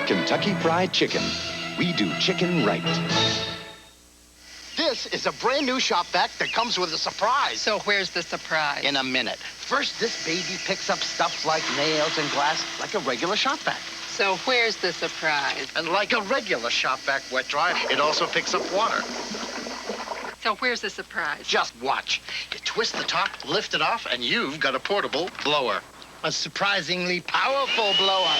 Kentucky Fried Chicken. We do chicken right. This is a brand new shop vac that comes with a surprise. So where's the surprise? In a minute. First, this baby picks up stuff like nails and glass like a regular shop vac. So where's the surprise? And like a regular shop vac wet dry, it also picks up water. So where's the surprise? Just watch. You twist the top, lift it off, and you've got a portable blower. A surprisingly powerful blower.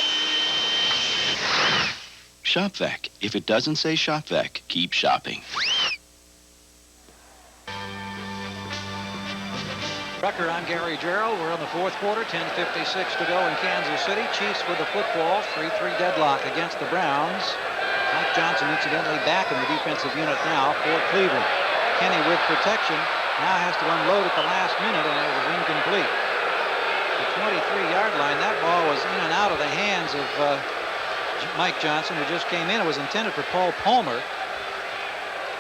Shop vac. If it doesn't say shop vac, keep shopping. Rucker on Gary Gerald. We're in the 4th quarter. 10:56 to go in Kansas City. Chiefs with the football. 3-3 deadlock against the Browns. Mike Johnson incidentally back in the defensive unit now for Cleveland. Kenny with protection now has to unload at the last minute, and it was incomplete. The 23-yard line, that ball was in and out of the hands of Mike Johnson, who just came in. It was intended for Paul Palmer.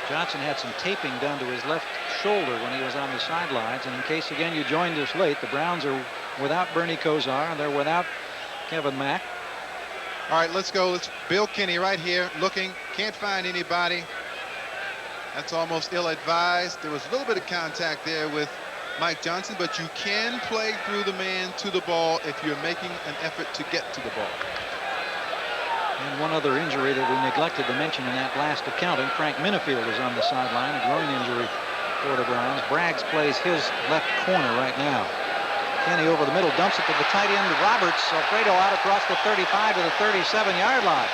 Johnson had some taping done to his left shoulder when he was on the sidelines. And in case, again, you joined us late, the Browns are without Bernie Kosar, and they're without Kevin Mack. All right, let's go. It's Bill Kinney right here looking. Can't find anybody. That's almost ill-advised. There was a little bit of contact there with Mike Johnson, but you can play through the man to the ball if you're making an effort to get to the ball. And one other injury that we neglected to mention in that last accounting, Frank Minifield is on the sideline, a groin injury for the Browns. Braggs plays his left corner right now. Kenny over the middle, dumps it to the tight end, Roberts. Alfredo out across the 35 to the 37-yard line.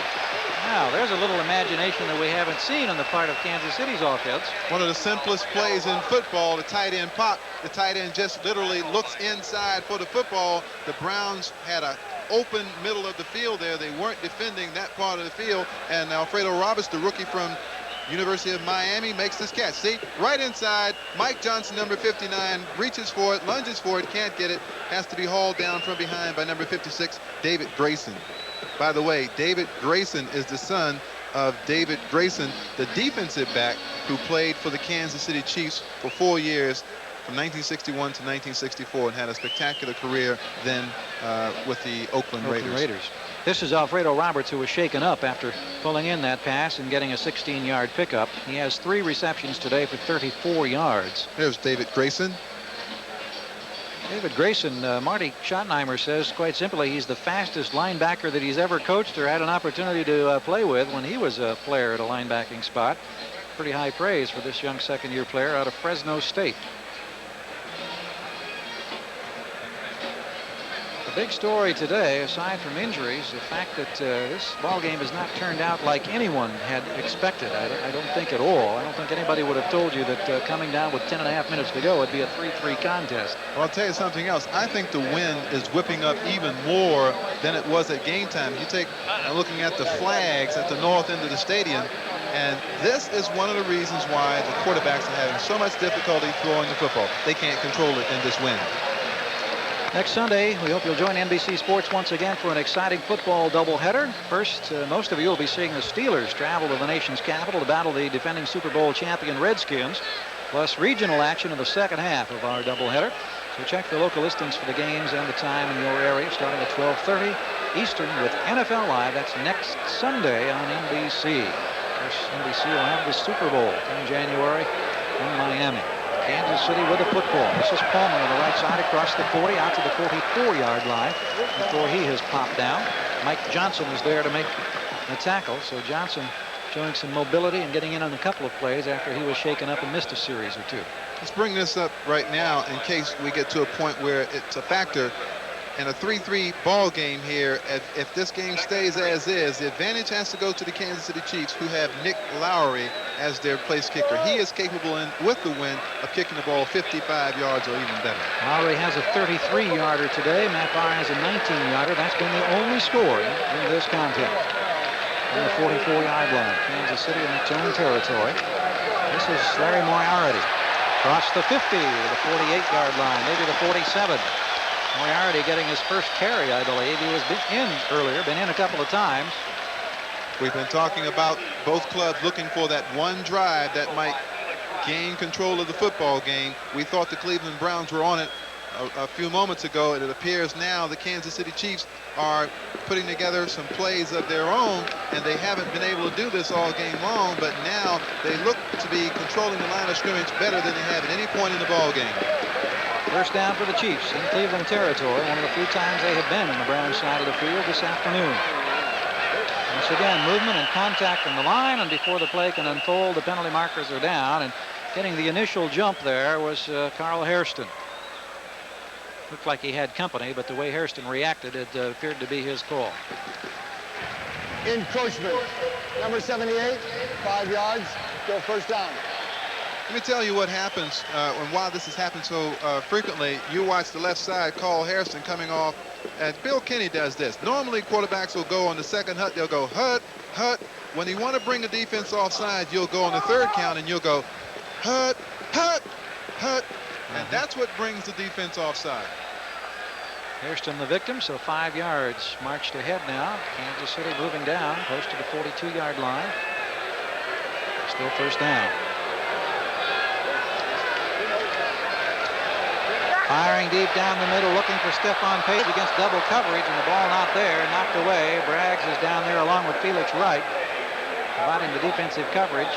Now, there's a little imagination that we haven't seen on the part of Kansas City's offense. One of the simplest plays in football, the tight end pop. The tight end just literally looks inside for the football. The Browns had a open middle of the field there. They weren't defending that part of the field. And Alfredo Roberts, the rookie from University of Miami, makes this catch. See, right inside, Mike Johnson, number 59, reaches for it, lunges for it, can't get it, has to be hauled down from behind by number 56, David Grayson. By the way, David Grayson is the son of David Grayson, the defensive back who played for the Kansas City Chiefs for 4 years from 1961 to 1964 and had a spectacular career then with the Oakland Raiders. This is Alfredo Roberts, who was shaken up after pulling in that pass and getting a 16-yard pickup. He has 3 receptions today for 34 yards. There's David Grayson. David Grayson, Marty Schottenheimer says quite simply he's the fastest linebacker that he's ever coached or had an opportunity to play with when he was a player at a linebacking spot. Pretty high praise for this young second-year player out of Fresno State. The big story today, aside from injuries, the fact that this ball game has not turned out like anyone had expected. I don't think at all. I don't think anybody would have told you that coming down with 10.5 minutes to go, it'd be a 3-3 contest. Well, I'll tell you something else. I think the wind is whipping up even more than it was at game time. You take looking at the flags at the north end of the stadium, and this is one of the reasons why the quarterbacks are having so much difficulty throwing the football. They can't control it in this wind. Next Sunday, we hope you'll join NBC Sports once again for an exciting football doubleheader. First, most of you will be seeing the Steelers travel to the nation's capital to battle the defending Super Bowl champion Redskins, plus regional action in the second half of our doubleheader. So check the local listings for the games and the time in your area, starting at 12:30 Eastern with NFL Live. That's next Sunday on NBC. Of course, NBC will have the Super Bowl in January in Miami. Kansas City with the football. This is Palmer on the right side across the 40 out to the 44-yard line before he has popped down. Mike Johnson is there to make the tackle. So Johnson showing some mobility and getting in on a couple of plays after he was shaken up and missed a series or two. Let's bring this up right now in case we get to a point where it's a factor. In a 3-3 ball game here, if this game stays as is, the advantage has to go to the Kansas City Chiefs, who have Nick Lowry as their place kicker. He is capable, with the win, of kicking the ball 55 yards or even better. Lowry has a 33-yarder today. Matt Barr has a 19-yarder. That's been the only score in this contest. On the 44-yard line, Kansas City in its own territory. This is Larry Moriarty. Across the 50, the 48-yard line, maybe the 47. Moriarty getting his first carry, I believe. He was been in a couple of times. We've been talking about both clubs looking for that one drive that might gain control of the football game. We thought the Cleveland Browns were on it a few moments ago, and it appears now the Kansas City Chiefs are putting together some plays of their own, and they haven't been able to do this all game long, but now they look to be controlling the line of scrimmage better than they have at any point in the ball game. First down for the Chiefs in Cleveland territory, one of the few times they have been on the Browns side of the field this afternoon. Once again, movement and contact on the line, and before the play can unfold, the penalty markers are down, and getting the initial jump there was Carl Hairston. Looked like he had company, but the way Hairston reacted, it appeared to be his call. Encroachment, number 78, 5 yards, go first down. Let me tell you what happens and why this has happened so frequently. You watch the left side, Carl Hairston coming off, and Bill Kenny does this. Normally, quarterbacks will go on the second hut. They'll go hut, hut. When you want to bring the defense offside, you'll go on the third count, and you'll go hut, hut, hut. And that's what brings the defense offside. Hairston the victim, so 5 yards marched ahead now. Kansas City moving down close to the 42-yard line. Still first down. Firing deep down the middle, looking for Stephon Page against double coverage, and the ball not there, knocked away. Braggs is down there along with Felix Wright, providing the defensive coverage.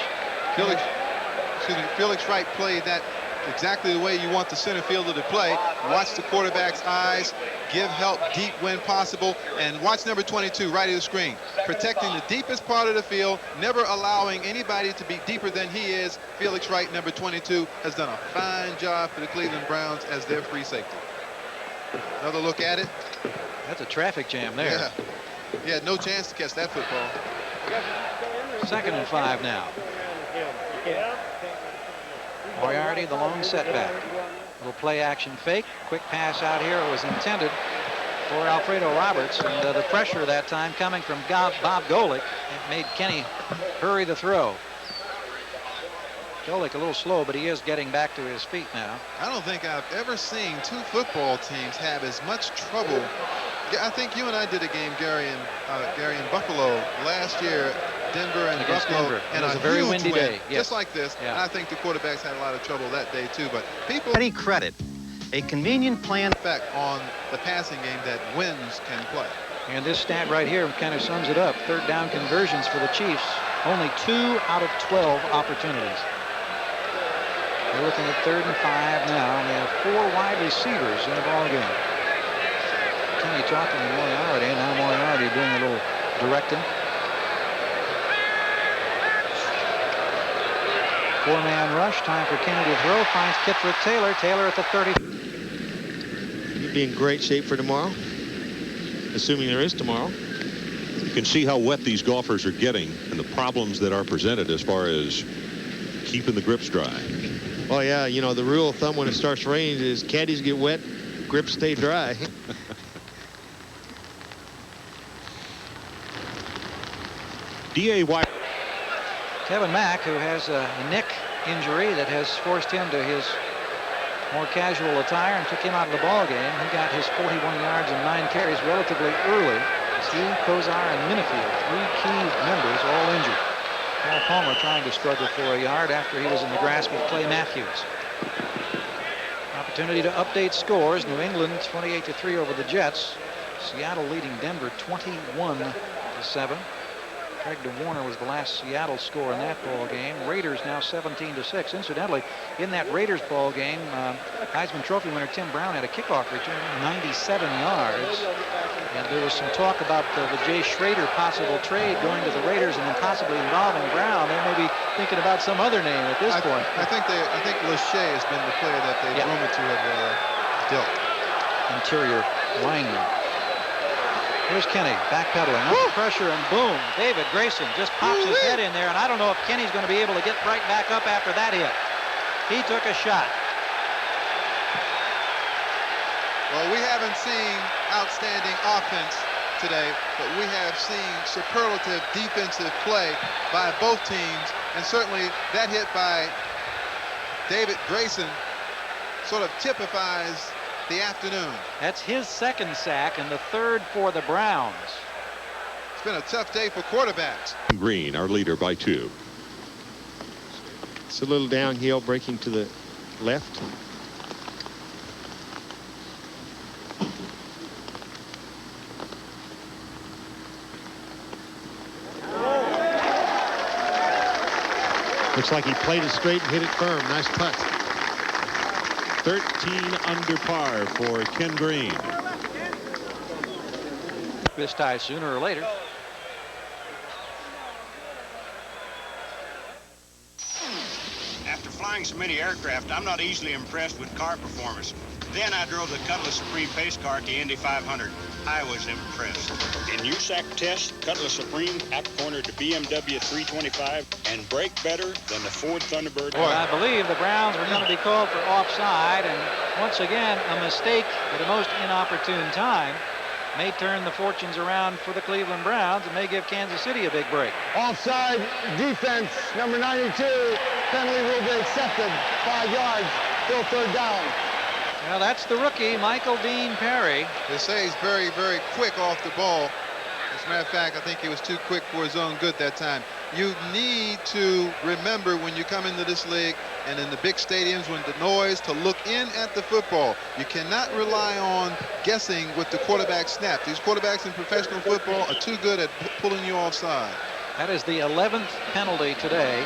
Felix Wright played that exactly the way you want the center fielder to play. Watch the quarterback's eyes, give help deep when possible, and watch number 22 right of the screen. Protecting the deepest part of the field, never allowing anybody to be deeper than he is. Felix Wright, number 22, has done a fine job for the Cleveland Browns as their free safety. Another look at it. That's a traffic jam there. Yeah. He had no chance to catch that football. 2nd and 5 now. Moriarty, the lone setback. Little play action fake. Quick pass out here. It was intended for Alfredo Roberts, and the pressure that time coming from Bob Golick, it made Kenny hurry the throw. Golick a little slow, but he is getting back to his feet now. I don't think I've ever seen two football teams have as much trouble. I think you and I did a game, Gary, in Buffalo last year, Denver and Against Buffalo, Denver. and It was a a very huge windy win, day. Yes. just like this. Yeah. And I think the quarterbacks had a lot of trouble that day too. But people Any credit, a convenient plan effect on the passing game that wins can play. And this stat right here kind of sums it up. Third down conversions for the Chiefs. Only 2 out of 12 opportunities. We're looking at 3rd and 5 now, and they have 4 wide receivers in the ball game. Kenny talking to Moriarty, and now Moriarty doing a little directing. 4-man rush, time for Kenny to throw, finds Kitrick Taylor. Taylor at the 30. You'd be in great shape for tomorrow, assuming there is tomorrow. You can see how wet these golfers are getting and the problems that are presented as far as keeping the grips dry. Oh yeah, you know, the rule of thumb when it starts raining is caddies get wet, grips stay dry. D.A. Kevin Mack, who has a neck injury that has forced him to his more casual attire and took him out of the ball game. He got his 41 yards and 9 carries relatively early. He, Kozar, and Minifield, 3 key members, all injured. Paul Palmer trying to struggle for a yard after he was in the grass with Clay Matthews. Opportunity to update scores. New England 28-3 over the Jets. Seattle leading Denver 21-7. Craig DeWarner was the last Seattle score in that ball game. Raiders now 17-6. Incidentally, in that Raiders ball game, Heisman Trophy winner Tim Brown had a kickoff return, 97 yards. And there was some talk about the Jay Schrader possible trade going to the Raiders and then possibly involving Brown. They may be thinking about some other name at this point. I think Lachey has been the player that they've rumored to have dealt. Interior lineman. Here's Kenny backpedaling, under pressure, and boom, David Grayson just pops his head in there, and I don't know if Kenny's going to be able to get right back up after that hit. He took a shot. Well, we haven't seen outstanding offense today, but we have seen superlative defensive play by both teams, and certainly that hit by David Grayson sort of typifies the afternoon. That's his 2nd sack and the 3rd for the Browns. It's been a tough day for quarterbacks. Green, our leader, by 2. It's a little downhill, breaking to the left. Looks like he played it straight and hit it firm. Nice putt. 13 under par for Ken Green. This tie sooner or later. After flying so many aircraft, I'm not easily impressed with car performance. Then I drove the Cutlass Supreme pace car at the Indy 500. I was impressed. In USAC tests, Cutlass Supreme out-cornered the BMW 325 and brake better than the Ford Thunderbird. Well, I believe the Browns were going to be called for offside, and once again, a mistake at the most inopportune time may turn the fortunes around for the Cleveland Browns and may give Kansas City a big break. Offside defense, number 92. Penalty will be accepted. 5 yards, still 3rd down. Well, that's the rookie, Michael Dean Perry. They say he's very, very quick off the ball. As a matter of fact, I think he was too quick for his own good that time. You need to remember when you come into this league and in the big stadiums when the noise to look in at the football. You cannot rely on guessing with the quarterback snap. These quarterbacks in professional football are too good at pulling you offside. That is the 11th penalty today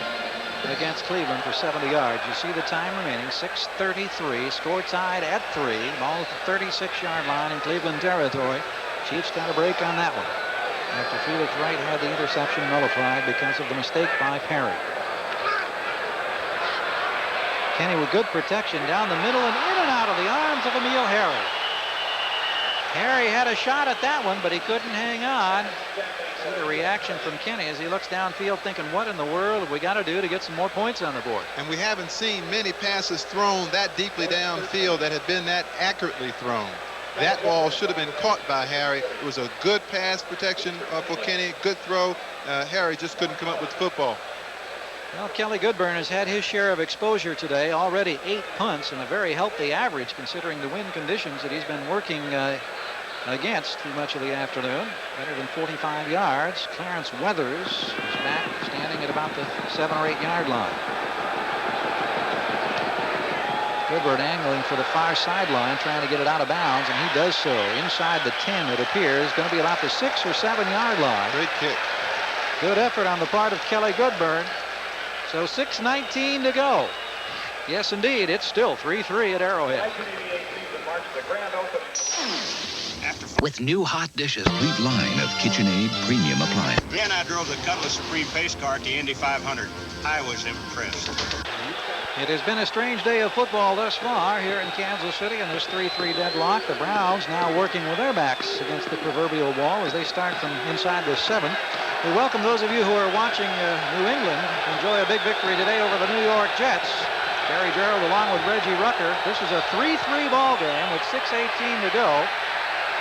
against Cleveland for 70 yards. You see the time remaining, 6:33, score tied at 3. Ball at the 36-yard line in Cleveland territory. Chiefs got a break on that one after Felix Wright had the interception nullified because of the mistake by Perry. Kenny with good protection down the middle and in and out of the arms of Emil Harry. Harry had a shot at that one, but he couldn't hang on. See the reaction from Kenny as he looks downfield thinking, what in the world have we got to do to get some more points on the board? And we haven't seen many passes thrown that deeply downfield that have been that accurately thrown. That ball should have been caught by Harry. It was a good pass protection for Kenny, good throw. Harry just couldn't come up with the football. Well, Kelly Goodburn has had his share of exposure today, already 8 punts and a very healthy average considering the wind conditions that he's been working against through much of the afternoon. Better than 45 yards. Clarence Weathers is back standing at about the 7 or 8 yard line. Goodburn angling for the far sideline, trying to get it out of bounds, and he does so. Inside the 10, it appears, going to be about the 6 or 7 yard line. Great kick. Good effort on the part of Kelly Goodburn. So 6:19 to go. Yes, indeed, it's still 3-3 at Arrowhead. With new hot dishes, complete line of KitchenAid premium appliance. Then I drove the Cutlass Supreme pace car at the Indy 500. I was impressed. It has been a strange day of football thus far here in Kansas City in this 3-3 deadlock. The Browns now working with their backs against the proverbial wall as they start from inside the 7. We welcome those of you who are watching New England enjoy a big victory today over the New York Jets. Gary Gerald along with Reggie Rucker. This is a 3-3 ball game with 6:18 to go.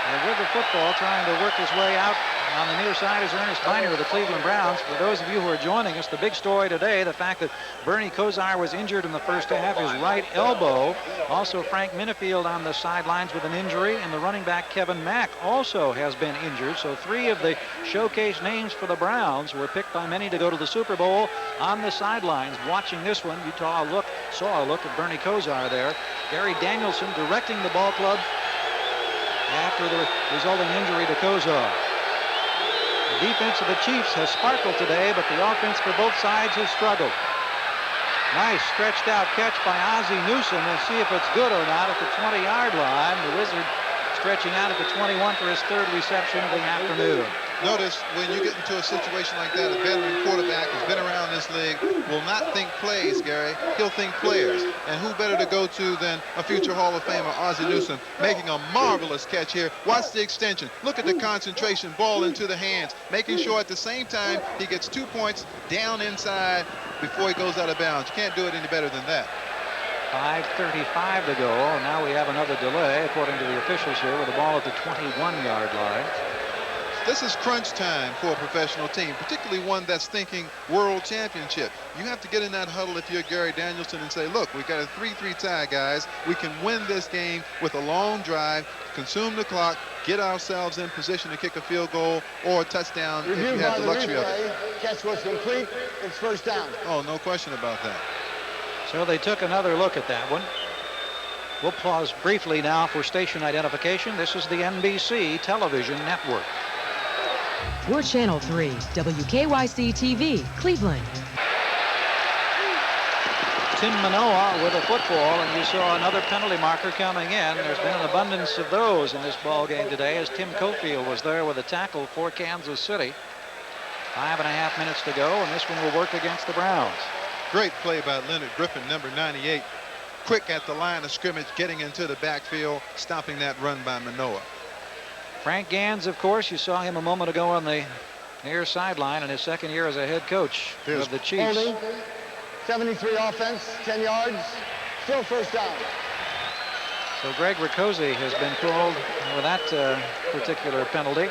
And with the football trying to work his way out on the near side is Ernest Biner of the Cleveland Browns. For those of you who are joining us, the big story today, the fact that Bernie Kosar was injured in the first half, his right elbow. Also Frank Minifield on the sidelines with an injury, and the running back Kevin Mack also has been injured. So 3 of the showcase names for the Browns were picked by many to go to the Super Bowl on the sidelines. Watching this one, you saw a look at Bernie Kosar there. Gary Danielson directing the ball club after the resulting injury to Kosar. The defense of the Chiefs has sparkled today, but the offense for both sides has struggled. Nice stretched out catch by Ozzie Newsome. We'll see if it's good or not at the 20-yard line. The Wizard stretching out at the 21 for his 3rd reception of the afternoon. Notice when you get into a situation like that, a veteran quarterback who's been around this league will not think plays, Gary. He'll think players. And who better to go to than a future Hall of Famer, Ozzie Newsome, making a marvelous catch here. Watch the extension. Look at the concentration, ball into the hands, making sure at the same time he gets 2 points down inside before he goes out of bounds. You can't do it any better than that. 5:35 to go. Now we have another delay, according to the officials here, with the ball at the 21-yard line. This is crunch time for a professional team, particularly one that's thinking world championship. You have to get in that huddle if you're Gary Danielson and say, look, we've got a 3-3 tie, guys. We can win this game with a long drive, consume the clock, get ourselves in position to kick a field goal or a touchdown if you have the luxury of it. Catch was complete. It's first down. Oh, no question about that. So they took another look at that one. We'll pause briefly now for station identification. This is the NBC television network. We're Channel 3, WKYC-TV, Cleveland. Tim Manoa with a football, and you saw another penalty marker coming in. There's been an abundance of those in this ball game today as Tim Cofield was there with a tackle for Kansas City. 5.5 minutes to go, and this one will work against the Browns. Great play by Leonard Griffin, number 98. Quick at the line of scrimmage, getting into the backfield, stopping that run by Manoa. Frank Gans, of course, you saw him a moment ago on the near sideline in his 2nd year as a head coach of the Chiefs. Holding, 73 offense, 10 yards, still first down. So Greg Riccozzi has been called with that particular penalty.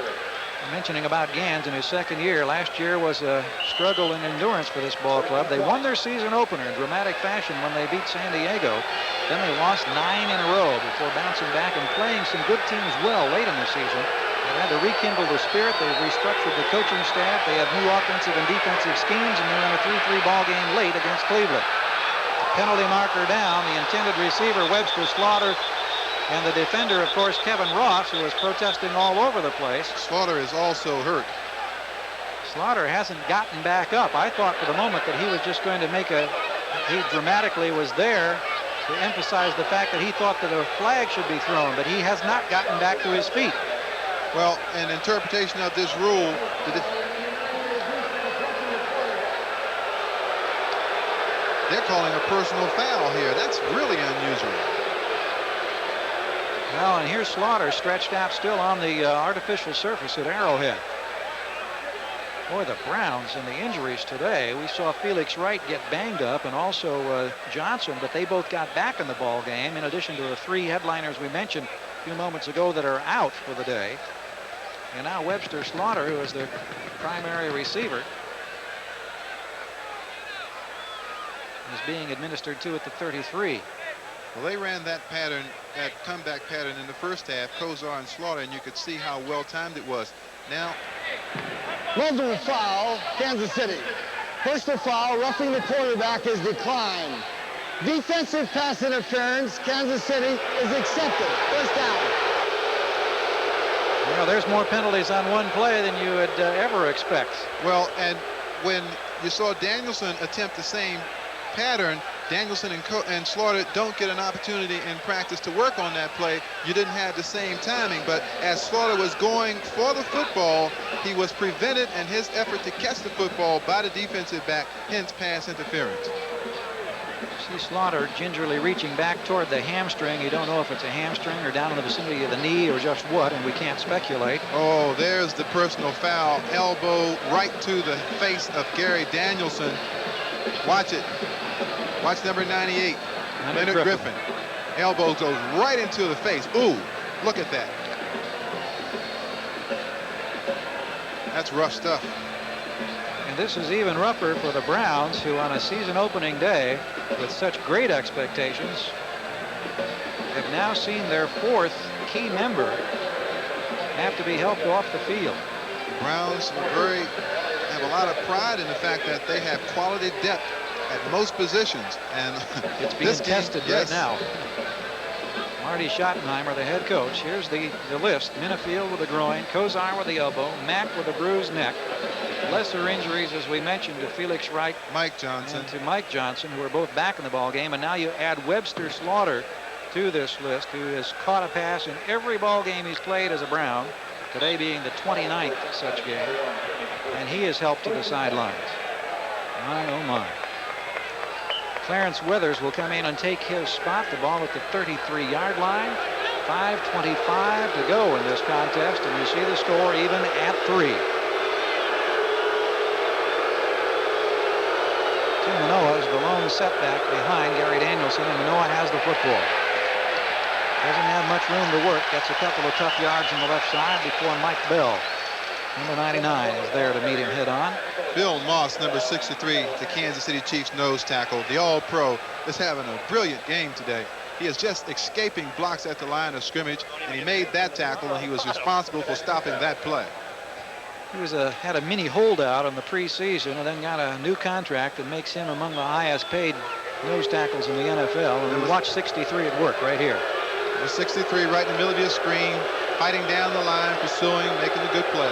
Mentioning about Gans in his 2nd year, last year was a struggle in endurance for this ball club. They won their season opener in dramatic fashion when they beat San Diego. Then they lost 9 in a row before bouncing back and playing some good teams well late in the season. They had to rekindle the spirit. They've restructured the coaching staff. They have new offensive and defensive schemes, and they won a 3-3 ball game late against Cleveland. Penalty marker down. The intended receiver, Webster Slaughter, and the defender, of course, Kevin Ross, who was protesting all over the place. Slaughter is also hurt. Slaughter hasn't gotten back up. I thought for the moment that he was just going to he dramatically was there to emphasize the fact that he thought that a flag should be thrown, but he has not gotten back to his feet. Well, an interpretation of this rule, they're calling a personal foul here. That's really unusual. Well, and here's Slaughter stretched out still on the artificial surface at Arrowhead. Boy, the Browns and the injuries today. We saw Felix Wright get banged up and also Johnson, but they both got back in the ball game in addition to the 3 headliners we mentioned few moments ago that are out for the day. And now Webster Slaughter, who is the primary receiver, is being administered to at the 33. Well, they ran that pattern, that comeback pattern in the first half, Kozar and Slaughter, and you could see how well timed it was. Now, multiple foul, Kansas City. Personal foul, roughing the quarterback is declined. Defensive pass interference, Kansas City is accepted. First down. Well, there's more penalties on one play than you would ever expect. Well, and when you saw Danielson attempt the same pattern, Danielson and Slaughter don't get an opportunity in practice to work on that play. You didn't have the same timing, but as Slaughter was going for the football, he was prevented in his effort to catch the football by the defensive back, hence pass interference. See Slaughter gingerly reaching back toward the hamstring. You don't know if it's a hamstring or down in the vicinity of the knee or just what, and we can't speculate. Oh, there's the personal foul. Elbow right to the face of Gary Danielson. Watch it. Watch number 98, Leonard Griffin. Elbow goes right into the face. Ooh, look at that. That's rough stuff. And this is even rougher for the Browns, who on a season opening day with such great expectations have now seen their fourth key member have to be helped off the field. The Browns have a lot of pride in the fact that they have quality depth at most positions, and it's being tested right now. Marty Schottenheimer, the head coach. Here's the list. Minifield with a groin, Kozar with the elbow, Mack with a bruised neck. Lesser injuries, as we mentioned, to Felix Wright, Mike Johnson, and to Mike Johnson, who are both back in the ball game. And now you add Webster Slaughter to this list, who has caught a pass in every ball game he's played as a Brown, today being the 29th such game, and he has helped to the sidelines. My, oh my. Clarence Weathers will come in and take his spot. The ball at the 33-yard line. 5:25 to go in this contest, and you see the score even at 3. Tim Manoah is the lone setback behind Gary Danielson, and Manoah has the football. Doesn't have much room to work. Gets a couple of tough yards on the left side before Mike Bell, number 99, is there to meet him head on. Bill Moss, number 63, the Kansas City Chiefs nose tackle, the All-Pro, is having a brilliant game today. He is just escaping blocks at the line of scrimmage, and he made that tackle, and he was responsible for stopping that play. He had a mini holdout in the preseason and then got a new contract that makes him among the highest paid nose tackles in the NFL. And we watch 63 at work right here. Number 63 right in the middle of your screen, fighting down the line, pursuing, making a good play.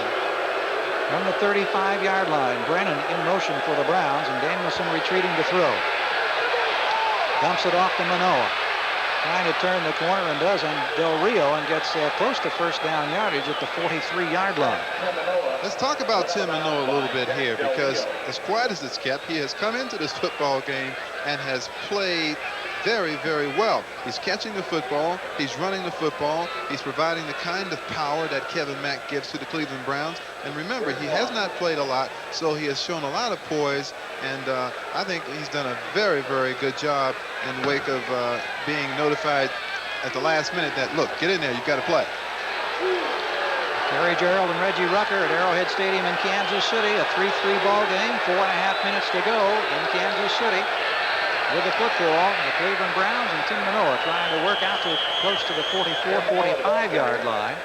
From the 35-yard line, Brennan in motion for the Browns, and Danielson retreating to throw. Dumps it off to Manoah. Trying to turn the corner, and does on Del Rio, and gets close to first down yardage at the 43-yard line. Let's talk about Tim Manoah a little bit here, because as quiet as it's kept, he has come into this football game and has played very, very well. He's catching the football, he's running the football, he's providing the kind of power that Kevin Mack gives to the Cleveland Browns. And remember, he has not played a lot, so he has shown a lot of poise, and I think he's done a very, very good job in the wake of being notified at the last minute that, look, get in there, you've got to play. Terry Gerald and Reggie Rucker at Arrowhead Stadium in Kansas City, a 3-3 ball game, 4.5 minutes to go in Kansas City. With the football, the Cleveland Browns and Tim Manoah trying to work out to close to the 44-45-yard line.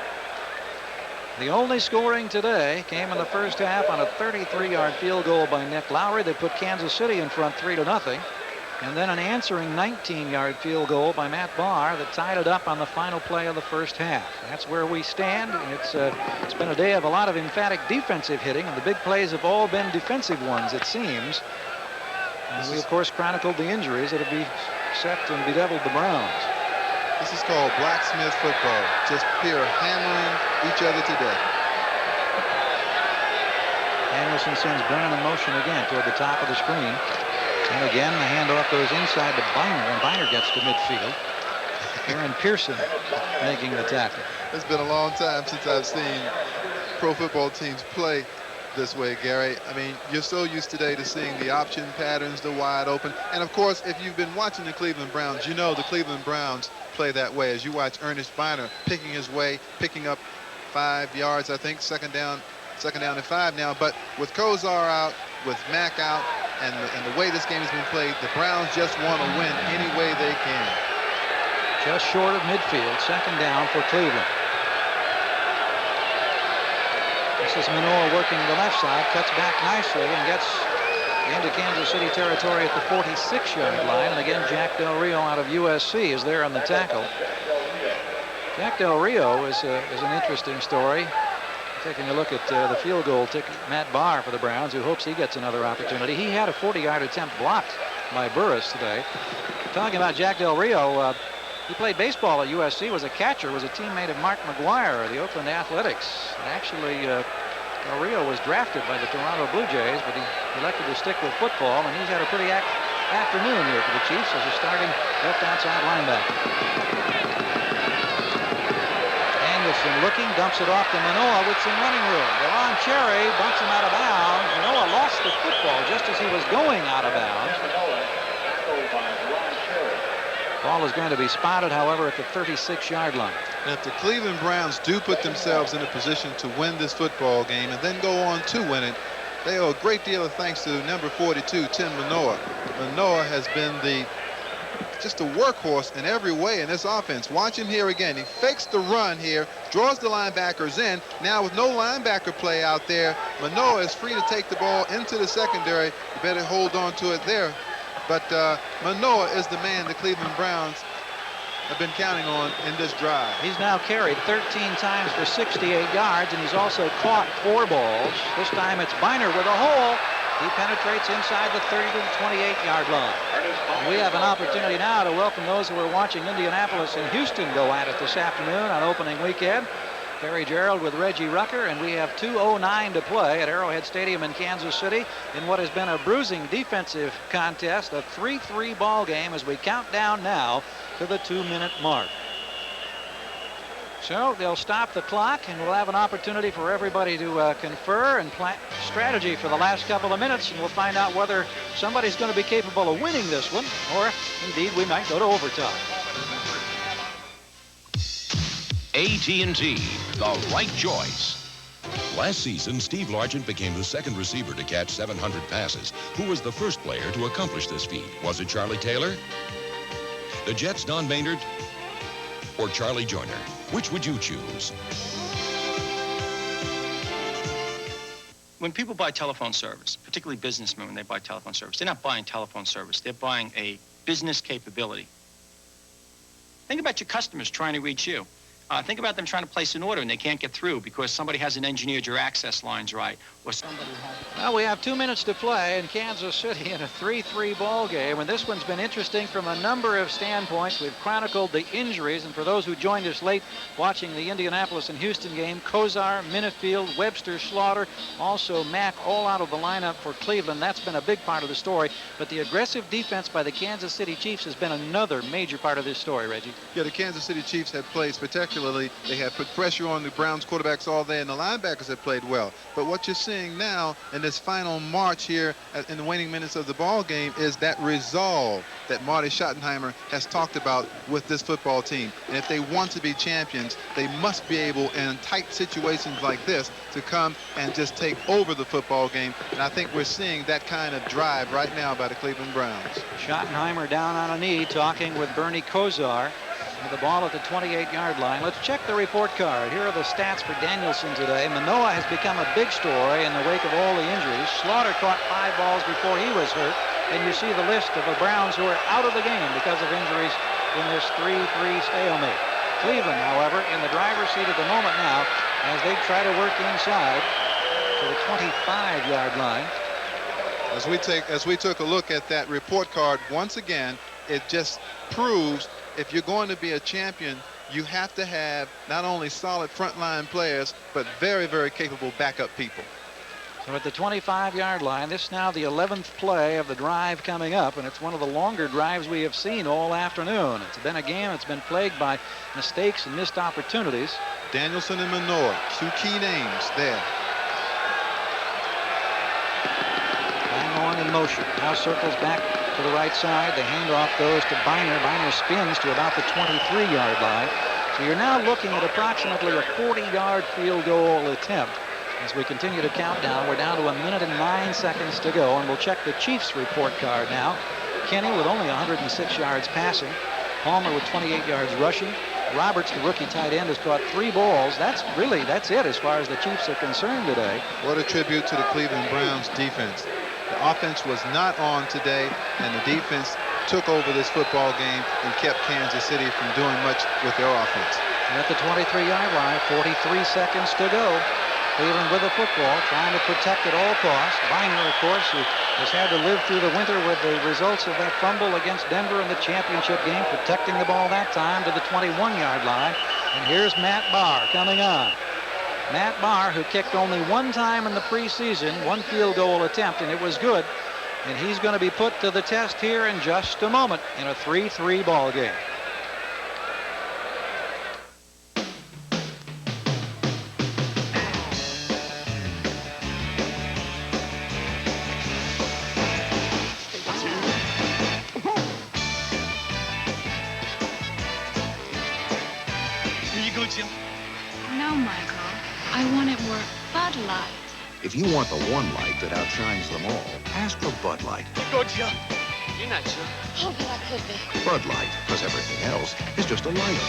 The only scoring today came in the first half on a 33-yard field goal by Nick Lowry that put Kansas City in front 3-0. And then an answering 19-yard field goal by Matt Barr that tied it up on the final play of the first half. That's where we stand. It's been a day of a lot of emphatic defensive hitting, and the big plays have all been defensive ones, it seems. And we, of course, chronicled the injuries that have beset and bedeviled the Browns. This is called blacksmith football. Just pure hammering each other to death. Danielson sends Brennan in motion again toward the top of the screen. And again, the handoff goes inside to Biner, and Biner gets to midfield. Aaron Pearson making the tackle. It's been a long time since I've seen pro football teams play this way, Gary. I mean, you're so used today to seeing the option patterns, the wide open. And of course, if you've been watching the Cleveland Browns, you know the Cleveland Browns play that way. As you watch Ernest Biner picking his way, picking up 5 yards, I think, second down and 5 now. But with Kozar out, with Mack out, and the way this game has been played, the Browns just want to win any way they can. Just short of midfield, second down for Cleveland. This is Manoa working the left side, cuts back nicely and gets into Kansas City territory at the 46-yard line. And again, Jack Del Rio out of USC is there on the tackle. Jack Del Rio is an interesting story. Taking a look at the field goal ticket, Matt Barr for the Browns, who hopes he gets another opportunity. He had a 40-yard attempt blocked by Burris today. Talking about Jack Del Rio, he played baseball at USC, was a catcher, was a teammate of Mark McGuire of the Oakland Athletics. And actually, Del Rio was drafted by the Toronto Blue Jays, but he elected to stick with football, and he's had a pretty afternoon here for the Chiefs as a starting left outside linebacker. Danielson looking, dumps it off to Manoa with some running room. Deron Cherry bumps him out of bounds. Manoa lost the football just as he was going out of bounds. Ball is going to be spotted, however, at the 36-yard line. And if the Cleveland Browns do put themselves in a position to win this football game and then go on to win it, they owe a great deal of thanks to number 42, Tim Manoa. Manoa has been just a workhorse in every way in this offense. Watch him here again. He fakes the run here, draws the linebackers in. Now with no linebacker play out there, Manoa is free to take the ball into the secondary. You better hold on to it there. But Manoa is the man the Cleveland Browns have been counting on in this drive. He's now carried 13 times for 68 yards, and he's also caught 4 balls. This time it's Biner with a hole. He penetrates inside the 30 to the 28-yard line. And we have an opportunity now to welcome those who are watching Indianapolis and Houston go at it this afternoon on opening weekend. Kerry Gerald with Reggie Rucker, and we have 2:09 to play at Arrowhead Stadium in Kansas City in what has been a bruising defensive contest, a 3-3 ball game as we count down now to the 2-minute mark. So they'll stop the clock, and we'll have an opportunity for everybody to confer and plan strategy for the last couple of minutes, and we'll find out whether somebody's going to be capable of winning this one, or indeed we might go to overtime. AT&T, the right choice. Last season, Steve Largent became the second receiver to catch 700 passes. Who was the first player to accomplish this feat? Was it Charlie Taylor, the Jets' Don Maynard, or Charlie Joyner? Which would you choose? When people buy telephone service, particularly businessmen when they buy telephone service, they're not buying telephone service. They're buying a business capability. Think about your customers trying to reach you. Think about them trying to place an order and they can't get through because somebody hasn't engineered your access lines right, or somebody has... Well, we have 2 minutes to play in Kansas City in a 3-3 ball game, and this one's been interesting from a number of standpoints. We've chronicled the injuries, and for those who joined us late watching the Indianapolis and Houston game, Kozar, Minifield, Webster, Slaughter, also Mack, all out of the lineup for Cleveland. That's been a big part of the story, but the aggressive defense by the Kansas City Chiefs has been another major part of this story, Reggie. Yeah, the Kansas City Chiefs have played spectacularly. They have put pressure on the Browns quarterbacks all day, and the linebackers have played well. But what you're seeing now in this final march here in the waning minutes of the ball game is that resolve that Marty Schottenheimer has talked about with this football team. And if they want to be champions, they must be able, in tight situations like this, to come and just take over the football game. And I think we're seeing that kind of drive right now by the Cleveland Browns. Schottenheimer down on a knee talking with Bernie Kozar. With the ball at the 28-yard line. Let's check the report card. Here are the stats for Danielson today. Manoa has become a big story in the wake of all the injuries. Slaughter caught 5 balls before he was hurt. And you see the list of the Browns who are out of the game because of injuries in this 3-3 stalemate. Cleveland, however, in the driver's seat at the moment now as they try to work inside to the 25-yard line. As we took a look at that report card once again, it just proves if you're going to be a champion, you have to have not only solid frontline players, but very, very capable backup people. So at the 25-yard line, this is now the 11th play of the drive coming up, and it's one of the longer drives we have seen all afternoon. It's been a game that's been plagued by mistakes and missed opportunities. Danielson and Manoa, 2 key names there. Langhorne in motion. Now circles back to the right side. The handoff goes to Biner. Biner spins to about the 23-yard line. So you're now looking at approximately a 40-yard field goal attempt. As we continue to count down, we're down to 1 minute and 9 seconds to go, and we'll check the Chiefs report card now. Kenny with only 106 yards passing. Palmer with 28 yards rushing. Roberts, the rookie tight end, has caught 3 balls. That's it as far as the Chiefs are concerned today. What a tribute to the Cleveland Browns defense. The offense was not on today, and the defense took over this football game and kept Kansas City from doing much with their offense. And at the 23-yard line, 43 seconds to go. Cleveland with the football, trying to protect at all costs. Biner, of course, who has had to live through the winter with the results of that fumble against Denver in the championship game, protecting the ball that time to the 21-yard line. And here's Matt Barr coming on. Matt Barr, who kicked only 1 time in the preseason, 1 field goal attempt, and it was good. And he's going to be put to the test here in just a moment in a 3-3 ball game. No, Michael. I want it more Bud Light. If you want the one light that outshines them all, ask for Bud Light. Go, Jim. You're not sure. Oh, but I could be. Bud Light, because everything else is just a light.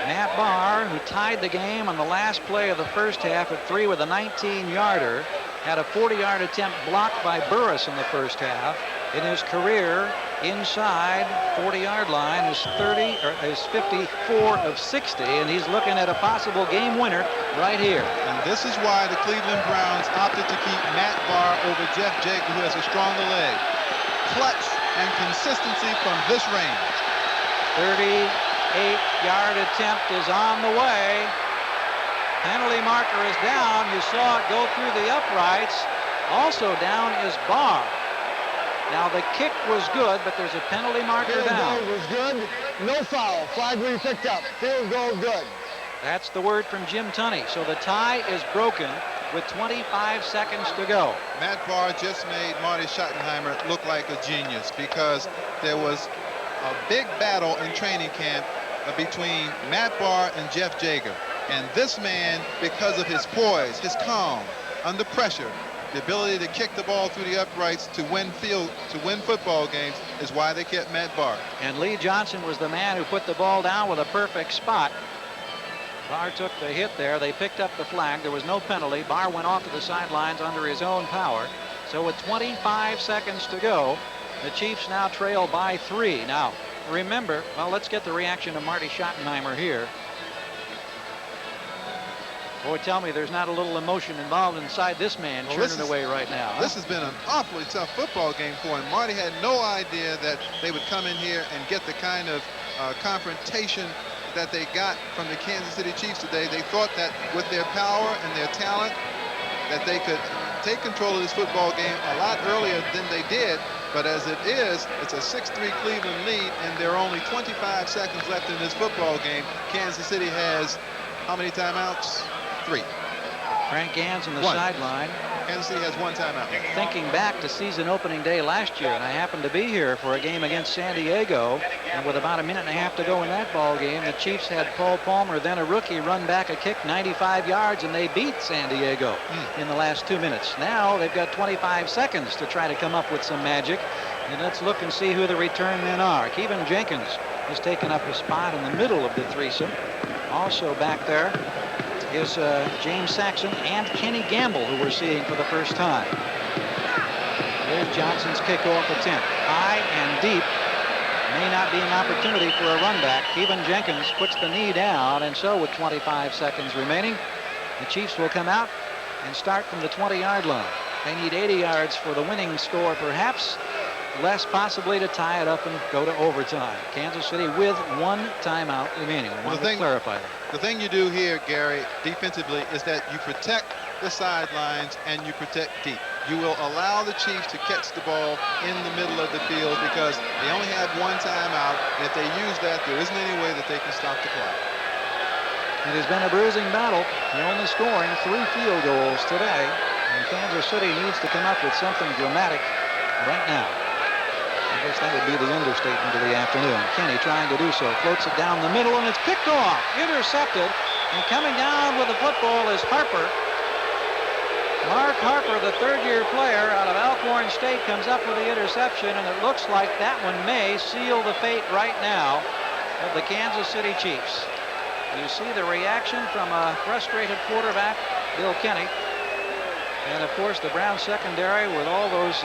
Matt Barr, who tied the game on the last play of the first half at 3 with a 19-yarder, had a 40-yard attempt blocked by Burris in the first half. In his career, inside 40-yard line is 54 of 60, and he's looking at a possible game winner right here. And this is why the Cleveland Browns opted to keep Matt Barr over Jeff Jacob, who has a stronger leg. Clutch and consistency from this range. 38-yard attempt is on the way. Penalty marker is down. You saw it go through the uprights. Also down is Barr. Now the kick was good, but there's a penalty marker down. Field goal was good. No foul. Flag will be picked up. Field goal good. That's the word from Jim Tunney. So the tie is broken with 25 seconds to go. Matt Barr just made Marty Schottenheimer look like a genius, because there was a big battle in training camp between Matt Barr and Jeff Jager. And this man, because of his poise, his calm, under pressure, the ability to kick the ball through the uprights to win football games, is why they kept Matt Barr. And Lee Johnson was the man who put the ball down with a perfect spot. Barr took the hit there. They picked up the flag. There was no penalty. Barr went off to the sidelines under his own power. So with 25 seconds to go, the Chiefs now trail by 3. Now, remember, well, let's get the reaction of Marty Schottenheimer here. Boy, tell me there's not a little emotion involved inside this man churning away right now. This has been an awfully tough football game for him. Marty had no idea that they would come in here and get the kind of confrontation that they got from the Kansas City Chiefs today. They thought that with their power and their talent that they could take control of this football game a lot earlier than they did. But as it is, it's a 6-3 Cleveland lead, and there are only 25 seconds left in this football game. Kansas City has how many timeouts? 3. Frank Gans on the 1. sideline. Kansas City has 1 timeout. Thinking back to season opening day last year, and I happened to be here for a game against San Diego, and with about a minute and a half to go in that ball game, the Chiefs had Paul Palmer, then a rookie, run back a kick 95 yards, and they beat San Diego in the last 2 minutes. Now they've got 25 seconds to try to come up with some magic, and let's look and see who the return men are. Kevin Jenkins has taken up a spot in the middle of the threesome. Also back there is James Saxon and Kenny Gamble, who we're seeing for the first time. There's Johnson's kickoff attempt. High and deep. May not be an opportunity for a run back. Kevin Jenkins puts the knee down, and so with 25 seconds remaining, the Chiefs will come out and start from the 20-yard line. They need 80 yards for the winning score, perhaps. Less possibly to tie it up and go to overtime. Kansas City with 1 timeout remaining. I want to clarify that. The thing you do here, Gary, defensively, is that you protect the sidelines and you protect deep. You will allow the Chiefs to catch the ball in the middle of the field because they only have 1 timeout. And if they use that, there isn't any way that they can stop the clock. It has been a bruising battle. They're only scoring 3 field goals today. And Kansas City needs to come up with something dramatic right now. I guess that would be the understatement of the afternoon. Kenny trying to do so. Floats it down the middle, and it's picked off. Intercepted. And coming down with the football is Harper. Mark Harper, the third-year player out of Alcorn State, comes up with the interception, and it looks like that one may seal the fate right now of the Kansas City Chiefs. You see the reaction from a frustrated quarterback, Bill Kenny. And, of course, the Browns secondary with all those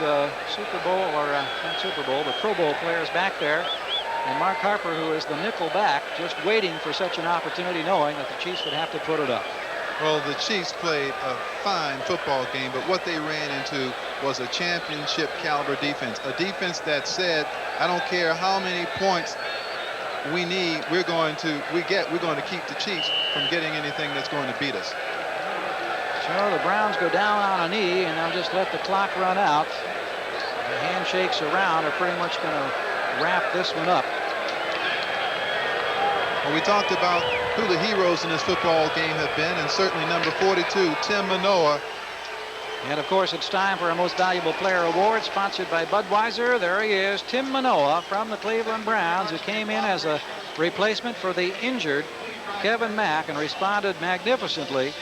Super Bowl, or not Super Bowl, but Pro Bowl players back there. And Mark Harper, who is the nickel back, just waiting for such an opportunity, knowing that the Chiefs would have to put it up. Well, the Chiefs played a fine football game, but what they ran into was a championship caliber defense. A defense that said, I don't care how many points we need, we're going to keep the Chiefs from getting anything that's going to beat us. So the Browns go down on a knee, and they'll just let the clock run out. The handshakes around are pretty much going to wrap this one up. Well, we talked about who the heroes in this football game have been, and certainly number 42, Tim Manoa. And, of course, it's time for a Most Valuable Player award sponsored by Budweiser. There he is, Tim Manoa from the Cleveland Browns, who came in as a replacement for the injured Kevin Mack and responded magnificently.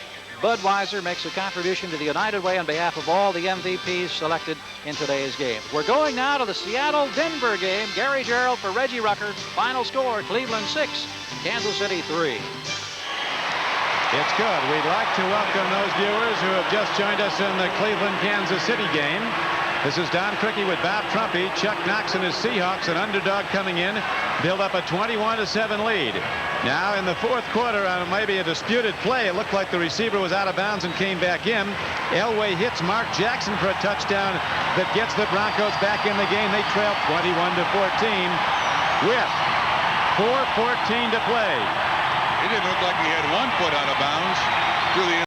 Budweiser makes a contribution to the United Way on behalf of all the MVPs selected in today's game. We're going now to the Seattle-Denver game. Gary Gerald for Reggie Rucker. Final score, Cleveland 6, Kansas City 3. It's good. We'd like to welcome those viewers who have just joined us in the Cleveland-Kansas City game. This is Don Criqui with Bob Trumpy. Chuck Knox and his Seahawks, an underdog coming in, build up a 21-7 lead. Now in the fourth quarter, on maybe a disputed play, it looked like the receiver was out of bounds and came back in. Elway hits Mark Jackson for a touchdown that gets the Broncos back in the game. They trail 21-14 with 4:14 to play. He didn't look like he had one foot out of bounds through the